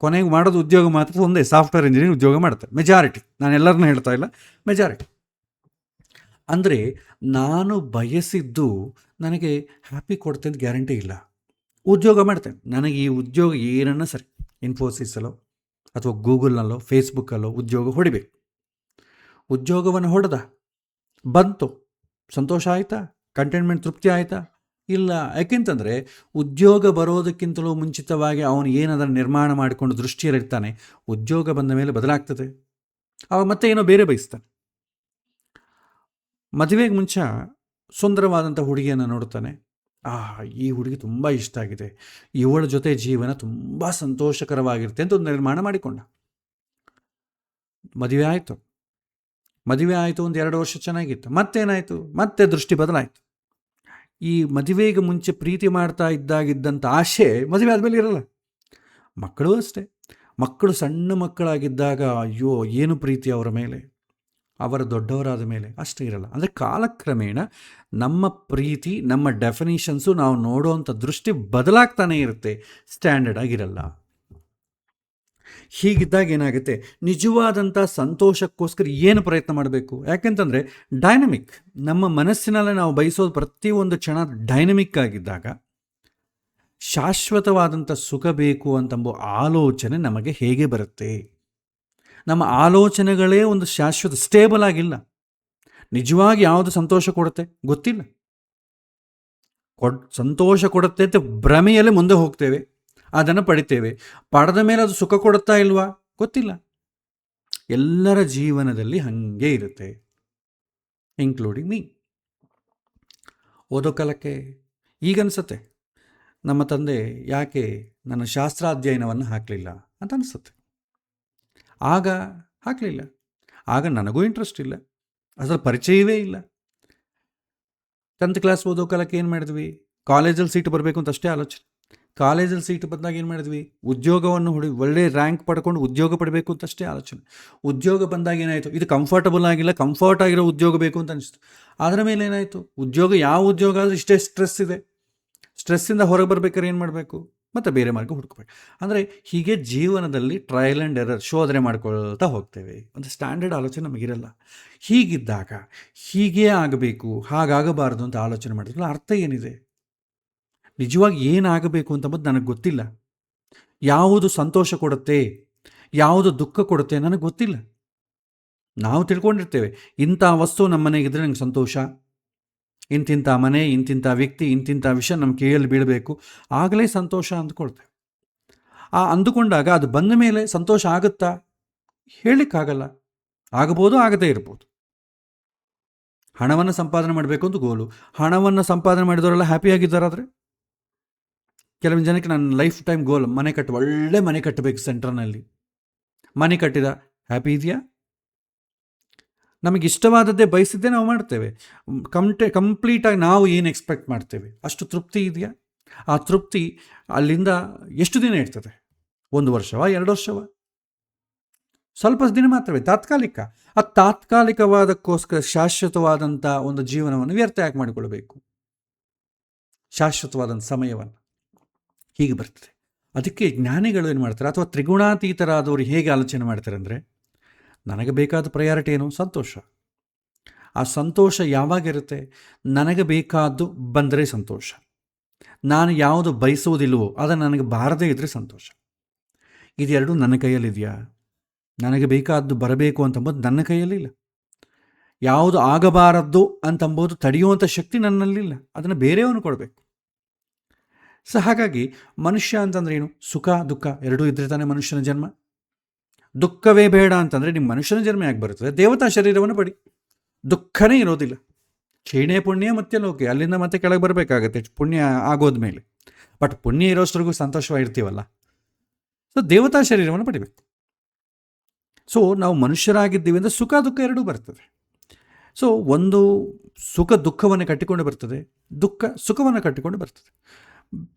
ಕೊನೆಗೆ ಮಾಡೋದು ಉದ್ಯೋಗ ಮಾತ್ರ ಒಂದೇ, ಸಾಫ್ಟ್ವೇರ್ ಇಂಜಿನಿಯರಿಂಗ್ ಉದ್ಯೋಗ ಮಾಡ್ತಾರೆ ಮೆಜಾರಿಟಿ. ನಾನು ಎಲ್ಲರನ್ನೂ ಹೇಳ್ತಾ ಇಲ್ಲ, ಮೆಜಾರಿಟಿ. ಅಂದರೆ ನಾನು ಬಯಸಿದ್ದು ನನಗೆ ಹ್ಯಾಪಿ ಕೊಡ್ತೆ ಅಂತ ಗ್ಯಾರಂಟಿ ಇಲ್ಲ. ಉದ್ಯೋಗ ಮಾಡ್ತೇನೆ, ನನಗೆ ಈ ಉದ್ಯೋಗ ಏನನ್ನ ಸರಿ, ಇನ್ಫೋಸಿಸಲ್ಲೋ ಅಥವಾ ಗೂಗಲ್ನಲ್ಲೋ ಫೇಸ್ಬುಕ್ಕಲ್ಲೋ ಉದ್ಯೋಗ ಹೊಡಿಬೇಕು. ಉದ್ಯೋಗವನ್ನು ಹೊಡೆದ, ಬಂತು, ಸಂತೋಷ ಆಯಿತಾ? ಕಂಟೆಂಟ್ಮೆಂಟ್ ತೃಪ್ತಿ ಆಯಿತಾ? ಇಲ್ಲ. ಯಾಕೆಂತಂದರೆ ಉದ್ಯೋಗ ಬರೋದಕ್ಕಿಂತಲೂ ಮುಂಚಿತವಾಗಿ ಅವನು ಏನದನ್ನು ನಿರ್ಮಾಣ ಮಾಡಿಕೊಂಡು ದೃಷ್ಟಿಯಲ್ಲಿರ್ತಾನೆ, ಉದ್ಯೋಗ ಬಂದ ಮೇಲೆ ಬದಲಾಗ್ತದೆ. ಅವಾಗ ಮತ್ತೆ ಏನೋ ಬೇರೆ ಬಯಸ್ತಾನೆ. ಮದುವೆಗೆ ಮುಂಚೆ ಸುಂದರವಾದಂಥ ಹುಡುಗಿಯನ್ನು ನೋಡ್ತಾನೆ. ಈ ಹುಡುಗಿ ತುಂಬ ಇಷ್ಟ ಆಗಿದೆ, ಇವಳ ಜೊತೆ ಜೀವನ ತುಂಬ ಸಂತೋಷಕರವಾಗಿರುತ್ತೆ ಅಂತ ಒಂದು ನಿರ್ಮಾಣ ಮಾಡಿಕೊಂಡ. ಮದುವೆ ಆಯಿತು, ಒಂದು 2 ವರ್ಷ ಚೆನ್ನಾಗಿತ್ತು. ಮತ್ತೇನಾಯಿತು? ಮತ್ತೆ ದೃಷ್ಟಿ ಬದಲಾಯಿತು. ಈ ಮದುವೆಗೆ ಮುಂಚೆ ಪ್ರೀತಿ ಮಾಡ್ತಾ ಇದ್ದಾಗಿದ್ದಂಥ ಆಶೆ ಮದುವೆ ಆದಮೇಲೆ ಇರಲ್ಲ. ಮಕ್ಕಳು ಅಷ್ಟೇ. ಮಕ್ಕಳು ಸಣ್ಣ ಮಕ್ಕಳಾಗಿದ್ದಾಗ ಅಯ್ಯೋ ಏನು ಪ್ರೀತಿ ಅವರ ಮೇಲೆ, ಅವರ ದೊಡ್ಡವರಾದ ಮೇಲೆ ಅಷ್ಟೇ ಇರಲ್ಲ. ಅಂದರೆ ಕಾಲಕ್ರಮೇಣ ನಮ್ಮ ಪ್ರೀತಿ, ನಮ್ಮ ಡೆಫಿನಿಷನ್ಸು, ನಾವು ನೋಡುವಂಥ ದೃಷ್ಟಿ ಬದಲಾಗ್ತಾನೆ ಇರುತ್ತೆ, ಸ್ಟ್ಯಾಂಡರ್ಡ್ ಆಗಿರಲ್ಲ. ಹೀಗಿದ್ದಾಗ ಏನಾಗುತ್ತೆ? ನಿಜವಾದಂಥ ಸಂತೋಷಕ್ಕೋಸ್ಕರ ಏನು ಪ್ರಯತ್ನ ಮಾಡಬೇಕು? ಯಾಕೆಂತಂದರೆ ಡೈನಮಿಕ್, ನಮ್ಮ ಮನಸ್ಸಿನಲ್ಲೇ ನಾವು ಬಯಸೋದು ಪ್ರತಿಯೊಂದು ಕ್ಷಣ ಡೈನಮಿಕ್ ಆಗಿದ್ದಾಗ ಶಾಶ್ವತವಾದಂಥ ಸುಖ ಬೇಕು ಅಂತಂಬೋ ಆಲೋಚನೆ ನಮಗೆ ಹೇಗೆ ಬರುತ್ತೆ? ನಮ್ಮ ಆಲೋಚನೆಗಳೇ ಒಂದು ಶಾಶ್ವತ, ಸ್ಟೇಬಲ್ ಆಗಿಲ್ಲ. ನಿಜವಾಗಿ ಯಾವುದು ಸಂತೋಷ ಕೊಡುತ್ತೆ ಗೊತ್ತಿಲ್ಲ. ಸಂತೋಷ ಕೊಡುತ್ತೆ ಅಂತ ಭ್ರಮೆಯಲ್ಲಿ ಮುಂದೆ ಹೋಗ್ತೇವೆ, ಅದನ್ನು ಪಡಿತೇವೆ. ಪಡೆದ ಮೇಲೆ ಅದು ಸುಖ ಕೊಡುತ್ತಾ ಇಲ್ವಾ ಗೊತ್ತಿಲ್ಲ. ಎಲ್ಲರ ಜೀವನದಲ್ಲಿ ಹಾಗೆ ಇರುತ್ತೆ, ಇನ್ಕ್ಲೂಡಿಂಗ್ ಮೀ. ಓದೋ ಕಾಲಕ್ಕೆ ಈಗನ್ಸುತ್ತೆ, ನಮ್ಮ ತಂದೆ ಯಾಕೆ ನನ್ನ ಶಾಸ್ತ್ರಾಧ್ಯಯನವನ್ನು ಹಾಕಲಿಲ್ಲ ಅಂತ ಅನಿಸುತ್ತೆ. ಆಗ ಹಾಕಲಿಲ್ಲ, ಆಗ ನನಗೂ ಇಂಟ್ರೆಸ್ಟ್ ಇಲ್ಲ, ಅದರ ಪರಿಚಯವೇ ಇಲ್ಲ. 10th ಕ್ಲಾಸ್ ಓದೋ ಕಾಲಕ್ಕೆ ಏನು ಮಾಡಿದ್ವಿ? ಕಾಲೇಜಲ್ಲಿ ಸೀಟ್ ಬರಬೇಕು ಅಂತ ಅಷ್ಟೇ ಆಲೋಚನೆ. ಕಾಲೇಜಲ್ಲಿ ಸೀಟ್ ಬಂದಾಗ ಏನು ಮಾಡಿದ್ವಿ? ಉದ್ಯೋಗವನ್ನು ಒಳ್ಳೆ ರ್ಯಾಂಕ್ ಪಡ್ಕೊಂಡು ಉದ್ಯೋಗ ಪಡಬೇಕು ಅಂತ ಅಷ್ಟೇ ಆಲೋಚನೆ. ಉದ್ಯೋಗ ಬಂದಾಗ ಏನಾಯಿತು? ಇದು ಕಂಫರ್ಟಬಲ್ ಆಗಿಲ್ಲ, ಕಂಫರ್ಟ್ ಆಗಿರೋ ಉದ್ಯೋಗ ಬೇಕು ಅಂತ ಅನಿಸ್ತು. ಅದರ ಮೇಲೆ ಏನಾಯಿತು? ಉದ್ಯೋಗ, ಯಾವ ಉದ್ಯೋಗ ಆದರೂ ಇಷ್ಟೇ ಸ್ಟ್ರೆಸ್ ಇದೆ, ಸ್ಟ್ರೆಸ್ಸಿಂದ ಹೊರಗೆ ಬರ್ಬೇಕಾದ್ರೆ ಏನು ಮಾಡಬೇಕು? ಮತ್ತು ಬೇರೆ ಮಾರ್ಗ ಹುಡುಕಬೇಕು. ಅಂದರೆ ಹೀಗೆ ಜೀವನದಲ್ಲಿ ಟ್ರಯಲ್ ಆ್ಯಂಡ್ ಎರರ್, ಶೋಧನೆ ಮಾಡ್ಕೊಳ್ತಾ ಹೋಗ್ತೇವೆ. ಒಂದು ಸ್ಟ್ಯಾಂಡರ್ಡ್ ಆಲೋಚನೆ ನಮಗಿರಲ್ಲ. ಹೀಗಿದ್ದಾಗ ಹೀಗೇ ಆಗಬೇಕು, ಹಾಗಾಗಬಾರ್ದು ಅಂತ ಆಲೋಚನೆ ಮಾಡಿದ್ರಲ್ಲ, ಅರ್ಥ ಏನಿದೆ? ನಿಜವಾಗಿ ಏನಾಗಬೇಕು ಅಂತಂಬುದು ನನಗೆ ಗೊತ್ತಿಲ್ಲ. ಯಾವುದು ಸಂತೋಷ ಕೊಡುತ್ತೆ, ಯಾವುದು ದುಃಖ ಕೊಡುತ್ತೆ ನನಗೆ ಗೊತ್ತಿಲ್ಲ. ನಾವು ತಿಳ್ಕೊಂಡಿರ್ತೇವೆ, ಇಂಥ ವಸ್ತು ನಮ್ಮ ಮನೆಗಿದ್ರೆ ನಂಗೆ ಸಂತೋಷ, ಇಂತಿಂಥ ಮನೆ, ಇಂತಿಂಥ ವ್ಯಕ್ತಿ, ಇಂತಿಂಥ ವಿಷಯ ನಮ್ಮ ಕೈಯಲ್ಲಿ ಬೀಳಬೇಕು, ಆಗಲೇ ಸಂತೋಷ ಅಂದ್ಕೊಳ್ತೇವೆ. ಅಂದುಕೊಂಡಾಗ ಅದು ಬಂದ ಮೇಲೆ ಸಂತೋಷ ಆಗುತ್ತಾ? ಹೇಳಲಿಕ್ಕಾಗಲ್ಲ. ಆಗಬಹುದು, ಆಗದೇ ಇರ್ಬೋದು. ಹಣವನ್ನು ಸಂಪಾದನೆ ಮಾಡಬೇಕು ಅಂತ ಗೋಲು. ಹಣವನ್ನು ಸಂಪಾದನೆ ಮಾಡಿದವರೆಲ್ಲ ಹ್ಯಾಪಿಯಾಗಿದ್ದಾರಾದರೆ ಕೆಲವೊಂದು ಜನಕ್ಕೆ ನನ್ನ ಲೈಫ್ ಟೈಮ್ ಗೋಲ್ ಮನೆ ಒಳ್ಳೆ ಮನೆ ಕಟ್ಟಬೇಕು ಸೆಂಟ್ರ್ನಲ್ಲಿ. ಮನೆ ಕಟ್ಟಿದ ಹ್ಯಾಪಿ ಇದೆಯಾ? ನಮಗೆ ಇಷ್ಟವಾದದ್ದೇ ಬಯಸಿದ್ದೇ ನಾವು ಮಾಡ್ತೇವೆ. ಕಂಪ್ಲೀಟಾಗಿ ನಾವು ಏನು ಎಕ್ಸ್ಪೆಕ್ಟ್ ಮಾಡ್ತೇವೆ ಅಷ್ಟು ತೃಪ್ತಿ ಇದೆಯಾ? ಆ ತೃಪ್ತಿ ಅಲ್ಲಿಂದ ಎಷ್ಟು ದಿನ ಇರ್ತದೆ? 1 ವರ್ಷವಾ 2 ವರ್ಷವಾ? ಸ್ವಲ್ಪ ದಿನ ಮಾತ್ರವೇ, ತಾತ್ಕಾಲಿಕ. ಆ ತಾತ್ಕಾಲಿಕವಾದಕ್ಕೋಸ್ಕರ ಶಾಶ್ವತವಾದಂಥ ಒಂದು ಜೀವನವನ್ನು ವ್ಯರ್ಥ ಯಾಕೆ ಮಾಡಿಕೊಳ್ಬೇಕು? ಶಾಶ್ವತವಾದಂಥ ಸಮಯವನ್ನು ಹೀಗೆ ಬರ್ತದೆ. ಅದಕ್ಕೆ ಜ್ಞಾನಿಗಳು ಏನು ಮಾಡ್ತಾರೆ, ಅಥವಾ ತ್ರಿಗುಣಾತೀತರಾದವರು ಹೇಗೆ ಆಲೋಚನೆ ಮಾಡ್ತಾರೆ ಅಂದರೆ, ನನಗೆ ಬೇಕಾದ ಪ್ರಯಾರಿಟಿ ಏನು? ಸಂತೋಷ. ಆ ಸಂತೋಷ ಯಾವಾಗಿರುತ್ತೆ? ನನಗೆ ಬೇಕಾದ್ದು ಬಂದರೆ ಸಂತೋಷ. ನಾನು ಯಾವುದು ಬಯಸುವುದಿಲ್ಲವೋ ಅದನ್ನು ನನಗೆ ಬಾರದೇ ಇದ್ದರೆ ಸಂತೋಷ. ಇದೆರಡು ನನ್ನ ಕೈಯಲ್ಲಿದೆಯಾ? ನನಗೆ ಬೇಕಾದ್ದು ಬರಬೇಕು ಅಂತಂಬೋದು ನನ್ನ ಕೈಯಲ್ಲಿಲ್ಲ. ಯಾವುದು ಆಗಬಾರದ್ದು ಅಂತಂಬೋದು ತಡೆಯುವಂಥ ಶಕ್ತಿ ನನ್ನಲ್ಲಿಲ್ಲ. ಅದನ್ನು ಬೇರೆಯವನು ಕೊಡಬೇಕು. ಸೊ ಹಾಗಾಗಿ ಮನುಷ್ಯ ಅಂತಂದ್ರೆ ಏನು? ಸುಖ ದುಃಖ ಎರಡೂ ಇದ್ರೆ ತಾನೇ ಮನುಷ್ಯನ ಜನ್ಮ. ದುಃಖವೇ ಬೇಡ ಅಂತಂದರೆ ನಿಮ್ಮ ಮನುಷ್ಯನ ಜನ್ಮ ಯಾಕೆ ಬರುತ್ತದೆ? ದೇವತಾ ಶರೀರವನ್ನು ಪಡಿ, ದುಃಖನೇ ಇರೋದಿಲ್ಲ. ಕ್ಷೀಣೆ ಪುಣ್ಯ ಮತ್ತೆ ಲೋಕೆ, ಅಲ್ಲಿಂದ ಮತ್ತೆ ಕೆಳಗೆ ಬರಬೇಕಾಗತ್ತೆ ಪುಣ್ಯ ಆಗೋದ್ಮೇಲೆ. ಬಟ್ ಪುಣ್ಯ ಇರೋಷ್ಟರಿಗೂ ಸಂತೋಷವಾಗಿರ್ತೀವಲ್ಲ. ಸೊ ದೇವತಾ ಶರೀರವನ್ನು ಪಡಿಬೇಕು. ಸೊ ನಾವು ಮನುಷ್ಯರಾಗಿದ್ದೀವಿ ಅಂದರೆ ಸುಖ ದುಃಖ ಎರಡೂ ಬರ್ತದೆ. ಸೊ ಒಂದು ಸುಖ ದುಃಖವನ್ನು ಕಟ್ಟಿಕೊಂಡು ಬರ್ತದೆ, ದುಃಖ ಸುಖವನ್ನು ಕಟ್ಟಿಕೊಂಡು ಬರ್ತದೆ.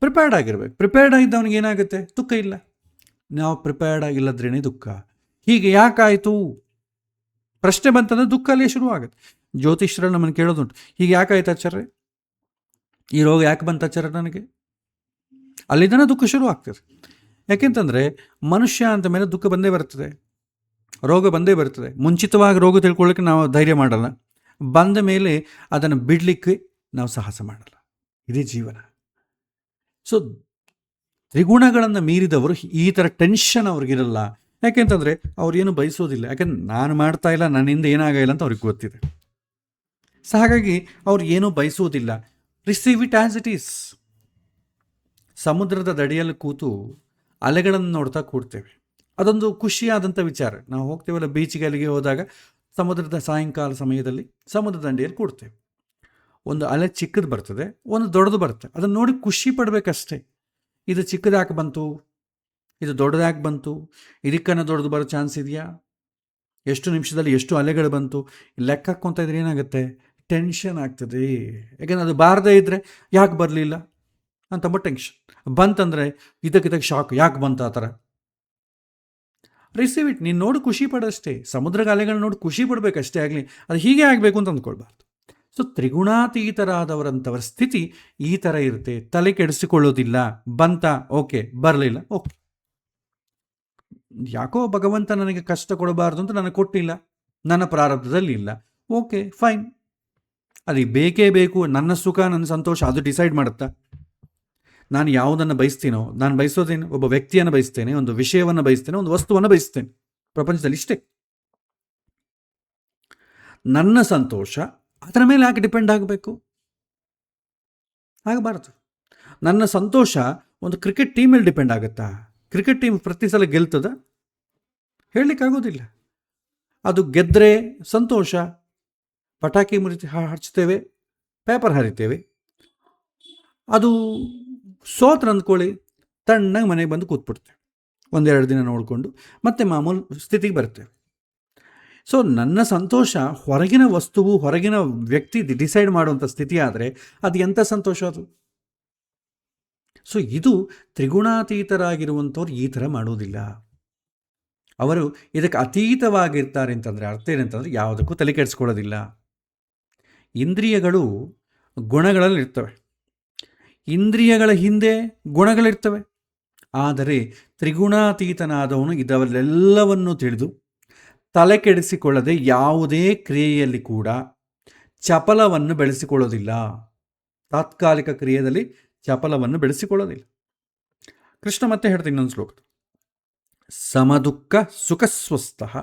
ಪ್ರಿಪೇರ್ಡ್ ಆಗಿರ್ಬೇಕು. ಪ್ರಿಪೇರ್ಡ್ ಆಗಿದ್ದವನಿಗೆ ಏನಾಗುತ್ತೆ? ದುಃಖ ಇಲ್ಲ. ನಾವು ಪ್ರಿಪೇರ್ಡ್ ಆಗಿಲ್ಲದ್ರೇ ದುಃಖ. ಹೀಗೆ ಯಾಕಾಯಿತು ಪ್ರಶ್ನೆ ಬಂತಂದ್ರೆ ದುಃಖ ಅಲ್ಲೇ ಶುರು ಆಗುತ್ತೆ. ಜ್ಯೋತಿಷ್ಯರಲ್ಲಿ ನಮ್ಮನ್ನು ಕೇಳೋದುಂಟು, ಹೀಗೆ ಯಾಕಾಯ್ತು ಆಚಾರ್ಯ, ಈ ರೋಗ ಯಾಕೆ ಬಂತು ಆಚಾರ್ಯ ನನಗೆ? ಅಲ್ಲಿಂದನೇ ದುಃಖ ಶುರು ಆಗ್ತದೆ. ಯಾಕೆಂತಂದರೆ ಮನುಷ್ಯ ಅಂತ ಮೇಲೆ ದುಃಖ ಬಂದೇ ಬರ್ತದೆ, ರೋಗ ಬಂದೇ ಬರ್ತದೆ. ಮುಂಚಿತವಾಗಿ ರೋಗ ತಿಳ್ಕೊಳ್ಳಿಕ್ಕೆ ನಾವು ಧೈರ್ಯ ಮಾಡಲ್ಲ, ಬಂದ ಮೇಲೆ ಅದನ್ನು ಬಿಡಲಿಕ್ಕೆ ನಾವು ಸಾಹಸ ಮಾಡಲ್ಲ. ಇದೇ ಜೀವನ. ಸೊ ತ್ರಿಗುಣಗಳನ್ನು ಮೀರಿದವರು ಈ ಥರ ಟೆನ್ಷನ್ ಅವ್ರಿಗಿರಲ್ಲ. ಯಾಕೆಂತಂದರೆ ಅವ್ರೇನು ಬಯಸೋದಿಲ್ಲ. ಯಾಕೆಂದ್ರೆ ನಾನು ಮಾಡ್ತಾ ಇಲ್ಲ, ನನ್ನಿಂದ ಏನಾಗಿಲ್ಲ ಅಂತ ಅವ್ರಿಗೆ ಗೊತ್ತಿದೆ. ಸೊ ಹಾಗಾಗಿ ಅವ್ರು ಏನೂ ಬಯಸೋದಿಲ್ಲ. Receive it as it is. ಸಮುದ್ರದ ದಡಿಯಲ್ಲಿ ಕೂತು ಅಲೆಗಳನ್ನು ನೋಡ್ತಾ ಕೂಡ್ತೇವೆ. ಅದೊಂದು ಖುಷಿಯಾದಂಥ ವಿಚಾರ. ನಾವು ಹೋಗ್ತೇವಲ್ಲ ಬೀಚಿಗೆ, ಅಲ್ಲಿಗೆ ಹೋದಾಗ ಸಮುದ್ರದ ಸಾಯಂಕಾಲ ಸಮಯದಲ್ಲಿ ಸಮುದ್ರ ದಂಡೆಯಲ್ಲಿ ಕೂಡ್ತೇವೆ. ಒಂದು ಅಲೆ ಚಿಕ್ಕದು ಬರ್ತದೆ, ಒಂದು ದೊಡ್ಡದು ಬರುತ್ತೆ. ಅದನ್ನು ನೋಡಿ ಖುಷಿ ಪಡಬೇಕಷ್ಟೇ. ಇದು ಚಿಕ್ಕದು ಯಾಕೆ ಬಂತು, ಇದು ದೊಡ್ಡದು ಯಾಕೆ ಬಂತು, ಇದಕ್ಕನ್ನ ದೊಡ್ಡದು ಬರೋ ಚಾನ್ಸ್ ಇದೆಯಾ, ಎಷ್ಟು ನಿಮಿಷದಲ್ಲಿ ಎಷ್ಟು ಅಲೆಗಳು ಬಂತು, ಲೆಕ್ಕ ಹಾಕ್ಕೊತಾ ಇದ್ರೆ ಏನಾಗುತ್ತೆ? ಟೆನ್ಷನ್ ಆಗ್ತದೆ. ಯಾಕೆಂದರೆ ಅದು ಬಾರದೇ ಇದ್ದರೆ ಯಾಕೆ ಬರಲಿಲ್ಲ ಅಂತಂಬ ಟೆನ್ಷನ್. ಬಂತಂದರೆ ಇದಕ್ಕೆ ಶಾಕ್, ಯಾಕೆ ಬಂತು ಆ ಥರ. Receive it. ನೀನು ನೋಡಿ ಖುಷಿ ಪಡೋಷ್ಟೇ. ಸಮುದ್ರದ ಅಲೆಗಳನ್ನ ನೋಡಿ ಖುಷಿ ಪಡಬೇಕಷ್ಟೇ. ಆಗಲಿ ಅದು ಹೀಗೆ ಆಗಬೇಕು ಅಂತ ಅಂದ್ಕೊಳ್ಬಾರ್ದು. ಸೊ ತ್ರಿಗುಣಾತೀತರಾದವರಂಥವರ ಸ್ಥಿತಿ ಈ ಥರ ಇರುತ್ತೆ. ತಲೆ ಕೆಡಿಸಿಕೊಳ್ಳೋದಿಲ್ಲ. ಬಂತ ಓಕೆ, ಬರಲಿಲ್ಲ ಓಕೆ, ಯಾಕೋ ಭಗವಂತ ನನಗೆ ಕಷ್ಟ ಕೊಡಬಾರ್ದು ಅಂತ ನನಗೆ ಕೊಟ್ಟಿಲ್ಲ, ನನ್ನ ಪ್ರಾರಬ್ಧದಲ್ಲಿ ಇಲ್ಲ, ಓಕೆ ಫೈನ್. ಅದು ಬೇಕೇ ಬೇಕು, ನನ್ನ ಸುಖ ನನ್ನ ಸಂತೋಷ ಅದು ಡಿಸೈಡ್ ಮಾಡುತ್ತಾ? ನಾನು ಯಾವುದನ್ನು ಬಯಸ್ತೀನೋ, ನಾನು ಬಯಸೋದೇನು? ಒಬ್ಬ ವ್ಯಕ್ತಿಯನ್ನು ಬಯಸ್ತೇನೆ, ಒಂದು ವಿಷಯವನ್ನು ಬಯಸ್ತೇನೆ, ಒಂದು ವಸ್ತುವನ್ನು ಬಯಸ್ತೇನೆ. ಪ್ರಪಂಚದಲ್ಲಿ ಇಷ್ಟೇ. ನನ್ನ ಸಂತೋಷ ಅದರ ಮೇಲೆ ಯಾಕೆ ಡಿಪೆಂಡ್ ಆಗಬೇಕು? ಆಗಬಾರ್ದು. ನನ್ನ ಸಂತೋಷ ಒಂದು ಕ್ರಿಕೆಟ್ ಟೀಮಲ್ಲಿ ಡಿಪೆಂಡ್ ಆಗುತ್ತಾ? ಕ್ರಿಕೆಟ್ ಟೀಮ್ ಪ್ರತಿ ಸಲ ಗೆಲ್ತದ? ಹೇಳಲಿಕ್ಕಾಗೋದಿಲ್ಲ. ಅದು ಗೆದ್ದರೆ ಸಂತೋಷ, ಪಟಾಕಿ ಹಚ್ತೇವೆ, ಪೇಪರ್ ಹರಿತೇವೆ. ಅದು ಸೋತ್ರ ಅಂದ್ಕೊಳ್ಳಿ, ತಣ್ಣಗೆ ಮನೆಗೆ ಬಂದು ಕೂತ್ಬಿಡ್ತೇವೆ. 1-2 ದಿನ ನೋಡಿಕೊಂಡು ಮತ್ತೆ ಮಾಮೂಲು ಸ್ಥಿತಿಗೆ ಬರ್ತೇವೆ. ಸೊ ನನ್ನ ಸಂತೋಷ ಹೊರಗಿನ ವಸ್ತುವು, ಹೊರಗಿನ ವ್ಯಕ್ತಿ ಡಿಸೈಡ್ ಮಾಡುವಂಥ ಸ್ಥಿತಿ ಆದರೆ ಅದು ಎಂಥ ಸಂತೋಷ ಅದು? ಸೊ ಇದು ತ್ರಿಗುಣಾತೀತರಾಗಿರುವಂಥವ್ರು ಈ ಥರ ಮಾಡೋದಿಲ್ಲ. ಅವರು ಇದಕ್ಕೆ ಅತೀತವಾಗಿರ್ತಾರೆ ಅಂತಂದರೆ ಅರ್ಥ ಏನಂತಂದರೆ ಯಾವುದಕ್ಕೂ ತಲೆ ಕೆಡಿಸ್ಕೊಳ್ಳೋದಿಲ್ಲ. ಇಂದ್ರಿಯಗಳು ಗುಣಗಳಲ್ಲಿರ್ತವೆ, ಇಂದ್ರಿಯಗಳ ಹಿಂದೆ ಗುಣಗಳಿರ್ತವೆ. ಆದರೆ ತ್ರಿಗುಣಾತೀತನಾದವನು ಇದೆಲ್ಲವನ್ನೂ ತಿಳಿದು ತಲೆ ಕೆಡಿಸಿಕೊಳ್ಳದೆ ಯಾವುದೇ ಕ್ರಿಯೆಯಲ್ಲಿ ಕೂಡ ಚಪಲವನ್ನು ಬೆಳೆಸಿಕೊಳ್ಳೋದಿಲ್ಲ. ತಾತ್ಕಾಲಿಕ ಕ್ರಿಯೆಯಲ್ಲಿ ಚಪಲವನ್ನು ಬೆಳೆಸಿಕೊಳ್ಳೋದಿಲ್ಲ. ಕೃಷ್ಣ ಮತ್ತೆ ಹೇಳ್ತೀನಿ ಇನ್ನೊಂದು ಶ್ಲೋಕ, ಸಮದುಃಖ ಸುಖಸ್ವಸ್ಥಃ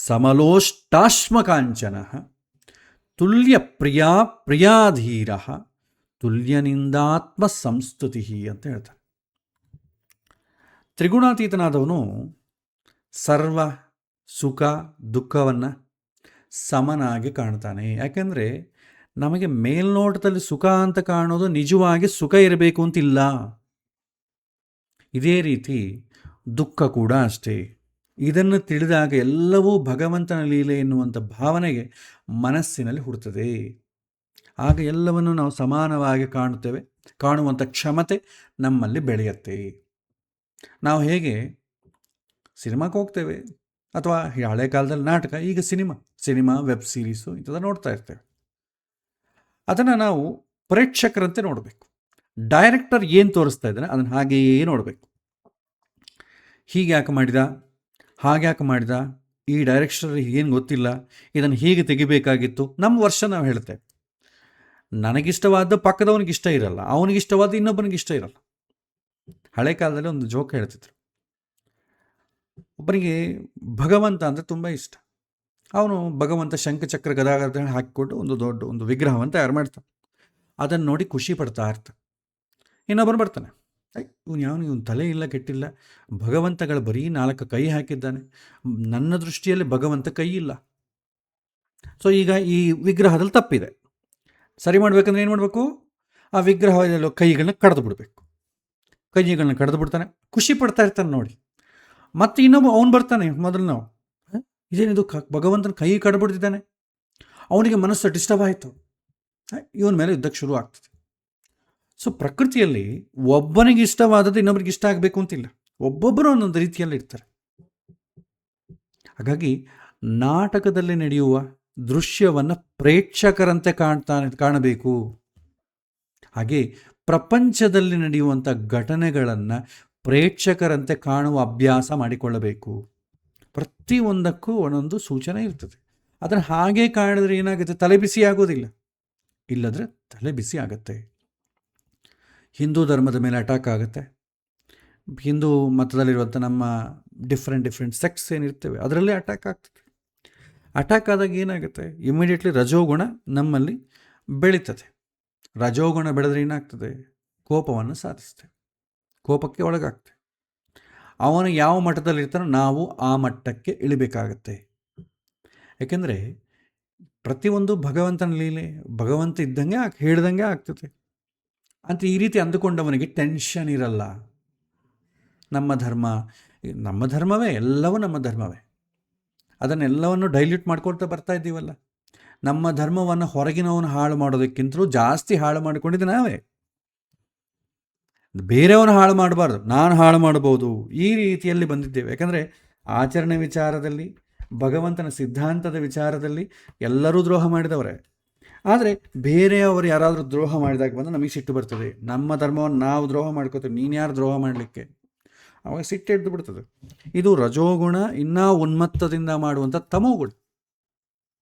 ಸಮಲೋಷ್ಟಾಶ್ಮಕಾಂಚನ ತುಲ್ಯ ಪ್ರಿಯಾ ಪ್ರಿಯಾಧೀರ ತುಲ್ಯನಿಂದಾತ್ಮ ಸಂಸ್ತುತಿ ಅಂತ ಹೇಳ್ತಾರೆ. ತ್ರಿಗುಣಾತೀತನಾದವನು ಸರ್ವ ಸುಖ ದುಃಖವನ್ನು ಸಮನಾಗಿ ಕಾಣ್ತಾನೆ. ಯಾಕೆಂದರೆ ನಮಗೆ ಮೇಲ್ನೋಟದಲ್ಲಿ ಸುಖ ಅಂತ ಕಾಣೋದು ನಿಜವಾಗಿ ಸುಖ ಇರಬೇಕು ಅಂತಿಲ್ಲ. ಇದೇ ರೀತಿ ದುಃಖ ಕೂಡ ಅಷ್ಟೇ. ಇದನ್ನು ತಿಳಿದಾಗ ಎಲ್ಲವೂ ಭಗವಂತನ ಲೀಲೆ ಎನ್ನುವಂಥ ಭಾವನೆಗೆ ಮನಸ್ಸಿನಲ್ಲಿ ಹುಡ್ತದೆ. ಆಗ ಎಲ್ಲವನ್ನು ನಾವು ಸಮಾನವಾಗಿ ಕಾಣುತ್ತೇವೆ. ಕಾಣುವಂಥ ಕ್ಷಮತೆ ನಮ್ಮಲ್ಲಿ ಬೆಳೆಯುತ್ತೆ. ನಾವು ಹೇಗೆ ಸಿನಿಮಾಕ್ಕೆ ಹೋಗ್ತೇವೆ, ಅಥವಾ ಹಳೆ ಕಾಲದಲ್ಲಿ ನಾಟಕ, ಈಗ ಸಿನಿಮಾ ವೆಬ್ ಸೀರೀಸು ಇಂಥದ್ದು ನೋಡ್ತಾ ಇರ್ತೇವೆ. ಅದನ್ನು ನಾವು ಪ್ರೇಕ್ಷಕರಂತೆ ನೋಡಬೇಕು. ಡೈರೆಕ್ಟರ್ ಏನು ತೋರಿಸ್ತಾ ಇದ್ದಾನೆ ಅದನ್ನು ಹಾಗೆಯೇ ನೋಡಬೇಕು. ಹೀಗೆ ಯಾಕೆ ಮಾಡಿದ, ಹಾಗೆ ಯಾಕೆ ಮಾಡಿದ, ಈ ಡೈರೆಕ್ಷನ್ ಏನು ಗೊತ್ತಿಲ್ಲ, ಇದನ್ನು ಹೀಗೆ ತೆಗಿಬೇಕಾಗಿತ್ತು, ನಮ್ಮ ವರ್ಷ ನಾವು ಹೇಳ್ತೇವೆ. ನನಗಿಷ್ಟವಾದ ಪಕ್ಕದವನಿಗೆ ಇಷ್ಟ ಇರಲ್ಲ, ಅವನಿಗಿಷ್ಟವಾದ ಇನ್ನೊಬ್ಬನಿಗೆ ಇಷ್ಟ ಇರಲ್ಲ. ಹಳೆ ಕಾಲದಲ್ಲಿ ಒಂದು ಜೋಕ್ ಹೇಳ್ತಿದ್ರು. ಒಬ್ಬನಿಗೆ ಭಗವಂತ ಅಂದರೆ ತುಂಬ ಇಷ್ಟ. ಅವನು ಭಗವಂತ ಶಂಖಚಕ್ರ ಗದಾಗದ ಹಾಕಿಕೊಟ್ಟು ಒಂದು ದೊಡ್ಡ ಒಂದು ವಿಗ್ರಹವನ್ನು ತಯಾರು ಮಾಡ್ತಾನೆ. ಅದನ್ನು ನೋಡಿ ಖುಷಿ ಪಡ್ತಾ ಇರ್ತಾನೆ. ಇನ್ನೊಬ್ಬನು ಬರ್ತಾನೆ, ಇವನು ಇವನು ತಲೆ ಇಲ್ಲ ಕೆಟ್ಟಿಲ್ಲ, ಭಗವಂತಗಳ ಬರೀ 4 ಕೈ ಹಾಕಿದ್ದಾನೆ, ನನ್ನ ದೃಷ್ಟಿಯಲ್ಲಿ ಭಗವಂತ ಕೈ ಇಲ್ಲ. ಸೊ ಈಗ ಈ ವಿಗ್ರಹದಲ್ಲಿ ತಪ್ಪಿದೆ, ಸರಿ ಮಾಡಬೇಕಂದ್ರೆ ಏನು ಮಾಡಬೇಕು, ಆ ವಿಗ್ರಹ ಕೈಗಳನ್ನ ಕಡ್ದು ಬಿಡಬೇಕು. ಕೈಗಳನ್ನ ಕಡ್ದು ಬಿಡ್ತಾನೆ, ಖುಷಿ ಪಡ್ತಾ ಇರ್ತಾನೆ ನೋಡಿ. ಮತ್ತು ಇನ್ನೊಬ್ಬ ಅವನು ಬರ್ತಾನೆ, ಮೊದಲು ನಾವು ಇದೇನಿದು ಭಗವಂತನ ಕೈ ಕಡ್ಬಿಡ್ತಿದ್ದಾನೆ, ಅವನಿಗೆ ಮನಸ್ಸು ಡಿಸ್ಟರ್ಬ್ ಆಯಿತು, ಇವನ ಮೇಲೆ ಯುದ್ಧಕ್ಕೆ ಶುರು ಆಗ್ತದೆ. ಸೊ ಪ್ರಕೃತಿಯಲ್ಲಿ ಒಬ್ಬನಿಗೆ ಇಷ್ಟವಾದದ್ದು ಇನ್ನೊಬ್ಬರಿಗೆ ಇಷ್ಟ ಆಗಬೇಕು ಅಂತಿಲ್ಲ, ಒಬ್ಬೊಬ್ಬರು ಒಂದೊಂದು ರೀತಿಯಲ್ಲಿ ಇರ್ತಾರೆ. ಹಾಗಾಗಿ ನಾಟಕದಲ್ಲಿ ನಡೆಯುವ ದೃಶ್ಯವನ್ನು ಪ್ರೇಕ್ಷಕರಂತೆ ಕಾಣಬೇಕು. ಹಾಗೆ ಪ್ರಪಂಚದಲ್ಲಿ ನಡೆಯುವಂಥ ಘಟನೆಗಳನ್ನು ಪ್ರೇಕ್ಷಕರಂತೆ ಕಾಣುವ ಅಭ್ಯಾಸ ಮಾಡಿಕೊಳ್ಳಬೇಕು. ಪ್ರತಿಯೊಂದಕ್ಕೂ ಒಂದೊಂದು ಸೂಚನೆ ಇರ್ತದೆ. ಅದನ್ನು ಹಾಗೆ ಕಾಣಿದ್ರೆ ಏನಾಗುತ್ತೆ, ತಲೆ ಬಿಸಿ ಆಗೋದಿಲ್ಲ, ಇಲ್ಲದ್ರೆ ತಲೆ ಬಿಸಿ ಆಗುತ್ತೆ. ಹಿಂದೂ ಧರ್ಮದ ಮೇಲೆ ಅಟ್ಯಾಕ್ ಆಗುತ್ತೆ. ಹಿಂದೂ ಮತದಲ್ಲಿರುವಂಥ ನಮ್ಮ ಡಿಫ್ರೆಂಟ್ ಸೆಕ್ಟ್ಸ್ ಏನಿರ್ತೇವೆ ಅದರಲ್ಲಿ ಅಟ್ಯಾಕ್ ಆಗ್ತದೆ. ಅಟ್ಯಾಕ್ ಆದಾಗ ಏನಾಗುತ್ತೆ, ಇಮಿಡಿಯೇಟ್ಲಿ ರಜೋಗುಣ ನಮ್ಮಲ್ಲಿ ಬೆಳೀತದೆ. ರಜೋಗುಣ ಬೆಳೆದ್ರೆ ಏನಾಗ್ತದೆ, ಕೋಪವನ್ನು ಸಾಧಿಸ್ತೇವೆ, ಕೋಪಕ್ಕೆ ಒಳಗಾಗ್ತದೆ. ಅವನು ಯಾವ ಮಟ್ಟದಲ್ಲಿರ್ತಾನೋ ನಾವು ಆ ಮಟ್ಟಕ್ಕೆ ಇಳಿಬೇಕಾಗತ್ತೆ. ಯಾಕೆಂದರೆ ಪ್ರತಿಯೊಂದು ಭಗವಂತನ ಲೀಲೆ, ಭಗವಂತ ಇದ್ದಂಗೆ ಹೇಳ್ದಂಗೆ ಆಗ್ತದೆ ಅಂತ ಈ ರೀತಿ ಅಂದುಕೊಂಡವನಿಗೆ ಟೆನ್ಷನ್ ಇರಲ್ಲ. ನಮ್ಮ ಧರ್ಮವೇ, ಎಲ್ಲವೂ ನಮ್ಮ ಧರ್ಮವೇ, ಅದನ್ನೆಲ್ಲವನ್ನು ಡೈಲ್ಯೂಟ್ ಮಾಡ್ಕೊಳ್ತಾ ಬರ್ತಾ ಇದ್ದೀವಲ್ಲ. ನಮ್ಮ ಧರ್ಮವನ್ನು ಹೊರಗಿನವನು ಹಾಳು ಮಾಡೋದಕ್ಕಿಂತಲೂ ಜಾಸ್ತಿ ಹಾಳು ಮಾಡಿಕೊಂಡಿದ್ದು ನಾವೇ. ಬೇರೆಯವನು ಹಾಳು ಮಾಡಬಾರ್ದು, ನಾನು ಹಾಳು ಮಾಡಬಹುದು, ಈ ರೀತಿಯಲ್ಲಿ ಬಂದಿದ್ದೇವೆ. ಯಾಕಂದರೆ ಆಚರಣೆ ವಿಚಾರದಲ್ಲಿ, ಭಗವಂತನ ಸಿದ್ಧಾಂತದ ವಿಚಾರದಲ್ಲಿ ಎಲ್ಲರೂ ದ್ರೋಹ ಮಾಡಿದವರೇ. ಆದರೆ ಬೇರೆಯವರು ಯಾರಾದರೂ ದ್ರೋಹ ಮಾಡಿದಾಗ ಬಂದು ನಮಗೆ ಸಿಟ್ಟು ಬರ್ತದೆ. ನಮ್ಮ ಧರ್ಮವನ್ನು ನಾವು ದ್ರೋಹ ಮಾಡ್ಕೋತೇವೆ, ನೀನು ಯಾರು ದ್ರೋಹ ಮಾಡಲಿಕ್ಕೆ, ಅವಾಗ ಸಿಟ್ಟೆದ್ದು ಬಿಡ್ತದೆ. ಇದು ರಜೋಗುಣ ಇನ್ನೂ ಉನ್ಮತ್ತದಿಂದ ಮಾಡುವಂಥ ತಮೋಗುಣ.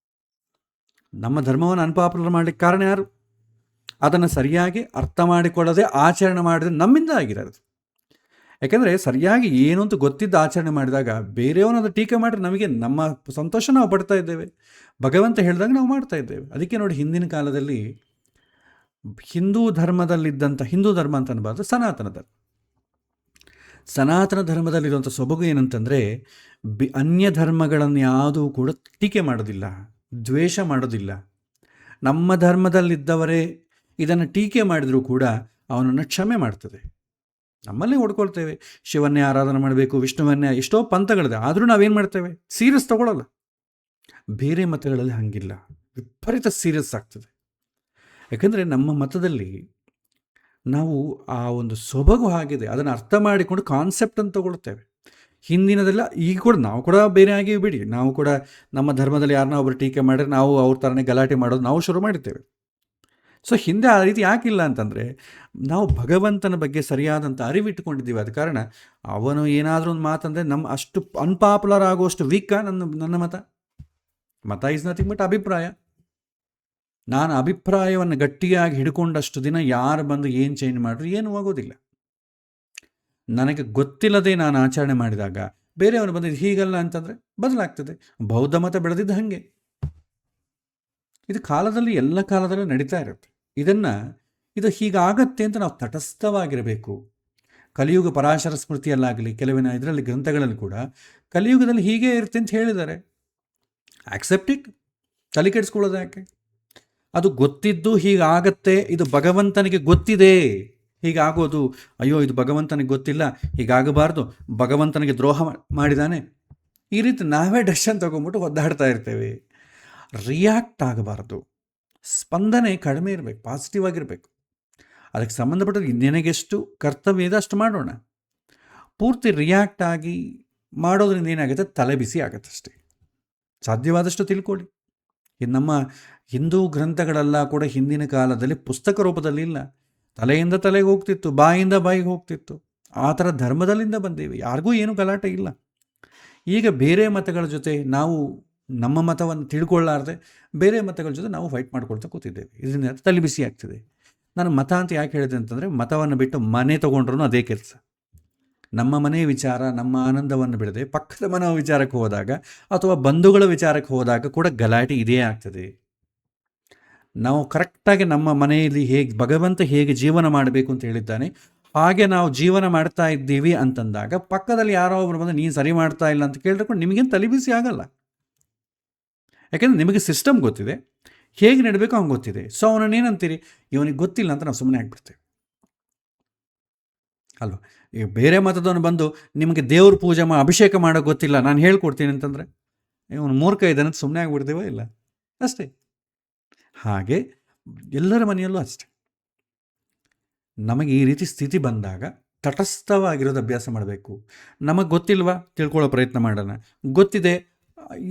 ನಮ್ಮ ಧರ್ಮವನ್ನು ಅನ್ಪಾಪುಲರ್ ಮಾಡಲಿಕ್ಕೆ ಕಾರಣ ಯಾರು? ಅದನ್ನು ಸರಿಯಾಗಿ ಅರ್ಥ ಮಾಡಿಕೊಳ್ಳದೆ ಆಚರಣೆ ಮಾಡಿದ್ರೆ ನಮ್ಮಿಂದ ಆಗಿರೋದು. ಯಾಕೆಂದರೆ ಸರಿಯಾಗಿ ಏನು ಅಂತ ಗೊತ್ತಿದ್ದು ಆಚರಣೆ ಮಾಡಿದಾಗ ಬೇರೆಯವನದು ಟೀಕೆ ಮಾಡಿದ್ರೆ ನಮಗೆ ನಮ್ಮ ಸಂತೋಷ ನಾವು ಪಡ್ತಾ ಇದ್ದೇವೆ, ಭಗವಂತ ಹೇಳಿದಾಗ ನಾವು ಮಾಡ್ತಾ ಇದ್ದೇವೆ. ಅದಕ್ಕೆ ನೋಡಿ, ಹಿಂದಿನ ಕಾಲದಲ್ಲಿ ಹಿಂದೂ ಧರ್ಮದಲ್ಲಿದ್ದಂಥ, ಹಿಂದೂ ಧರ್ಮ ಅಂತ ಅನ್ನಬಾರ್ದು, ಸನಾತನ ಧರ್ಮದಲ್ಲಿರುವಂಥ ಸೊಬಗು ಏನಂತಂದರೆ, ಅನ್ಯ ಧರ್ಮಗಳನ್ನು ಯಾವುದೂ ಕೂಡ ಟೀಕೆ ಮಾಡೋದಿಲ್ಲ, ದ್ವೇಷ ಮಾಡೋದಿಲ್ಲ. ನಮ್ಮ ಧರ್ಮದಲ್ಲಿದ್ದವರೇ ಇದನ್ನು ಟೀಕೆ ಮಾಡಿದರೂ ಕೂಡ ಅವನನ್ನು ಕ್ಷಮೆ ಮಾಡ್ತದೆ. ನಮ್ಮಲ್ಲಿ ಹೊಡ್ಕೊಳ್ತೇವೆ, ಶಿವನ್ನೇ ಆರಾಧನೆ ಮಾಡಬೇಕು, ವಿಷ್ಣುವನ್ನೇ, ಎಷ್ಟೋ ಪಂಥಗಳಿದೆ, ಆದರೂ ನಾವೇನು ಮಾಡ್ತೇವೆ, ಸೀರಿಯಸ್ ತಗೊಳ್ಳಲ್ಲ. ಬೇರೆ ಮತಗಳಲ್ಲಿ ಹಾಗಿಲ್ಲ, ವಿಪರೀತ ಸೀರಿಯಸ್ ಆಗ್ತದೆ. ಯಾಕಂದರೆ ನಮ್ಮ ಮತದಲ್ಲಿ ನಾವು ಆ ಒಂದು ಸೊಬಗು ಆಗಿದೆ, ಅದನ್ನು ಅರ್ಥ ಮಾಡಿಕೊಂಡು ಕಾನ್ಸೆಪ್ಟ್ ಅಂತ ತಗೊಳ್ತೇವೆ. ಹಿಂದಿನದೆಲ್ಲ ಈಗ ಕೂಡ ನಾವು ಕೂಡ ಬೇರೆ ಆಗಿವಿ ಬಿಡಿ, ನಾವು ಕೂಡ ನಮ್ಮ ಧರ್ಮದಲ್ಲಿ ಯಾರನ್ನ ಒಬ್ಬರು ಟೀಕೆ ಮಾಡಿದ್ರೆ ನಾವು ಅವ್ರ ಥರನೇ ಗಲಾಟೆ ಮಾಡೋದು ನಾವು ಶುರು ಮಾಡಿದ್ದೇವೆ. ಸೊ ಹಿಂದೆ ಆ ರೀತಿ ಯಾಕಿಲ್ಲ ಅಂತಂದರೆ, ನಾವು ಭಗವಂತನ ಬಗ್ಗೆ ಸರಿಯಾದಂಥ ಅರಿವಿಟ್ಟುಕೊಂಡಿದ್ದೀವಿ. ಆದ ಕಾರಣ ಅವನು ಏನಾದರೂ ಒಂದು ಮಾತಂದರೆ ನಮ್ಮ ಅಷ್ಟು ಅನ್ಪಾಪ್ಯುಲರ್ ಆಗುವಷ್ಟು ವೀಕಾ ನನ್ನ ಮತ ಈಸ್ ನಥಿಂಗ್ ಬಟ್ ಅಭಿಪ್ರಾಯ. ನಾನು ಅಭಿಪ್ರಾಯವನ್ನು ಗಟ್ಟಿಯಾಗಿ ಹಿಡ್ಕೊಂಡಷ್ಟು ದಿನ ಯಾರು ಬಂದು ಏನು ಚೇಂಜ್ ಮಾಡಿದ್ರು ಏನೂ ಆಗೋದಿಲ್ಲ. ನನಗೆ ಗೊತ್ತಿಲ್ಲದೆ ನಾನು ಆಚರಣೆ ಮಾಡಿದಾಗ ಬೇರೆಯವನು ಬಂದು ಹೀಗಲ್ಲ ಅಂತಂದರೆ ಬದಲಾಗ್ತದೆ. ಬೌದ್ಧ ಮತ ಬೆಳೆದಿದ್ದು ಹಾಗೆ. ಇದು ಕಾಲದಲ್ಲಿ, ಎಲ್ಲ ಕಾಲದಲ್ಲೂ ನಡೀತಾ ಇರುತ್ತೆ. ಇದು ಹೀಗಾಗತ್ತೆ ಅಂತ ನಾವು ತಟಸ್ಥವಾಗಿರಬೇಕು. ಕಲಿಯುಗ ಪರಾಶರ ಸ್ಮೃತಿಯಲ್ಲಾಗಲಿ, ಕೆಲವಿನ ಇದರಲ್ಲಿ ಗ್ರಂಥಗಳಲ್ಲಿ ಕೂಡ ಕಲಿಯುಗದಲ್ಲಿ ಹೀಗೆ ಇರುತ್ತೆ ಅಂತ ಹೇಳಿದ್ದಾರೆ. ಆಕ್ಸೆಪ್ಟ್ ಇಟ್, ತಲೆ ಕೆಡಿಸ್ಕೊಳ್ಳೋದು ಯಾಕೆ? ಅದು ಗೊತ್ತಿದ್ದು ಹೀಗಾಗತ್ತೆ, ಇದು ಭಗವಂತನಿಗೆ ಗೊತ್ತಿದೆ ಹೀಗಾಗೋದು, ಅಯ್ಯೋ ಇದು ಭಗವಂತನಿಗೆ ಗೊತ್ತಿಲ್ಲ, ಹೀಗಾಗಬಾರ್ದು, ಭಗವಂತನಿಗೆ ದ್ರೋಹ ಮಾಡಿದ್ದಾನೆ, ಈ ರೀತಿ ನಾವೇ ಡೆಸಿಷನ್ ತೊಗೊಂಬಿಟ್ಟು ಒದ್ದಾಡ್ತಾ ಇರ್ತೇವೆ. ರಿಯಾಕ್ಟ್ ಆಗಬಾರ್ದು, ಸ್ಪಂದನೆ ಕಡಿಮೆ ಇರಬೇಕು, ಪಾಸಿಟಿವ್ ಆಗಿರಬೇಕು. ಅದಕ್ಕೆ ಸಂಬಂಧಪಟ್ಟದ್ದು ನಿನಗೆಷ್ಟು ಕರ್ತವ್ಯ ಇದೆ ಅಷ್ಟು ಮಾಡೋಣ. ಪೂರ್ತಿ ರಿಯಾಕ್ಟ್ ಆಗಿ ಮಾಡೋದ್ರಿಂದ ಏನಾಗುತ್ತೆ, ತಲೆ ಬಿಸಿ ಆಗುತ್ತೆ ಅಷ್ಟೇ. ಸಾಧ್ಯವಾದಷ್ಟು ತಿಳ್ಕೊಳ್ಳಿ. ನಮ್ಮ ಹಿಂದೂ ಗ್ರಂಥಗಳೆಲ್ಲ ಕೂಡ ಹಿಂದಿನ ಕಾಲದಲ್ಲಿ ಪುಸ್ತಕ ರೂಪದಲ್ಲಿ ಇಲ್ಲ, ತಲೆಯಿಂದ ತಲೆಗೆ ಹೋಗ್ತಿತ್ತು, ಬಾಯಿಂದ ಬಾಯಿಗೆ ಹೋಗ್ತಿತ್ತು. ಆ ಥರ ಧರ್ಮದಲ್ಲಿಂದ ಬಂದೀವಿ, ಯಾರಿಗೂ ಏನೂ ಗಲಾಟೆ ಇಲ್ಲ. ಈಗ ಬೇರೆ ಮತಗಳ ಜೊತೆ ನಾವು ನಮ್ಮ ಮತವನ್ನು ತಿಳ್ಕೊಳ್ಳಾರ್ದೆ ಬೇರೆ ಮತಗಳ ಜೊತೆ ನಾವು ಫೈಟ್ ಮಾಡ್ಕೊಳ್ತಾ ಕೂತಿದ್ದೇವೆ. ಇದರಿಂದ ತಲೆ ಬಿಸಿ ಆಗ್ತಿದೆ. ನಾನು ಮತ ಅಂತ ಯಾಕೆ ಹೇಳಿದೆ ಅಂತಂದರೆ, ಮತವನ್ನು ಬಿಟ್ಟು ಮನೆ ತೊಗೊಂಡ್ರೂ ಅದೇ ಕೆಲಸ. ನಮ್ಮ ಮನೆಯ ವಿಚಾರ, ನಮ್ಮ ಆನಂದವನ್ನು ಬಿಡದೆ ಪಕ್ಕದ ಮನೆಯ ವಿಚಾರಕ್ಕೆ ಹೋದಾಗ ಅಥವಾ ಬಂಧುಗಳ ವಿಚಾರಕ್ಕೆ ಹೋದಾಗ ಕೂಡ ಗಲಾಟೆ ಇದೇ ಆಗ್ತದೆ. ನಾವು ಕರೆಕ್ಟಾಗಿ ನಮ್ಮ ಮನೆಯಲ್ಲಿ ಭಗವಂತ ಹೇಗೆ ಜೀವನ ಮಾಡಬೇಕು ಅಂತ ಹೇಳಿದ್ದಾನೆ ಹಾಗೆ ನಾವು ಜೀವನ ಮಾಡ್ತಾ ಇದ್ದೀವಿ ಅಂತಂದಾಗ ಪಕ್ಕದಲ್ಲಿ ಯಾರೋ ಒಬ್ರು ಬಂದು ನೀನು ಸರಿ ಮಾಡ್ತಾ ಇಲ್ಲ ಅಂತ ಕೇಳಿದ್ರೆ ನಿಮಗೇನು ತಲೆಬಿಸಿ ಆಗಲ್ಲ. ಯಾಕೆಂದರೆ ನಿಮಗೆ ಸಿಸ್ಟಮ್ ಗೊತ್ತಿದೆ, ಹೇಗೆ ನಡಬೇಕು ಅವ್ನು ಗೊತ್ತಿದೆ. ಸೊ ಅವನನ್ನೇನಂತೀರಿ, ಇವನಿಗೆ ಗೊತ್ತಿಲ್ಲ ಅಂತ ನಾವು ಸುಮ್ಮನೆ ಆಗಿಬಿಡ್ತೇವೆ ಅಲ್ವಾ. ಈಗ ಬೇರೆ ಮತದವನು ಬಂದು ನಿಮಗೆ ದೇವ್ರ ಪೂಜೆ ಅಭಿಷೇಕ ಮಾಡೋಕ್ಕೆ ಗೊತ್ತಿಲ್ಲ, ನಾನು ಹೇಳ್ಕೊಡ್ತೀನಿ ಅಂತಂದರೆ ಇವನು ಮೂರ್ಖ ಇದ್ದಾನೆ ಅಂತ ಸುಮ್ಮನೆ ಆಗಿಬಿಡ್ತೇವೋ ಇಲ್ಲ ಅಷ್ಟೇ. ಹಾಗೆ ಎಲ್ಲರ ಮನೆಯಲ್ಲೂ ಅಷ್ಟೆ. ನಮಗೆ ಈ ರೀತಿ ಸ್ಥಿತಿ ಬಂದಾಗ ತಟಸ್ಥವಾಗಿರೋದು ಅಭ್ಯಾಸ ಮಾಡಬೇಕು. ನಮಗೆ ಗೊತ್ತಿಲ್ವಾ, ತಿಳ್ಕೊಳ್ಳೋ ಪ್ರಯತ್ನ ಮಾಡೋಣ. ಗೊತ್ತಿದೆ,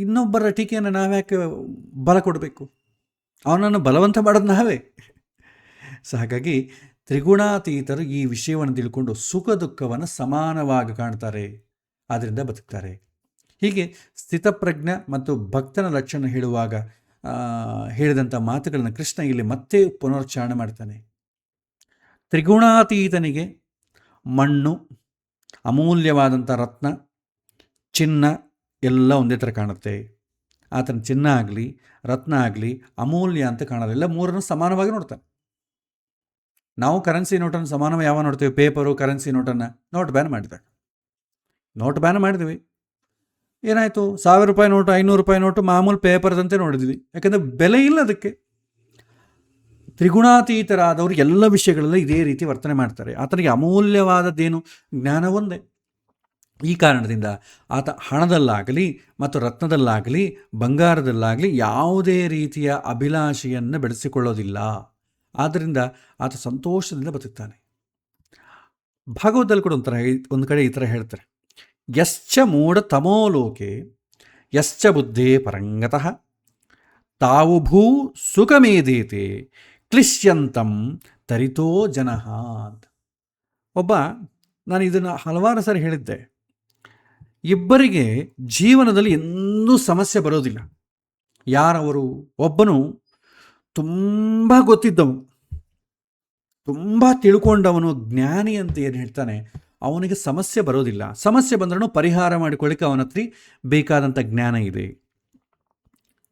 ಇನ್ನೊಬ್ಬರ ಟೀಕೆಯನ್ನು ನಾವ್ಯಾಕೆ ಬಲ ಕೊಡಬೇಕು, ಅವನನ್ನು ಬಲವಂತ ಮಾಡೋದು ನಾವೇ. ಸೊ ಹಾಗಾಗಿ ತ್ರಿಗುಣಾತೀತರು ಈ ವಿಷಯವನ್ನು ತಿಳ್ಕೊಂಡು ಸುಖ ದುಃಖವನ್ನು ಸಮಾನವಾಗಿ ಕಾಣ್ತಾರೆ, ಆದ್ದರಿಂದ ಬದುಕ್ತಾರೆ. ಹೀಗೆ ಸ್ಥಿತಪ್ರಜ್ಞ ಮತ್ತು ಭಕ್ತನ ಲಕ್ಷಣ ಹೇಳುವಾಗ ಹೇಳಿದಂಥ ಮಾತುಗಳನ್ನು ಕೃಷ್ಣ ಇಲ್ಲಿ ಮತ್ತೆ ಪುನರುಚ್ಚಾರಣೆ ಮಾಡ್ತಾನೆ. ತ್ರಿಗುಣಾತೀತನಿಗೆ ಮಣ್ಣು, ಅಮೂಲ್ಯವಾದಂಥ ರತ್ನ, ಚಿನ್ನ ಎಲ್ಲ ಒಂದೇ ಥರ ಕಾಣುತ್ತೆ. ಆತನ ಚಿನ್ನ ಆಗಲಿ ರತ್ನ ಆಗಲಿ ಅಮೂಲ್ಯ ಅಂತ ಕಾಣಲ್ಲ, ಎಲ್ಲ ಮೂರನ್ನು ಸಮಾನವಾಗಿ ನೋಡ್ತಾನೆ. ನಾವು ಕರೆನ್ಸಿ ನೋಟನ್ನು ಸಮಾನವಾಗಿ ಯಾವ ನೋಡ್ತೀವಿ, ಪೇಪರು ಕರೆನ್ಸಿ ನೋಟನ್ನು. ನೋಟ್ ಬ್ಯಾನ್ ಮಾಡಿದ್ವಿ, ಏನಾಯಿತು, 1000 ರೂಪಾಯಿ ನೋಟು 500 ರೂಪಾಯಿ ನೋಟು ಮಾಮೂಲು ಪೇಪರ್ದಂತೆ ನೋಡಿದ್ವಿ, ಯಾಕೆಂದರೆ ಬೆಲೆ ಇಲ್ಲ ಅದಕ್ಕೆ. ತ್ರಿಗುಣಾತೀತರಾದವರು ಎಲ್ಲ ವಿಷಯಗಳಲ್ಲಿ ಇದೇ ರೀತಿ ವರ್ತನೆ ಮಾಡ್ತಾರೆ. ಆತನಿಗೆ ಅಮೂಲ್ಯವಾದದ್ದೇನು, ಜ್ಞಾನ ಒಂದೇ. ಈ ಕಾರಣದಿಂದ ಆತ ಹಣದಲ್ಲಾಗಲಿ ಮತ್ತು ರತ್ನದಲ್ಲಾಗಲಿ ಬಂಗಾರದಲ್ಲಾಗಲಿ ಯಾವುದೇ ರೀತಿಯ ಅಭಿಲಾಷೆಯನ್ನು ಬೆಳೆಸಿಕೊಳ್ಳೋದಿಲ್ಲ. ಆದ್ದರಿಂದ ಆತ ಸಂತೋಷದಿಂದ ಬದುಕ್ತಾನೆ. ಭಾಗವತದಲ್ಲಿ ಕೂಡ ಒಂದು ಕಡೆ ಈ ಥರ ಹೇಳ್ತಾರೆ, ಯಶ್ಚ ಮೂಢ ತಮೋಲೋಕೆ ಯಶ್ಚ ಬುದ್ಧೇ ಪರಂಗತಃ ತಾವು ಭೂ ಸುಖಮೇದೇತೆ ಕ್ಲಿಶ್ಯಂತಂ ತರಿತೋ ಜನಃ ಅಂತ. ನಾನು ಇದನ್ನು ಹಲವಾರು ಸಾರಿ ಹೇಳಿದ್ದೆ, ಇಬ್ಬರಿಗೆ ಜೀವನದಲ್ಲಿ ಎಂದೂ ಸಮಸ್ಯೆ ಬರೋದಿಲ್ಲ. ಯಾರವರು, ಒಬ್ಬನು ತುಂಬ ಗೊತ್ತಿದ್ದವನು, ತುಂಬ ತಿಳ್ಕೊಂಡವನು, ಜ್ಞಾನಿ ಅಂತ ಏನು ಹೇಳ್ತಾನೆ, ಅವನಿಗೆ ಸಮಸ್ಯೆ ಬರೋದಿಲ್ಲ. ಸಮಸ್ಯೆ ಬಂದ್ರೂ ಪರಿಹಾರ ಮಾಡಿಕೊಳ್ಳಿಕ್ಕೆ ಅವನ ಹತ್ರ ಬೇಕಾದಂಥ ಜ್ಞಾನ ಇದೆ.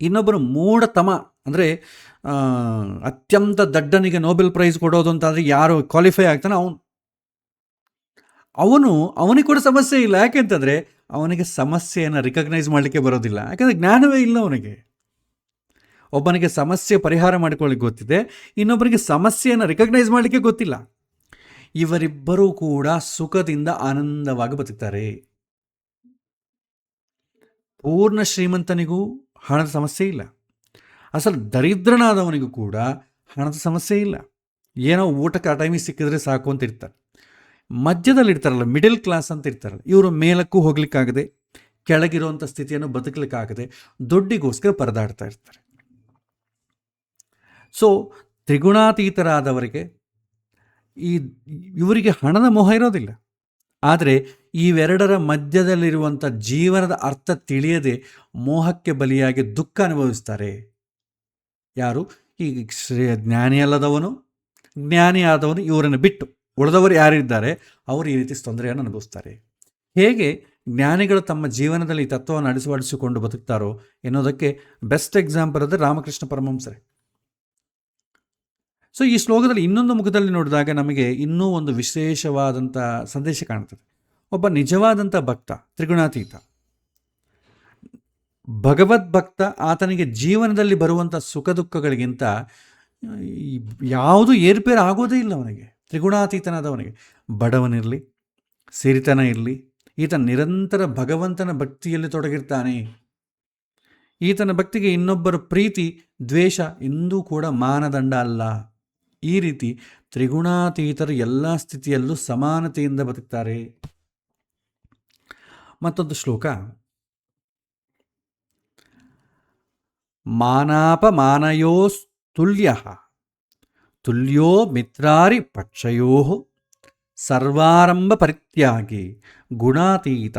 ಇನ್ನೊಬ್ಬರು ಮೂಢತಮ ಅಂದರೆ ಅತ್ಯಂತ ದಡ್ಡನಿಗೆ ನೊಬೆಲ್ ಪ್ರೈಸ್ ಕೊಡೋದು ಅಂತಾದರೆ ಯಾರು ಕ್ವಾಲಿಫೈ ಆಗ್ತಾನೆ ಅವನಿಗೆ ಕೂಡ ಸಮಸ್ಯೆ ಇಲ್ಲ. ಯಾಕೆಂತಂದರೆ ಅವನಿಗೆ ಸಮಸ್ಯೆಯನ್ನು ರಿಕಗ್ನೈಸ್ ಮಾಡಲಿಕ್ಕೆ ಬರೋದಿಲ್ಲ, ಯಾಕೆಂದರೆ ಜ್ಞಾನವೇ ಇಲ್ಲ ಅವನಿಗೆ. ಒಬ್ಬನಿಗೆ ಸಮಸ್ಯೆ ಪರಿಹಾರ ಮಾಡಿಕೊಳ್ಳಿಕ್ಕೆ ಗೊತ್ತಿದೆ, ಇನ್ನೊಬ್ಬರಿಗೆ ಸಮಸ್ಯೆಯನ್ನು ರಿಕಗ್ನೈಸ್ ಮಾಡಲಿಕ್ಕೆ ಗೊತ್ತಿಲ್ಲ. ಇವರಿಬ್ಬರೂ ಕೂಡ ಸುಖದಿಂದ ಆನಂದವಾಗಿ ಬದುಕ್ತಾರೆ. ಪೂರ್ಣ ಶ್ರೀಮಂತನಿಗೂ ಹಣದ ಸಮಸ್ಯೆ ಇಲ್ಲ, ಅಸಲು ದರಿದ್ರನಾದವನಿಗೂ ಕೂಡ ಹಣದ ಸಮಸ್ಯೆ ಇಲ್ಲ. ಏನೋ ಊಟಕ್ಕೆ ಆ ಟೈಮಿಗೆ ಸಿಕ್ಕಿದ್ರೆ ಸಾಕು ಅಂತ ಇರ್ತಾರೆ. ಮಧ್ಯದಲ್ಲಿ ಇರ್ತಾರಲ್ಲ, ಮಿಡಲ್ ಕ್ಲಾಸ್ ಅಂತ ಇರ್ತಾರಲ್ಲ, ಇವರು ಮೇಲಕ್ಕೂ ಹೋಗ್ಲಿಕ್ಕಾಗದೆ ಕೆಳಗಿರುವಂಥ ಸ್ಥಿತಿಯನ್ನು ಬದುಕಲಿಕ್ಕಾಗದೆ ದುಡ್ಡಿಗೋಸ್ಕರ ಪರದಾಡ್ತಾ ಇರ್ತಾರೆ. ಸೊ ತ್ರಿಗುಣಾತೀತರಾದವರಿಗೆ ಇವರಿಗೆ ಹಣದ ಮೋಹ ಇರೋದಿಲ್ಲ. ಆದರೆ ಇವೆರಡರ ಮಧ್ಯದಲ್ಲಿರುವಂಥ ಜೀವನದ ಅರ್ಥ ತಿಳಿಯದೆ ಮೋಹಕ್ಕೆ ಬಲಿಯಾಗಿ ದುಃಖ ಅನುಭವಿಸ್ತಾರೆ. ಯಾರು, ಈ ಜ್ಞಾನಿ ಅಲ್ಲದವನು, ಜ್ಞಾನಿ ಆದವನು, ಇವರನ್ನು ಬಿಟ್ಟು ಉಳಿದವರು ಯಾರಿದ್ದಾರೆ ಅವರು ಈ ರೀತಿ ತೊಂದರೆಯನ್ನು ಅನುಭವಿಸ್ತಾರೆ. ಹೇಗೆ ಜ್ಞಾನಿಗಳು ತಮ್ಮ ಜೀವನದಲ್ಲಿ ಈ ತತ್ವವನ್ನು ಅಡಿಸಿಕೊಂಡು ಬದುಕ್ತಾರೋ ಎನ್ನುವುದಕ್ಕೆ ಬೆಸ್ಟ್ ಎಕ್ಸಾಂಪಲ್ ಅಂದರೆ ರಾಮಕೃಷ್ಣ ಪರಮಹಂಸರೇ. ಸೊ ಈ ಶ್ಲೋಕದಲ್ಲಿ ಇನ್ನೊಂದು ಮುಖದಲ್ಲಿ ನೋಡಿದಾಗ ನಮಗೆ ಇನ್ನೂ ಒಂದು ವಿಶೇಷವಾದಂಥ ಸಂದೇಶ ಕಾಣ್ತದೆ. ಒಬ್ಬ ನಿಜವಾದಂಥ ಭಕ್ತ, ತ್ರಿಗುಣಾತೀತ, ಭಗವದ್ಭಕ್ತ ಆತನಿಗೆ ಜೀವನದಲ್ಲಿ ಬರುವಂಥ ಸುಖ ದುಃಖಗಳಿಗಿಂತ ಯಾವುದು ಏರ್ಪೇರು ಆಗೋದೇ ಇಲ್ಲ ಅವನಿಗೆ. ತ್ರಿಗುಣಾತೀತನಾದವನಿಗೆ ಬಡವನಿರಲಿ, ಸಿರಿತನ ಇರಲಿ, ಈತ ನಿರಂತರ ಭಗವಂತನ ಭಕ್ತಿಯಲ್ಲಿ ತೊಡಗಿರ್ತಾನೆ. ಈತನ ಭಕ್ತಿಗೆ ಇನ್ನೊಬ್ಬರ ಪ್ರೀತಿ ದ್ವೇಷ ಎಂದೂ ಕೂಡ ಮಾನದಂಡ ಅಲ್ಲ. ಈ ರೀತಿ ತ್ರಿಗುಣಾತೀತರು ಎಲ್ಲ ಸ್ಥಿತಿಯಲ್ಲೂ ಸಮಾನತೆಯಿಂದ ಬದುಕ್ತಾರೆ. ಮತ್ತೊಂದು ಶ್ಲೋಕ, ಮಾನಾಪಮಾನಯೋಸ್ತುಲ್ಯ ತುಲ್ಯೋ ಮಿತ್ರಾರಿ ಪಕ್ಷಯೋ ಸರ್ವಾರಂಭ ಪರಿತ್ಯಾಗಿ ಗುಣಾತೀತ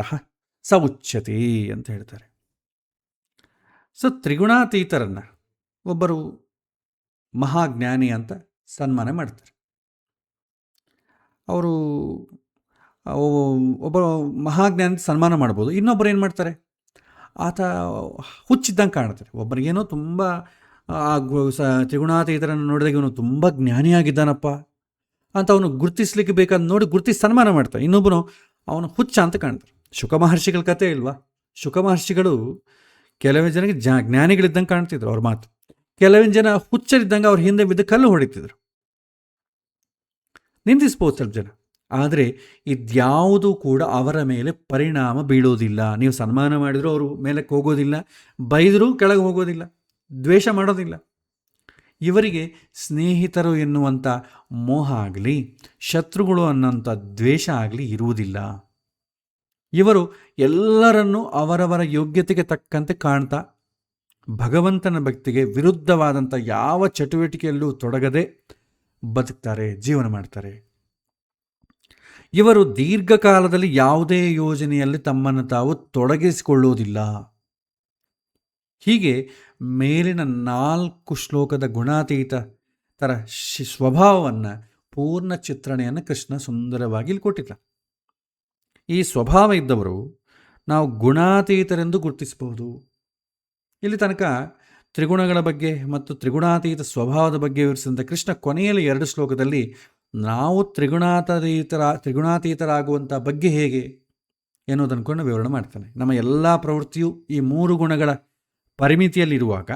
ಸ ಉಚ್ಯತೆ ಅಂತ ಹೇಳ್ತಾರೆ. ಸೊ ತ್ರಿಗುಣಾತೀತರನ್ನು ಒಬ್ಬರು ಮಹಾಜ್ಞಾನಿ ಅಂತ ಸನ್ಮಾನ ಮಾಡ್ತಾರೆ. ಅವರು ಒಬ್ಬ ಮಹಾಜ್ಞಾನಿ ಸನ್ಮಾನ ಮಾಡ್ಬೋದು. ಇನ್ನೊಬ್ಬರು ಏನು ಮಾಡ್ತಾರೆ, ಆತ ಹುಚ್ಚಿದ್ದಂಗೆ ಕಾಣ್ತಾರೆ. ಒಬ್ಬರಿಗೇನೋ ತುಂಬ ತ್ರಿಗುಣಾತೀತರನ್ನು ನೋಡಿದಾಗ ಇವನು ತುಂಬ ಜ್ಞಾನಿಯಾಗಿದ್ದಾನಪ್ಪ ಅಂತ ಅವನು ಗುರುತಿಸ್ಲಿಕ್ಕೆ ಬೇಕಾದ ನೋಡಿ ಗುರುತಿಸಿ ಸನ್ಮಾನ ಮಾಡ್ತಾರೆ. ಇನ್ನೊಬ್ಬನು ಅವನು ಹುಚ್ಚ ಅಂತ ಕಾಣ್ತಾರೆ. ಶುಕ ಮಹರ್ಷಿಗಳ ಕಥೆ ಇಲ್ವಾ? ಶುಕ ಮಹರ್ಷಿಗಳು ಕೆಲವೇ ಜನಕ್ಕೆ ಜ್ಞಾನಿಗಳಿದ್ದಂಗೆ ಕಾಣ್ತಿದ್ರು ಅವ್ರ ಮಾತು. ಕೆಲವೊಂದು ಜನ ಹುಚ್ಚರಿದ್ದಂಗೆ ಅವ್ರ ಹಿಂದೆ ಬಿದ್ದು ಕಲ್ಲು ಹೊಡಿತಿದ್ರು. ನಿಂದಿಸ್ಬೋದು ಸ್ವಲ್ಪ ಜನ, ಆದರೆ ಇದ್ಯಾವುದೂ ಕೂಡ ಅವರ ಮೇಲೆ ಪರಿಣಾಮ ಬೀಳೋದಿಲ್ಲ. ನೀವು ಸನ್ಮಾನ ಮಾಡಿದರೂ ಅವರು ಮೇಲಕ್ಕೆ ಹೋಗೋದಿಲ್ಲ, ಬೈದರೂ ಕೆಳಗೆ ಹೋಗೋದಿಲ್ಲ, ದ್ವೇಷ ಮಾಡೋದಿಲ್ಲ. ಇವರಿಗೆ ಸ್ನೇಹಿತರು ಎನ್ನುವಂಥ ಮೋಹ ಆಗಲಿ, ಶತ್ರುಗಳು ಅನ್ನೋಂಥ ದ್ವೇಷ ಆಗಲಿ ಇರುವುದಿಲ್ಲ. ಇವರು ಎಲ್ಲರನ್ನೂ ಅವರವರ ಯೋಗ್ಯತೆಗೆ ತಕ್ಕಂತೆ ಕಾಣ್ತಾ ಭಗವಂತನ ಭಕ್ತಿಗೆ ವಿರುದ್ಧವಾದಂಥ ಯಾವ ಚಟುವಟಿಕೆಯಲ್ಲೂ ತೊಡಗದೆ ಬದುಕ್ತಾರೆ, ಜೀವನ ಮಾಡ್ತಾರೆ. ಇವರು ದೀರ್ಘಕಾಲದಲ್ಲಿ ಯಾವುದೇ ಯೋಜನೆಯಲ್ಲಿ ತಮ್ಮನ್ನು ತಾವು ತೊಡಗಿಸಿಕೊಳ್ಳುವುದಿಲ್ಲ. ಹೀಗೆ ಮೇಲಿನ 4 ಶ್ಲೋಕದ ಗುಣಾತೀತ ತರ ಸ್ವಭಾವವನ್ನು ಪೂರ್ಣ ಚಿತ್ರಣೆಯನ್ನು ಕೃಷ್ಣ ಸುಂದರವಾಗಿ ಇಲ್ಲಿ ಕೊಟ್ಟಿದ್ದ. ಈ ಸ್ವಭಾವ ಇದ್ದವರು ನಾವು ಗುಣಾತೀತರೆಂದು ಗುರುತಿಸಬಹುದು. ಇಲ್ಲಿ ತನಕ ತ್ರಿಗುಣಗಳ ಬಗ್ಗೆ ಮತ್ತು ತ್ರಿಗುಣಾತೀತ ಸ್ವಭಾವದ ಬಗ್ಗೆ ವಿವರಿಸಿದಂಥ ಕೃಷ್ಣ ಕೊನೆಯಲ್ಲಿ 2 ಶ್ಲೋಕದಲ್ಲಿ ನಾವು ತ್ರಿಗುಣಾತೀತರಾಗುವಂಥ ಬಗ್ಗೆ ಹೇಗೆ ಎನ್ನುವುದನ್ನು ಕೊಂಡು ವಿವರಣೆ ಮಾಡ್ತಾನೆ. ನಮ್ಮ ಎಲ್ಲ ಪ್ರವೃತ್ತಿಯು ಈ 3 ಗುಣಗಳ ಪರಿಮಿತಿಯಲ್ಲಿರುವಾಗ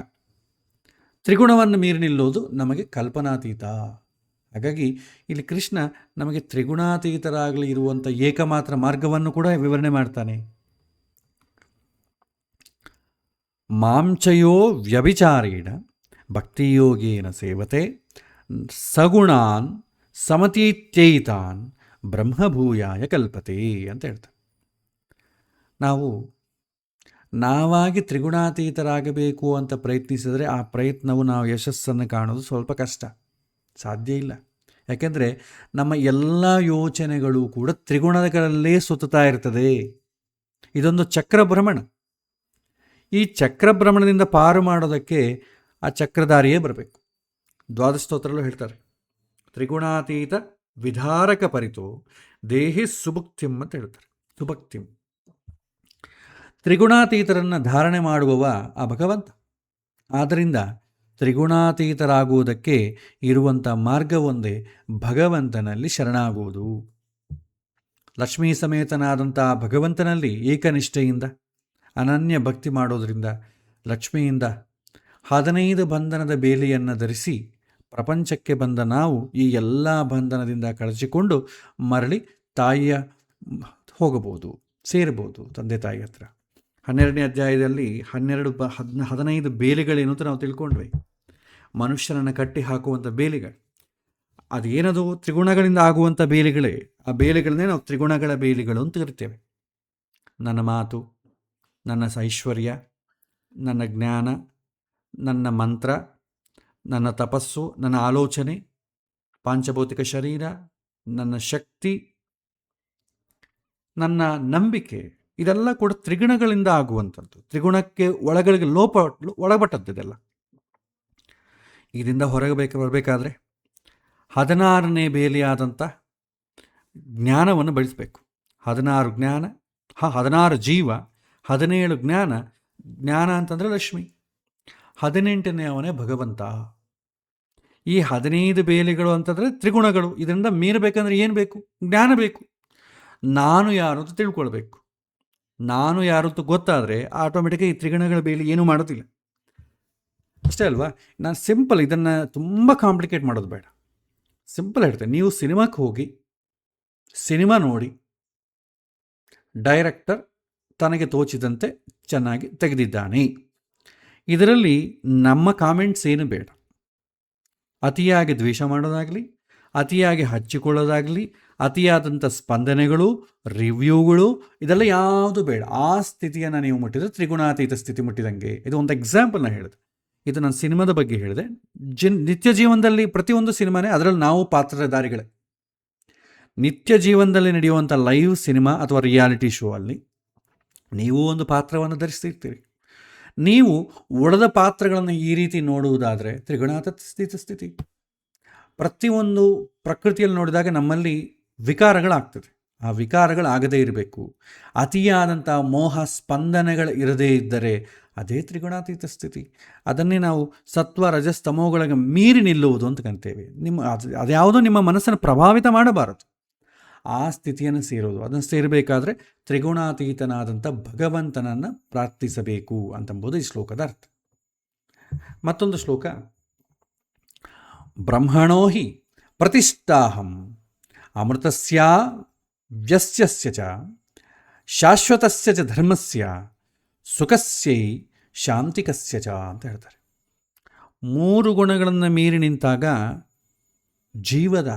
ತ್ರಿಗುಣವನ್ನು ಮೀರಿ ನಿಲ್ಲೋದು ನಮಗೆ ಕಲ್ಪನಾತೀತ. ಹಾಗಾಗಿ ಇಲ್ಲಿ ಕೃಷ್ಣ ನಮಗೆ ತ್ರಿಗುಣಾತೀತರಾಗಲಿ ಇರುವಂಥ ಏಕಮಾತ್ರ ಮಾರ್ಗವನ್ನು ಕೂಡ ವಿವರಣೆ ಮಾಡ್ತಾನೆ. ಮಾಂಚಯೋ ವ್ಯಭಿಚಾರೇಣ ಭಕ್ತಿಯೋಗೇನ ಸೇವತೆ ಸಗುಣಾನ್ ಸಮತೀತ್ಯೈತಾನ್ ಬ್ರಹ್ಮಭೂಯಾಯ ಕಲ್ಪತೆ ಅಂತ ಹೇಳ್ತಾರೆ. ನಾವಾಗಿ ತ್ರಿಗುಣಾತೀತರಾಗಬೇಕು ಅಂತ ಪ್ರಯತ್ನಿಸಿದರೆ ಆ ಪ್ರಯತ್ನವು ನಾವು ಯಶಸ್ಸನ್ನು ಕಾಣೋದು ಸ್ವಲ್ಪ ಕಷ್ಟ, ಸಾಧ್ಯ ಇಲ್ಲ. ಯಾಕೆಂದರೆ ನಮ್ಮ ಎಲ್ಲ ಯೋಚನೆಗಳು ಕೂಡ ತ್ರಿಗುಣಗಳಲ್ಲೇ ಸುತ್ತಾ ಇರ್ತದೆ. ಇದೊಂದು ಚಕ್ರಭ್ರಮಣ. ಈ ಚಕ್ರಭ್ರಮಣದಿಂದ ಪಾರು ಮಾಡೋದಕ್ಕೆ ಆ ಚಕ್ರಧಾರಿಯೇ ಬರಬೇಕು. ದ್ವಾದಶ ಸ್ತೋತ್ರಲ್ಲೂ ಹೇಳ್ತಾರೆ, ತ್ರಿಗುಣಾತೀತ ವಿಧಾರಕ ಪರಿತೋ ದೇಹಿ ಸುಭುಕ್ತಿಂ ಅಂತ ಹೇಳ್ತಾರೆ. ಸುಭಕ್ತಿಂ, ತ್ರಿಗುಣಾತೀತರನ್ನು ಧಾರಣೆ ಮಾಡುವವ ಆ ಭಗವಂತ. ಆದ್ದರಿಂದ ತ್ರಿಗುಣಾತೀತರಾಗುವುದಕ್ಕೆ ಇರುವಂಥ ಮಾರ್ಗವೊಂದೇ ಭಗವಂತನಲ್ಲಿ ಶರಣಾಗುವುದು. ಲಕ್ಷ್ಮೀ ಸಮೇತನಾದಂಥ ಭಗವಂತನಲ್ಲಿ ಏಕನಿಷ್ಠೆಯಿಂದ ಅನನ್ಯ ಭಕ್ತಿ ಮಾಡೋದರಿಂದ ಲಕ್ಷ್ಮಿಯಿಂದ 15 ಬಂಧನದ ಬೇಲಿಯನ್ನು ಧರಿಸಿ ಪ್ರಪಂಚಕ್ಕೆ ಬಂದ ನಾವು ಈ ಎಲ್ಲ ಬಂಧನದಿಂದ ಕಳಚಿಕೊಂಡು ಮರಳಿ ತಾಯಿಯ ಹೋಗಬಹುದು, ಸೇರಬಹುದು ತಂದೆ ತಾಯಿ ಹತ್ರ. 12ನೇ ಅಧ್ಯಾಯದಲ್ಲಿ 15 ಬೇಲಿಗಳೇನು ಅಂತ ನಾವು ತಿಳ್ಕೊಂಡ್ವಿ. ಮನುಷ್ಯನನ್ನು ಕಟ್ಟಿ ಹಾಕುವಂಥ ಬೇಲಿಗಳು ಅದೇನದು ತ್ರಿಗುಣಗಳಿಂದ ಆಗುವಂಥ ಬೇಲಿಗಳೇ. ಆ ಬೇಲಿಗಳನ್ನೇ ನಾವು ತ್ರಿಗುಣಗಳ ಬೇಲಿಗಳು ಅಂತ ಕರಿತೇವೆ. ನನ್ನ ಮಾತು, ನನ್ನ ಐಶ್ವರ್ಯ, ನನ್ನ ಜ್ಞಾನ, ನನ್ನ ಮಂತ್ರ, ನನ್ನ ತಪಸ್ಸು, ನನ್ನ ಆಲೋಚನೆ, ಪಾಂಚಭೌತಿಕ ಶರೀರ, ನನ್ನ ಶಕ್ತಿ, ನನ್ನ ನಂಬಿಕೆ, ಇದೆಲ್ಲ ಕೂಡ ತ್ರಿಗುಣಗಳಿಂದ ಆಗುವಂಥದ್ದು. ತ್ರಿಗುಣಕ್ಕೆ ಒಳಪಟ್ಟದ್ದು ಇದೆಲ್ಲ. ಇದರಿಂದ ಹೊರಗೆ ಬರಬೇಕಾದ್ರೆ 16ನೇ ಬೇಲಿಯಾದಂಥ ಜ್ಞಾನವನ್ನು ಬಳಸಬೇಕು. 16 ಜ್ಞಾನ, 16 ಜೀವ, 17 ಜ್ಞಾನ. ಜ್ಞಾನ ಅಂತಂದರೆ ಲಕ್ಷ್ಮಿ, 18ನೇ ಅವನೇ ಭಗವಂತ. ಈ 15 ಬೇಲಿಗಳು ಅಂತಂದರೆ ತ್ರಿಗುಣಗಳು. ಇದರಿಂದ ಮೀರಬೇಕಂದ್ರೆ ಏನು ಬೇಕು? ಜ್ಞಾನ ಬೇಕು. ನಾನು ಯಾರು ಅಂತ ತಿಳ್ಕೊಳ್ಬೇಕು. ನಾನು ಯಾರು ಅಂತ ಗೊತ್ತಾದರೆ ಆಟೋಮೆಟಿಕಾಗಿ ಈ ತ್ರಿಗುಣಗಳ ಬೇಲಿ ಏನೂ ಮಾಡೋದಿಲ್ಲ. ಅಷ್ಟೇ ಅಲ್ವಾ? ನಾನು ಸಿಂಪಲ್, ಇದನ್ನು ತುಂಬ ಕಾಂಪ್ಲಿಕೇಟ್ ಮಾಡೋದು ಬೇಡ, ಸಿಂಪಲ್ ಹೇಳ್ತೇನೆ. ನೀವು ಸಿನಿಮಾಕ್ಕೆ ಹೋಗಿ ಸಿನಿಮಾ ನೋಡಿ, ಡೈರೆಕ್ಟರ್ ತನಗೆ ತೋಚಿದಂತೆ ಚೆನ್ನಾಗಿ ತೆಗೆದಿದ್ದಾನೆ, ಇದರಲ್ಲಿ ನಮ್ಮ ಕಾಮೆಂಟ್ಸ್ ಏನು ಬೇಡ. ಅತಿಯಾಗಿ ದ್ವೇಷ ಮಾಡೋದಾಗಲಿ, ಅತಿಯಾಗಿ ಹಚ್ಚಿಕೊಳ್ಳೋದಾಗಲಿ, ಅತಿಯಾದಂಥ ಸ್ಪಂದನೆಗಳು, ರಿವ್ಯೂಗಳು, ಇದೆಲ್ಲ ಯಾವುದು ಬೇಡ. ಆ ಸ್ಥಿತಿಯನ್ನು ನೀವು ಮುಟ್ಟಿದ್ರೆ ತ್ರಿಗುಣಾತೀತ ಸ್ಥಿತಿ ಮುಟ್ಟಿದಂಗೆ. ಇದು ಒಂದು ಎಕ್ಸಾಂಪಲ್ ನಾನು ಹೇಳಿದೆ. ಇದು ನಾನು ಸಿನಿಮಾದ ಬಗ್ಗೆ ಹೇಳಿದೆ. ನಿತ್ಯ ಜೀವನದಲ್ಲಿ ಪ್ರತಿಯೊಂದು ಸಿನಿಮಾನೇ, ಅದರಲ್ಲಿ ನಾವು ಪಾತ್ರಧಾರಿಗಳೇ. ನಿತ್ಯ ಜೀವನದಲ್ಲಿ ನಡೆಯುವಂಥ ಲೈವ್ ಸಿನಿಮಾ ಅಥವಾ ರಿಯಾಲಿಟಿ ಶೋ ಅಲ್ಲಿ ನೀವು ಒಂದು ಪಾತ್ರವನ್ನು ಧರಿಸ್ತಿರ್ತೀರಿ. ನೀವು ಉಳಿದ ಪಾತ್ರಗಳನ್ನು ಈ ರೀತಿ ನೋಡುವುದಾದರೆ ತ್ರಿಗುಣಾತೀತ ಸ್ಥಿತಿ. ಪ್ರತಿಯೊಂದು ಪ್ರಕೃತಿಯಲ್ಲಿ ನೋಡಿದಾಗ ನಮ್ಮಲ್ಲಿ ವಿಕಾರಗಳಾಗ್ತದೆ. ಆ ವಿಕಾರಗಳಾಗದೇ ಇರಬೇಕು. ಅತಿಯಾದಂಥ ಮೋಹ ಸ್ಪಂದನೆಗಳು ಇರದೇ ಇದ್ದರೆ ಅದೇ ತ್ರಿಗುಣಾತೀತ ಸ್ಥಿತಿ. ಅದನ್ನೇ ನಾವು ಸತ್ವ ರಜಸ್ ತಮೋಗಳಿಗೆ ಮೀರಿ ನಿಲ್ಲುವುದು ಅಂತ ಕಾಣ್ತೇವೆ. ಅದ್ಯಾವುದೋ ನಿಮ್ಮ ಮನಸ್ಸನ್ನು ಪ್ರಭಾವಿತ ಮಾಡಬಾರದು. ಆ ಸ್ಥಿತಿಯನ್ನು ಸೇರೋದು. ಅದನ್ನು ಸೇರಬೇಕಾದ್ರೆ ತ್ರಿಗುಣಾತೀತನಾದಂಥ ಭಗವಂತನನ್ನು ಪ್ರಾರ್ಥಿಸಬೇಕು ಅಂತಂಬುದು ಈ ಶ್ಲೋಕದ ಅರ್ಥ. ಮತ್ತೊಂದು ಶ್ಲೋಕ, ಬ್ರಹ್ಮಣೋ ಹಿ ಪ್ರತಿಷ್ಠಾಹಂ ಅಮೃತಸ್ಯ ವ್ಯಸ್ಯಸ್ಯ ಚ ಶಾಶ್ವತಸ್ಯ ಚ ಧರ್ಮಸ್ಯ ಸುಖಸ್ಯೈ ಶಾಂತಿಕಸ್ಯ ಚ ಅಂತ ಹೇಳ್ತಾರೆ. ಮೂರು ಗುಣಗಳನ್ನು ಮೀರಿ ನಿಂತಾಗ ಜೀವದ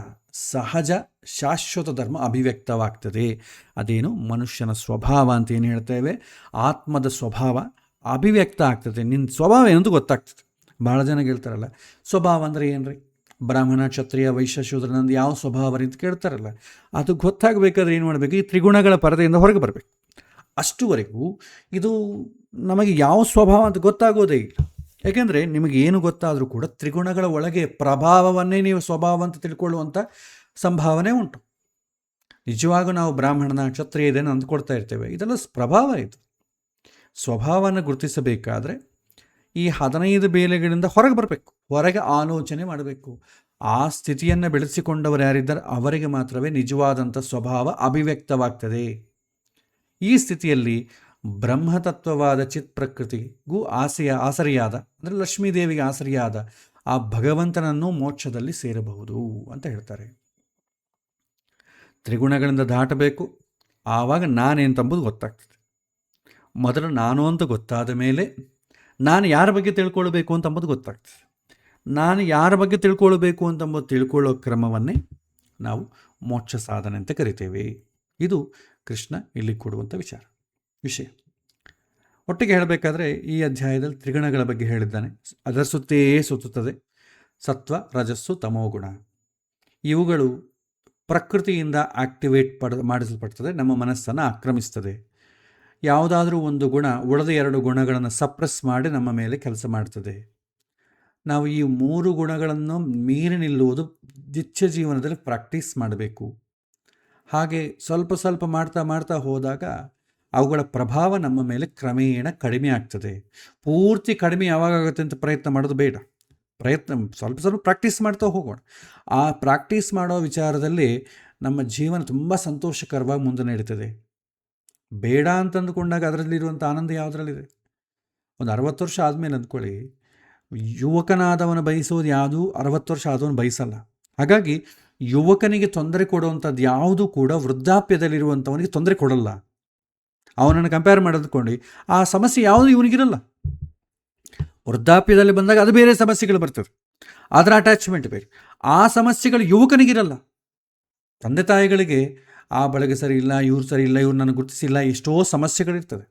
ಸಹಜ ಶಾಶ್ವತ ಧರ್ಮ ಅಭಿವ್ಯಕ್ತವಾಗ್ತದೆ. ಅದೇನು ಮನುಷ್ಯನ ಸ್ವಭಾವ ಅಂತ ಏನು ಹೇಳ್ತೇವೆ, ಆತ್ಮದ ಸ್ವಭಾವ ಅಭಿವ್ಯಕ್ತ ಆಗ್ತದೆ. ನಿನ್ನ ಸ್ವಭಾವ ಏನಂತ ಗೊತ್ತಾಗ್ತದೆ. ಭಾಳ ಜನ ಹೇಳ್ತಾರಲ್ಲ, ಸ್ವಭಾವ ಅಂದರೆ ಏನು ರೀ, ಬ್ರಾಹ್ಮಣ ಕ್ಷತ್ರಿಯ ವೈಶ್ಯ ಶೂದ್ರ ನಂದು ಯಾವ ಸ್ವಭಾವ ರೀ ಅಂತ ಕೇಳ್ತಾರಲ್ಲ. ಅದು ಗೊತ್ತಾಗಬೇಕಾದ್ರೆ ಏನು ಮಾಡಬೇಕು, ಈ ತ್ರಿಗುಣಗಳ ಪರದೆಯಿಂದ ಹೊರಗೆ ಬರಬೇಕು. ಅಷ್ಟುವರೆಗೂ ಇದು ನಮಗೆ ಯಾವ ಸ್ವಭಾವ ಅಂತ ಗೊತ್ತಾಗೋದೇ ಇಲ್ಲ. ಯಾಕೆಂದರೆ ನಿಮಗೆ ಏನು ಗೊತ್ತಾದರೂ ಕೂಡ ತ್ರಿಗುಣಗಳ ಒಳಗೆ ಪ್ರಭಾವವನ್ನೇ ನೀವು ಸ್ವಭಾವ ಅಂತ ತಿಳ್ಕೊಳ್ಳುವಂಥ ಸಂಭಾವನೆ ಉಂಟು. ನಿಜವಾಗೂ ನಾವು ಬ್ರಾಹ್ಮಣನ ಕ್ಷತ್ರಿಯ ಇದನ್ನು ಅಂದ್ಕೊಳ್ತಾ ಇರ್ತೇವೆ, ಇದೆಲ್ಲ ಪ್ರಭಾವ. ಇದು ಸ್ವಭಾವವನ್ನು ಗುರುತಿಸಬೇಕಾದ್ರೆ ಈ 15 ಬೇಲೆಗಳಿಂದ ಹೊರಗೆ ಬರಬೇಕು, ಹೊರಗೆ ಆಲೋಚನೆ ಮಾಡಬೇಕು. ಆ ಸ್ಥಿತಿಯನ್ನು ಬೆಳೆಸಿಕೊಂಡವರು ಯಾರಿದ್ದಾರೆ ಅವರಿಗೆ ಮಾತ್ರವೇ ನಿಜವಾದಂಥ ಸ್ವಭಾವ ಅಭಿವ್ಯಕ್ತವಾಗ್ತದೆ. ಈ ಸ್ಥಿತಿಯಲ್ಲಿ ಬ್ರಹ್ಮತತ್ವವಾದ ಚಿತ್ ಪ್ರಕೃತಿಗೂ ಆಸರಿಯಾದ ಅಂದರೆ ಲಕ್ಷ್ಮೀದೇವಿಗೆ ಆಸರಿಯಾದ ಆ ಭಗವಂತನನ್ನು ಮೋಕ್ಷದಲ್ಲಿ ಸೇರಬಹುದು ಅಂತ ಹೇಳ್ತಾರೆ. ತ್ರಿಗುಣಗಳಿಂದ ದಾಟಬೇಕು, ಆವಾಗ ನಾನೇಂತಂಬುದು ಗೊತ್ತಾಗ್ತದೆ. ಮೊದಲು ನಾನು ಅಂತ ಗೊತ್ತಾದ ಮೇಲೆ ನಾನು ಯಾರ ಬಗ್ಗೆ ತಿಳ್ಕೊಳ್ಬೇಕು ಅಂತಂಬುದು ಗೊತ್ತಾಗ್ತದೆ. ನಾನು ಯಾರ ಬಗ್ಗೆ ತಿಳ್ಕೊಳ್ಬೇಕು ಅಂತಂಬುದು ತಿಳ್ಕೊಳ್ಳೋ ಕ್ರಮವನ್ನೇ ನಾವು ಮೋಕ್ಷ ಸಾಧನೆ ಅಂತ ಕರಿತೇವೆ. ಇದು ಕೃಷ್ಣ ಇಲ್ಲಿ ಕೊಡುವಂಥ ವಿಷಯ. ಒಟ್ಟಿಗೆ ಹೇಳಬೇಕಾದ್ರೆ ಈ ಅಧ್ಯಾಯದಲ್ಲಿ ತ್ರಿಗುಣಗಳ ಬಗ್ಗೆ ಹೇಳಿದ್ದಾನೆ. ಅದರ ಸುತ್ತೇ ಸುತ್ತುತ್ತದೆ ಸತ್ವ ರಜಸ್ಸು ತಮೋಗುಣ. ಇವುಗಳು ಪ್ರಕೃತಿಯಿಂದ ಆಕ್ಟಿವೇಟ್ ಮಾಡಿಸಲ್ಪಡ್ತದೆ, ನಮ್ಮ ಮನಸ್ಸನ್ನು ಆಕ್ರಮಿಸ್ತದೆ. ಯಾವುದಾದ್ರೂ ಒಂದು ಗುಣ ಉಳಿದ 2 ಗುಣಗಳನ್ನು ಸಪ್ರೆಸ್ ಮಾಡಿ ನಮ್ಮ ಮೇಲೆ ಕೆಲಸ ಮಾಡ್ತದೆ. ನಾವು ಈ 3 ಗುಣಗಳನ್ನು ಮೀರಿ ನಿಲ್ಲುವುದು ನಿತ್ಯ ಜೀವನದಲ್ಲಿ ಪ್ರಾಕ್ಟೀಸ್ ಮಾಡಬೇಕು. ಹಾಗೆ ಸ್ವಲ್ಪ ಸ್ವಲ್ಪ ಮಾಡ್ತಾ ಹೋದಾಗ ಅವುಗಳ ಪ್ರಭಾವ ನಮ್ಮ ಮೇಲೆ ಕ್ರಮೇಣ ಕಡಿಮೆ ಆಗ್ತದೆ. ಪೂರ್ತಿ ಕಡಿಮೆ ಯಾವಾಗುತ್ತೆ ಅಂತ ಪ್ರಯತ್ನ ಮಾಡೋದು ಬೇಡ. ಸ್ವಲ್ಪ ಪ್ರಾಕ್ಟೀಸ್ ಮಾಡ್ತಾ ಹೋಗೋಣ. ಆ ಪ್ರಾಕ್ಟೀಸ್ ಮಾಡೋ ವಿಚಾರದಲ್ಲಿ ನಮ್ಮ ಜೀವನ ತುಂಬ ಸಂತೋಷಕರವಾಗಿ ಮುಂದೆ ನಡೀತದೆ. ಬೇಡ ಅಂತಂದುಕೊಂಡಾಗ ಅದರಲ್ಲಿರುವಂಥ ಆನಂದ ಯಾವುದರಲ್ಲಿದೆ? ಒಂದು 60 ವರ್ಷ ಆದಮೇಲೆ ಅಂದ್ಕೊಳ್ಳಿ, ಯುವಕನಾದವನು ಬಯಸೋದು ಯಾವುದು 60 ವರ್ಷ ಆದವನು ಬಯಸಲ್ಲ. ಹಾಗಾಗಿ ಯುವಕನಿಗೆ ತೊಂದರೆ ಕೊಡುವಂಥದ್ದು ಯಾವುದೂ ಕೂಡ ವೃದ್ಧಾಪ್ಯದಲ್ಲಿರುವಂಥವನಿಗೆ ತೊಂದರೆ ಕೊಡಲ್ಲ. ಅವನನ್ನು ಕಂಪೇರ್ ಮಾಡೋದ್ಕೊಂಡು ಆ ಸಮಸ್ಯೆ ಯಾವುದು ಇವನಿಗಿರಲ್ಲ. ವೃದ್ಧಾಪ್ಯದಲ್ಲಿ ಬಂದಾಗ ಅದು ಬೇರೆ ಸಮಸ್ಯೆಗಳು ಬರ್ತದೆ, ಅದರ ಅಟ್ಯಾಚ್ಮೆಂಟ್ ಬೇರೆ. ಆ ಸಮಸ್ಯೆಗಳು ಯುವಕನಿಗಿರಲ್ಲ. ತಂದೆ ತಾಯಿಗಳಿಗೆ ಆ ಬಳಗ ಸರಿ ಇಲ್ಲ, ಇವ್ರು ಸರಿ ಇಲ್ಲ, ಇವ್ರು ನನಗೆ ಗುರುತಿಸಿಲ್ಲ, ಎಷ್ಟೋ ಸಮಸ್ಯೆಗಳಿರ್ತದೆ.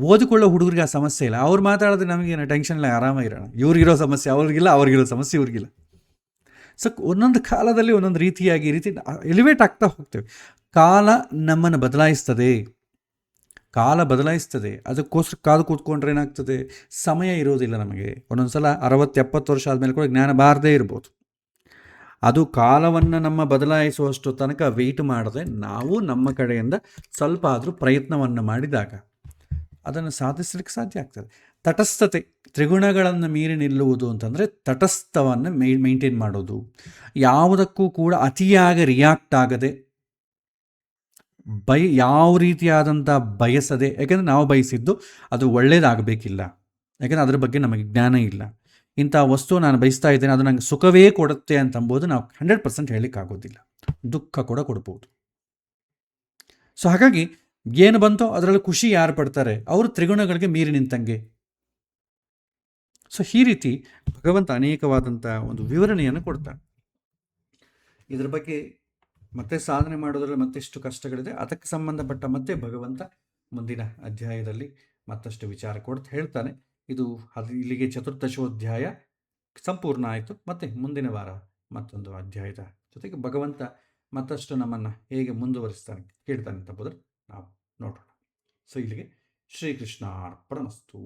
ಓದಿಕೊಳ್ಳೋ ಹುಡುಗರಿಗೆ ಆ ಸಮಸ್ಯೆ ಇಲ್ಲ. ಅವ್ರು ಮಾತಾಡೋದು ನಮಗೇನು ಟೆನ್ಷನ್ ಇಲ್ಲ, ಆರಾಮಾಗಿರೋಣ. ಇವ್ರಿಗಿರೋ ಸಮಸ್ಯೆ ಅವ್ರಿಗಿಲ್ಲ, ಅವ್ರಿಗಿರೋ ಸಮಸ್ಯೆ ಇವ್ರಿಗಿಲ್ಲ. ಸೊ ಒಂದೊಂದು ಕಾಲದಲ್ಲಿ ಒಂದೊಂದು ರೀತಿಯಾಗಿ ಈ ರೀತಿ ಎಲಿವೇಟ್ ಆಗ್ತಾ ಹೋಗ್ತೇವೆ. ಕಾಲ ನಮ್ಮನ್ನು ಬದಲಾಯಿಸ್ತದೆ. ಅದಕ್ಕೋಸ್ಕರ ಕಾದು ಕೂತ್ಕೊಂಡ್ರೆ ಏನಾಗ್ತದೆ, ಸಮಯ ಇರೋದಿಲ್ಲ ನಮಗೆ. ಒಂದೊಂದು ಸಲ 60-70 ವರ್ಷ ಆದಮೇಲೆ ಕೂಡ ಜ್ಞಾನ ಬಾರದೇ ಇರ್ಬೋದು. ಅದು ಕಾಲವನ್ನು ನಮ್ಮ ಬದಲಾಯಿಸುವಷ್ಟು ತನಕ ವೆಯ್ಟ್ ಮಾಡದೆ ನಾವು ನಮ್ಮ ಕಡೆಯಿಂದ ಸ್ವಲ್ಪ ಆದರೂ ಪ್ರಯತ್ನವನ್ನು ಮಾಡಿದಾಗ ಅದನ್ನು ಸಾಧಿಸಲಿಕ್ಕೆ ಸಾಧ್ಯ ಆಗ್ತದೆ. ತಟಸ್ಥತೆ, ತ್ರಿಗುಣಗಳನ್ನು ಮೀರಿ ನಿಲ್ಲುವುದು ಅಂತಂದರೆ ತಟಸ್ಥವನ್ನು ಮೇಂಟೈನ್ ಮಾಡೋದು. ಯಾವುದಕ್ಕೂ ಕೂಡ ಅತಿಯಾಗಿ ರಿಯಾಕ್ಟ್ ಆಗದೆ ಯಾವ ರೀತಿಯಾದಂಥ ಬಯಸದೆ, ಯಾಕೆಂದರೆ ನಾವು ಬಯಸಿದ್ದು ಅದು ಒಳ್ಳೇದಾಗಬೇಕಿಲ್ಲ, ಯಾಕೆಂದರೆ ಅದ್ರ ಬಗ್ಗೆ ನಮಗೆ ಜ್ಞಾನ ಇಲ್ಲ. ಇಂಥ ವಸ್ತು ನಾನು ಬಯಸ್ತಾ ಇದ್ದೇನೆ, ಅದು ನನಗೆ ಸುಖವೇ ಕೊಡುತ್ತೆ ಅಂತಂಬೋದು ನಾವು 100% ಹೇಳಲಿಕ್ಕಾಗೋದಿಲ್ಲ, ದುಃಖ ಕೂಡ ಕೊಡ್ಬೋದು. ಸೊ ಹಾಗಾಗಿ ಏನು ಬಂತೋ ಅದರಲ್ಲಿ ಖುಷಿ ಯಾರು ಪಡ್ತಾರೆ ಅವರು ತ್ರಿಗುಣಗಳಿಗೆ ಮೀರಿ ನಿಂತಂಗೆ. ಸೊ ಈ ರೀತಿ ಭಗವಂತ ಅನೇಕವಾದಂಥ ಒಂದು ವಿವರಣೆಯನ್ನು ಕೊಡ್ತಾನೆ. ಇದರ ಬಗ್ಗೆ ಮತ್ತೆ ಸಾಧನೆ ಮಾಡೋದ್ರಲ್ಲಿ ಮತ್ತೆಷ್ಟು ಕಷ್ಟಗಳಿದೆ, ಅದಕ್ಕೆ ಸಂಬಂಧಪಟ್ಟ ಮತ್ತೆ ಭಗವಂತ ಮುಂದಿನ ಅಧ್ಯಾಯದಲ್ಲಿ ಮತ್ತಷ್ಟು ವಿಚಾರ ಕೊಡ್ತಾ ಹೇಳ್ತಾನೆ. ಇದು ಇಲ್ಲಿಗೆ ಚತುರ್ದಶೋಧ್ಯಾಯ ಸಂಪೂರ್ಣ ಆಯಿತು. ಮತ್ತೆ ಮುಂದಿನ ವಾರ ಮತ್ತೊಂದು ಅಧ್ಯಾಯದ ಜೊತೆಗೆ ಭಗವಂತ ಮತ್ತಷ್ಟು ನಮ್ಮನ್ನು ಹೇಗೆ ಮುಂದುವರಿಸ್ತಾನೆ ಕೇಳ್ತಾನೆ ಅಂತ ನಾವು ನೋಡೋಣ. ಸೊ ಇಲ್ಲಿಗೆ ಶ್ರೀಕೃಷ್ಣ ಅರ್ಪಣಮಸ್ತು.